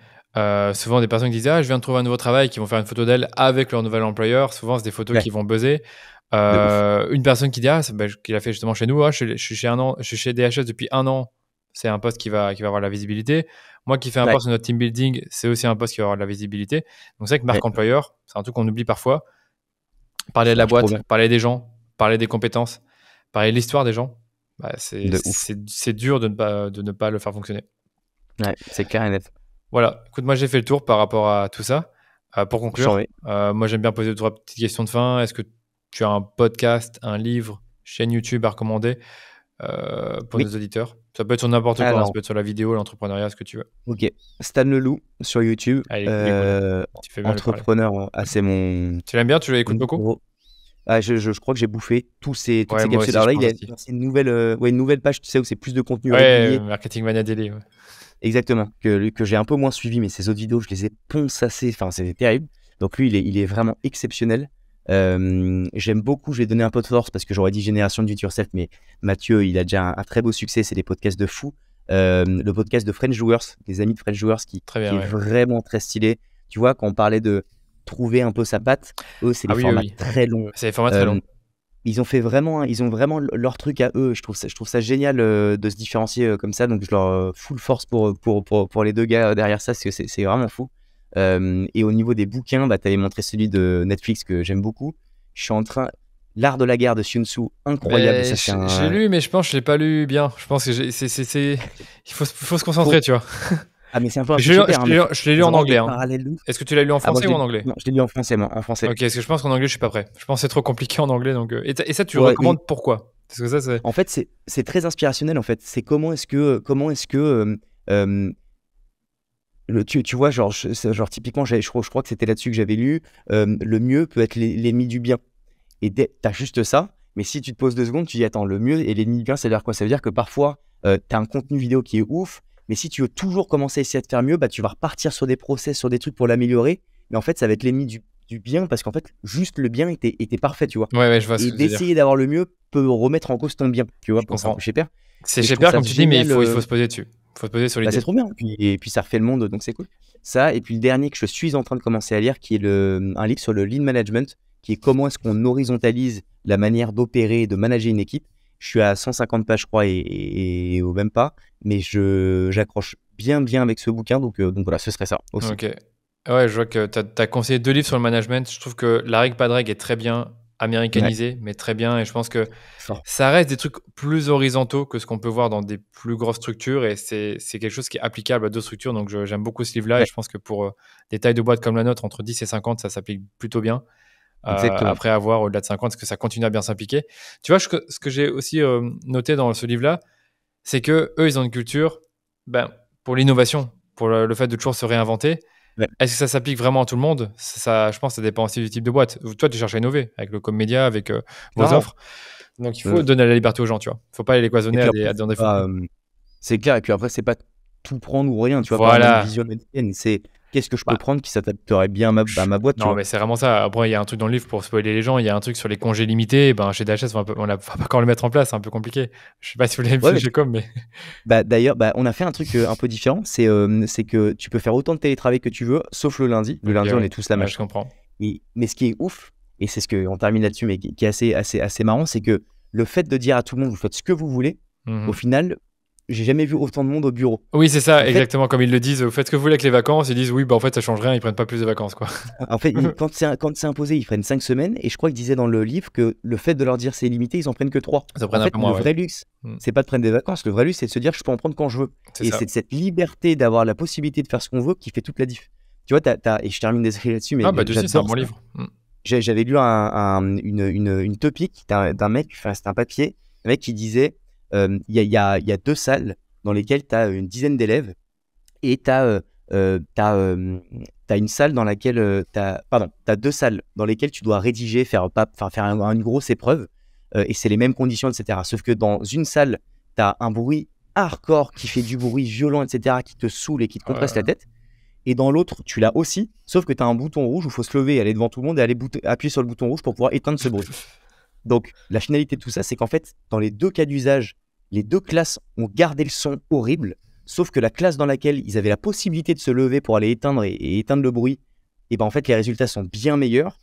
S2: souvent des personnes qui disent ah, je viens de trouver un nouveau travail, qui vont faire une photo d'elle avec leur nouvel employeur. Souvent, c'est des photos
S1: Ouais,
S2: qui vont buzzer.
S1: de ouf.
S2: Une personne qui dit ah, qu'il a fait justement chez nous, ah, je suis je suis chez DHS depuis 1 an. C'est un post qui va avoir la visibilité. Moi qui fais un
S1: Ouais,
S2: post sur notre team building, c'est aussi un post qui va avoir de la visibilité. Donc c'est vrai que
S1: ouais,
S2: marque employeur, c'est un truc qu'on oublie parfois. Parler de
S1: ça
S2: la
S1: marche trop
S2: boîte,
S1: bien,
S2: parler des gens, parler des compétences, parler de l'histoire des gens, bah,
S1: de ouf.
S2: c'est dur de ne pas le faire fonctionner.
S1: Ouais, c'est clair et net.
S2: Voilà, écoute, moi j'ai fait le tour par rapport à tout ça. Pour
S1: J'en
S2: conclure,
S1: ai.
S2: moi j'aime bien poser 3 petites questions de fin. Est-ce que tu as un podcast, un livre, chaîne YouTube à recommander pour nos
S1: Oui,
S2: auditeurs? Ça peut être sur n'importe quoi, hein, ça
S1: alors,
S2: peut être sur la vidéo, l'entrepreneuriat, ce que tu veux.
S1: ok. Stan Leloup sur YouTube,
S2: Allez, il est cool. Tu fais bien de le parler.
S1: entrepreneur, c'est
S2: Tu l'aimes bien? Tu l'écoutes
S1: mon
S2: beaucoup?
S1: gros. Ah, je crois que j'ai bouffé toutes ces
S2: Ouais, moi
S1: capsules.
S2: aussi,
S1: Alors
S2: je
S1: là,
S2: pense
S1: il a
S2: aussi.
S1: lancé une nouvelle page, tu sais, où c'est plus de contenu
S2: Ouais,
S1: régulier.
S2: Marketing Mania Daily. Ouais.
S1: Exactement, que j'ai un peu moins suivi, mais ses autres vidéos, je les ai ponçassées, enfin, c'était terrible. Donc lui, il est vraiment exceptionnel. J'aime beaucoup, je vais donner un peu de force parce que j'aurais dit Génération Do It Yourself, mais Mathieu, il a déjà un très beau succès, c'est des podcasts de fou. le podcast de French Doers, des amis de French Doers qui est vraiment très stylé. Tu vois, quand on parlait de trouver un peu sa patte, eux, c'est des formats très longs.
S2: C'est des formats très longs.
S1: Ils ont vraiment leur truc à eux. Je trouve ça génial de se différencier comme ça. Donc, je leur full force pour les deux gars derrière ça, parce que c'est vraiment fou. Et au niveau des bouquins, tu avais montré celui de Netflix que j'aime beaucoup. Je suis en train... L'art de la guerre de Sun Tzu, incroyable.
S2: J'ai lu, mais je pense que je l'ai pas lu bien. Je pense que il faut se concentrer, tu vois.
S1: Ah, mais c'est un peu
S2: je l'ai lu en anglais. Hein. Est-ce que tu l'as lu en français ou en anglais?
S1: Non, je l'ai lu en français, moi. En français.
S2: Ok, parce que je pense qu'en anglais, je suis pas prêt. Je pense que c'est trop compliqué en anglais. Donc... Et ça, tu recommandes pourquoi? Parce que ça, c'est...
S1: En fait, c'est très inspirationnel. En fait, c'est comment est-ce que tu vois, genre typiquement, je crois que c'était là-dessus que j'avais lu. Le mieux peut être l'ennemi du bien. Et t'as juste ça, mais si tu te poses 2 secondes, tu dis attends, le mieux et l'ennemi du bien, ça veut dire quoi? Ça veut dire que parfois, t'as un contenu vidéo qui est ouf, mais si tu veux toujours commencer à essayer de faire mieux, tu vas repartir sur des process, sur des trucs pour l'améliorer, mais en fait, ça va être l'ennemi du bien, parce qu'en fait, juste le bien était parfait, tu vois.
S2: Ouais, je vois ce
S1: et
S2: que tu veux dire.
S1: d'essayer d'avoir le mieux peut remettre en cause ton bien, tu vois, pour ça, chez Père.
S2: C'est chez Père, comme tu dis, mais il faut se poser dessus. Il faut se poser sur l'idée.
S1: C'est trop bien, et puis ça refait le monde, donc c'est cool. Ça, et puis le dernier que je suis en train de commencer à lire, qui est un livre sur le lean management, qui est comment est-ce qu'on horizontalise la manière d'opérer et de manager une équipe. Je suis à 150 pages, je crois, et au même pas, mais j'accroche bien avec ce bouquin, donc voilà, ce serait ça aussi.
S2: Ok. Ouais, je vois que tu as conseillé 2 livres sur le management. Je trouve que La règle pas de règle est très bien américanisé, mais très bien, et je pense que ça reste des trucs plus horizontaux que ce qu'on peut voir dans des plus grosses structures, et c'est quelque chose qui est applicable à d'autres structures, donc j'aime beaucoup ce livre-là, et je pense que pour des tailles de boîte comme la nôtre, entre 10 et 50, ça s'applique plutôt bien. Après avoir au-delà de 50, est-ce que ça continue à bien s'impliquer? Tu vois, ce que j'ai aussi noté dans ce livre-là, c'est que eux, ils ont une culture pour l'innovation, pour le fait de toujours se réinventer. Est-ce que ça s'applique vraiment à tout le monde? Je pense que ça dépend aussi du type de boîte. Toi, tu cherches à innover avec le Comedia, avec vos offres. Donc, il faut donner la liberté aux gens, tu vois. Il ne faut pas les cloisonner à des défauts.
S1: C'est clair. Et puis après, c'est pas tout prendre ou rien, tu vois.
S2: Voilà.
S1: Une vision américaine, c'est qu'est-ce que je peux prendre qui s'adapterait bien à ma boîte.
S2: Non, mais c'est vraiment ça. Après, il y a un truc dans le livre pour spoiler les gens. Il y a un truc sur les congés limités. Chez DHS, on n'a pas encore le mettre en place. C'est un peu compliqué. Je sais pas si vous l'avez fait chez Com, mais.
S1: D'ailleurs, on a fait un truc un peu différent. C'est que tu peux faire autant de télétravail que tu veux, sauf le lundi. Le lundi, on est tous la même.
S2: Je comprends.
S1: Mais ce qui est ouf, et c'est ce qu'on termine là-dessus, mais qui est assez marrant, c'est que le fait de dire à tout le monde, vous faites ce que vous voulez, au final, j'ai jamais vu autant de monde au bureau.
S2: Oui, c'est ça, exactement. Comme ils le disent, vous faites ce que vous voulez avec les vacances, ils disent oui, en fait, ça change rien, ils prennent pas plus de vacances, quoi.
S1: En fait, quand c'est imposé, ils prennent 5 semaines, et je crois qu'ils disaient dans le livre que le fait de leur dire c'est limité, ils en prennent que 3.
S2: Ça prenne un peu moins,
S1: le vrai luxe, c'est pas de prendre des vacances. Le vrai luxe, c'est de se dire je peux en prendre quand je veux. Et c'est cette liberté d'avoir la possibilité de faire ce qu'on veut qui fait toute la diff. Tu vois, et je termine désolé là-dessus, mais
S2: c'est un bon livre.
S1: J'avais lu une topic d'un mec, c'était un papier, un mec qui disait il y a 2 salles dans lesquelles tu as une dizaine d'élèves, et tu as une salle dans laquelle t'as 2 salles dans lesquelles tu dois rédiger, faire une grosse épreuve, et c'est les mêmes conditions, etc. Sauf que dans une salle, tu as un bruit hardcore qui fait du bruit violent, etc., qui te saoule et qui te compresse la tête. Et dans l'autre, tu l'as aussi, sauf que tu as un bouton rouge où il faut se lever, aller devant tout le monde et aller appuyer sur le bouton rouge pour pouvoir éteindre ce bruit. Donc, la finalité de tout ça, c'est qu'en fait, dans les 2 cas d'usage, les 2 classes ont gardé le son horrible, sauf que la classe dans laquelle ils avaient la possibilité de se lever pour aller éteindre et éteindre le bruit, et en fait, les résultats sont bien meilleurs,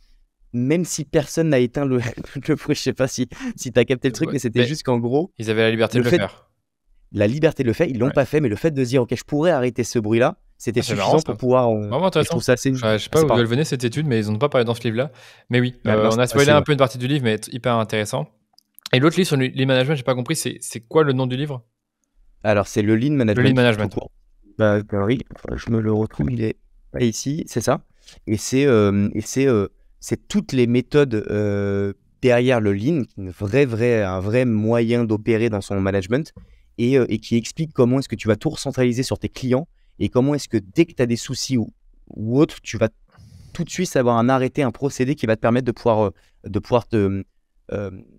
S1: même si personne n'a éteint le bruit. Je sais pas si tu as capté le truc, mais c'était juste qu'en gros...
S2: Ils avaient la liberté de le faire.
S1: La liberté de le faire, ils l'ont pas fait, mais le fait de se dire, ok, je pourrais arrêter ce bruit-là, c'était suffisant pour pouvoir...
S2: Vraiment intéressant.
S1: Je trouve ça assez...
S2: Je sais pas où elle venait cette étude, mais ils n'ont pas parlé dans ce livre-là. Mais oui, on a spoilé un peu une partie du livre, mais hyper intéressant. Et l'autre livre sur le lean management, j'ai pas compris, c'est quoi le nom du livre?
S1: Alors, c'est le lean management.
S2: Le lean management.
S1: Oui, je me le retrouve, il est pas ici, c'est ça. Et c'est toutes les méthodes derrière le lean, un vrai moyen d'opérer dans son management, et qui explique comment est-ce que tu vas tout recentraliser sur tes clients, et comment est-ce que dès que tu as des soucis ou autre, tu vas tout de suite avoir un arrêté, un procédé qui va te permettre de pouvoir te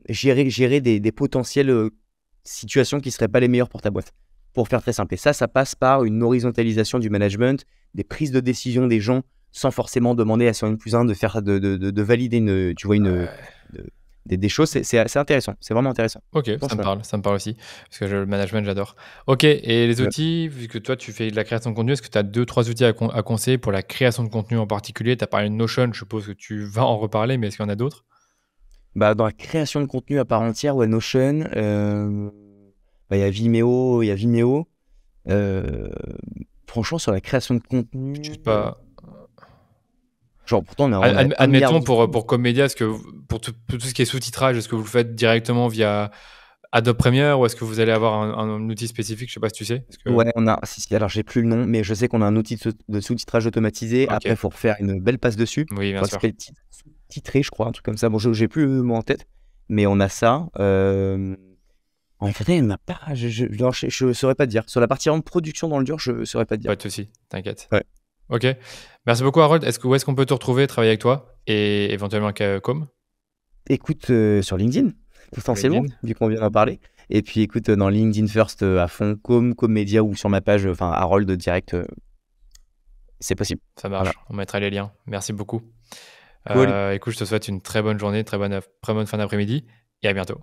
S1: gérer des potentielles situations qui ne seraient pas les meilleures pour ta boîte. Pour faire très simple. Et ça passe par une horizontalisation du management, des prises de décision des gens, sans forcément demander à son N+1 de valider des choses. C'est intéressant. C'est vraiment intéressant.
S2: Ok,
S1: Franchement.
S2: ça me parle aussi, parce que le management, j'adore. Ok, et les
S1: Ouais.
S2: outils, vu que toi, tu fais de la création de contenu, est-ce que tu as deux, trois outils à conseiller pour la création de contenu en particulier? Tu as parlé de Notion, je suppose que tu vas en reparler, mais est-ce qu'il y en a d'autres?
S1: Bah, dans la création de contenu à part entière, ouais, Notion, bah, il y a Vimeo, heu, franchement sur la création de contenu,
S2: Je sais pas.
S1: genre pourtant on a 1 000 000
S2: Admettons
S1: d'outils.
S2: pour Comedia, est-ce que pour tout ce qui est sous-titrage, est-ce que vous le faites directement via Adobe Premiere ou est-ce que vous allez avoir un outil spécifique? Je sais pas si tu sais? Est-ce que
S1: Ouais, on a si, alors j'ai plus le nom, mais je sais qu'on a un outil de sous-titrage automatisé. Après,
S2: OK.
S1: il faut refaire une belle passe dessus.
S2: Oui,
S1: Je
S2: bien
S1: crois que ça
S2: sûr.
S1: s'appelle Titré, je crois, un truc comme ça. Bon, j'ai plus le mot en tête, mais on a ça. En fait, il y en a pas, alors je saurais pas te dire. Sur la partie vraiment production dans le dur, je saurais pas te dire.
S2: Pas de souci, t'inquiète.
S1: Ouais.
S2: OK. Merci beaucoup Harold. Où est-ce qu'on peut te retrouver, travailler avec toi et éventuellement avec, Com?
S1: Écoute, sur LinkedIn,
S2: Sur
S1: potentiellement,
S2: LinkedIn?
S1: vu qu'on vient d'en parler. Et puis écoute, dans LinkedIn First, à fond, Commedia ou sur ma page, enfin Harold direct, c'est possible.
S2: Ça
S1: Voilà.
S2: marche, on mettra les liens. Merci beaucoup.
S1: Cool.
S2: Écoute, je te souhaite une très bonne journée, très bonne fin d'après-midi et à bientôt.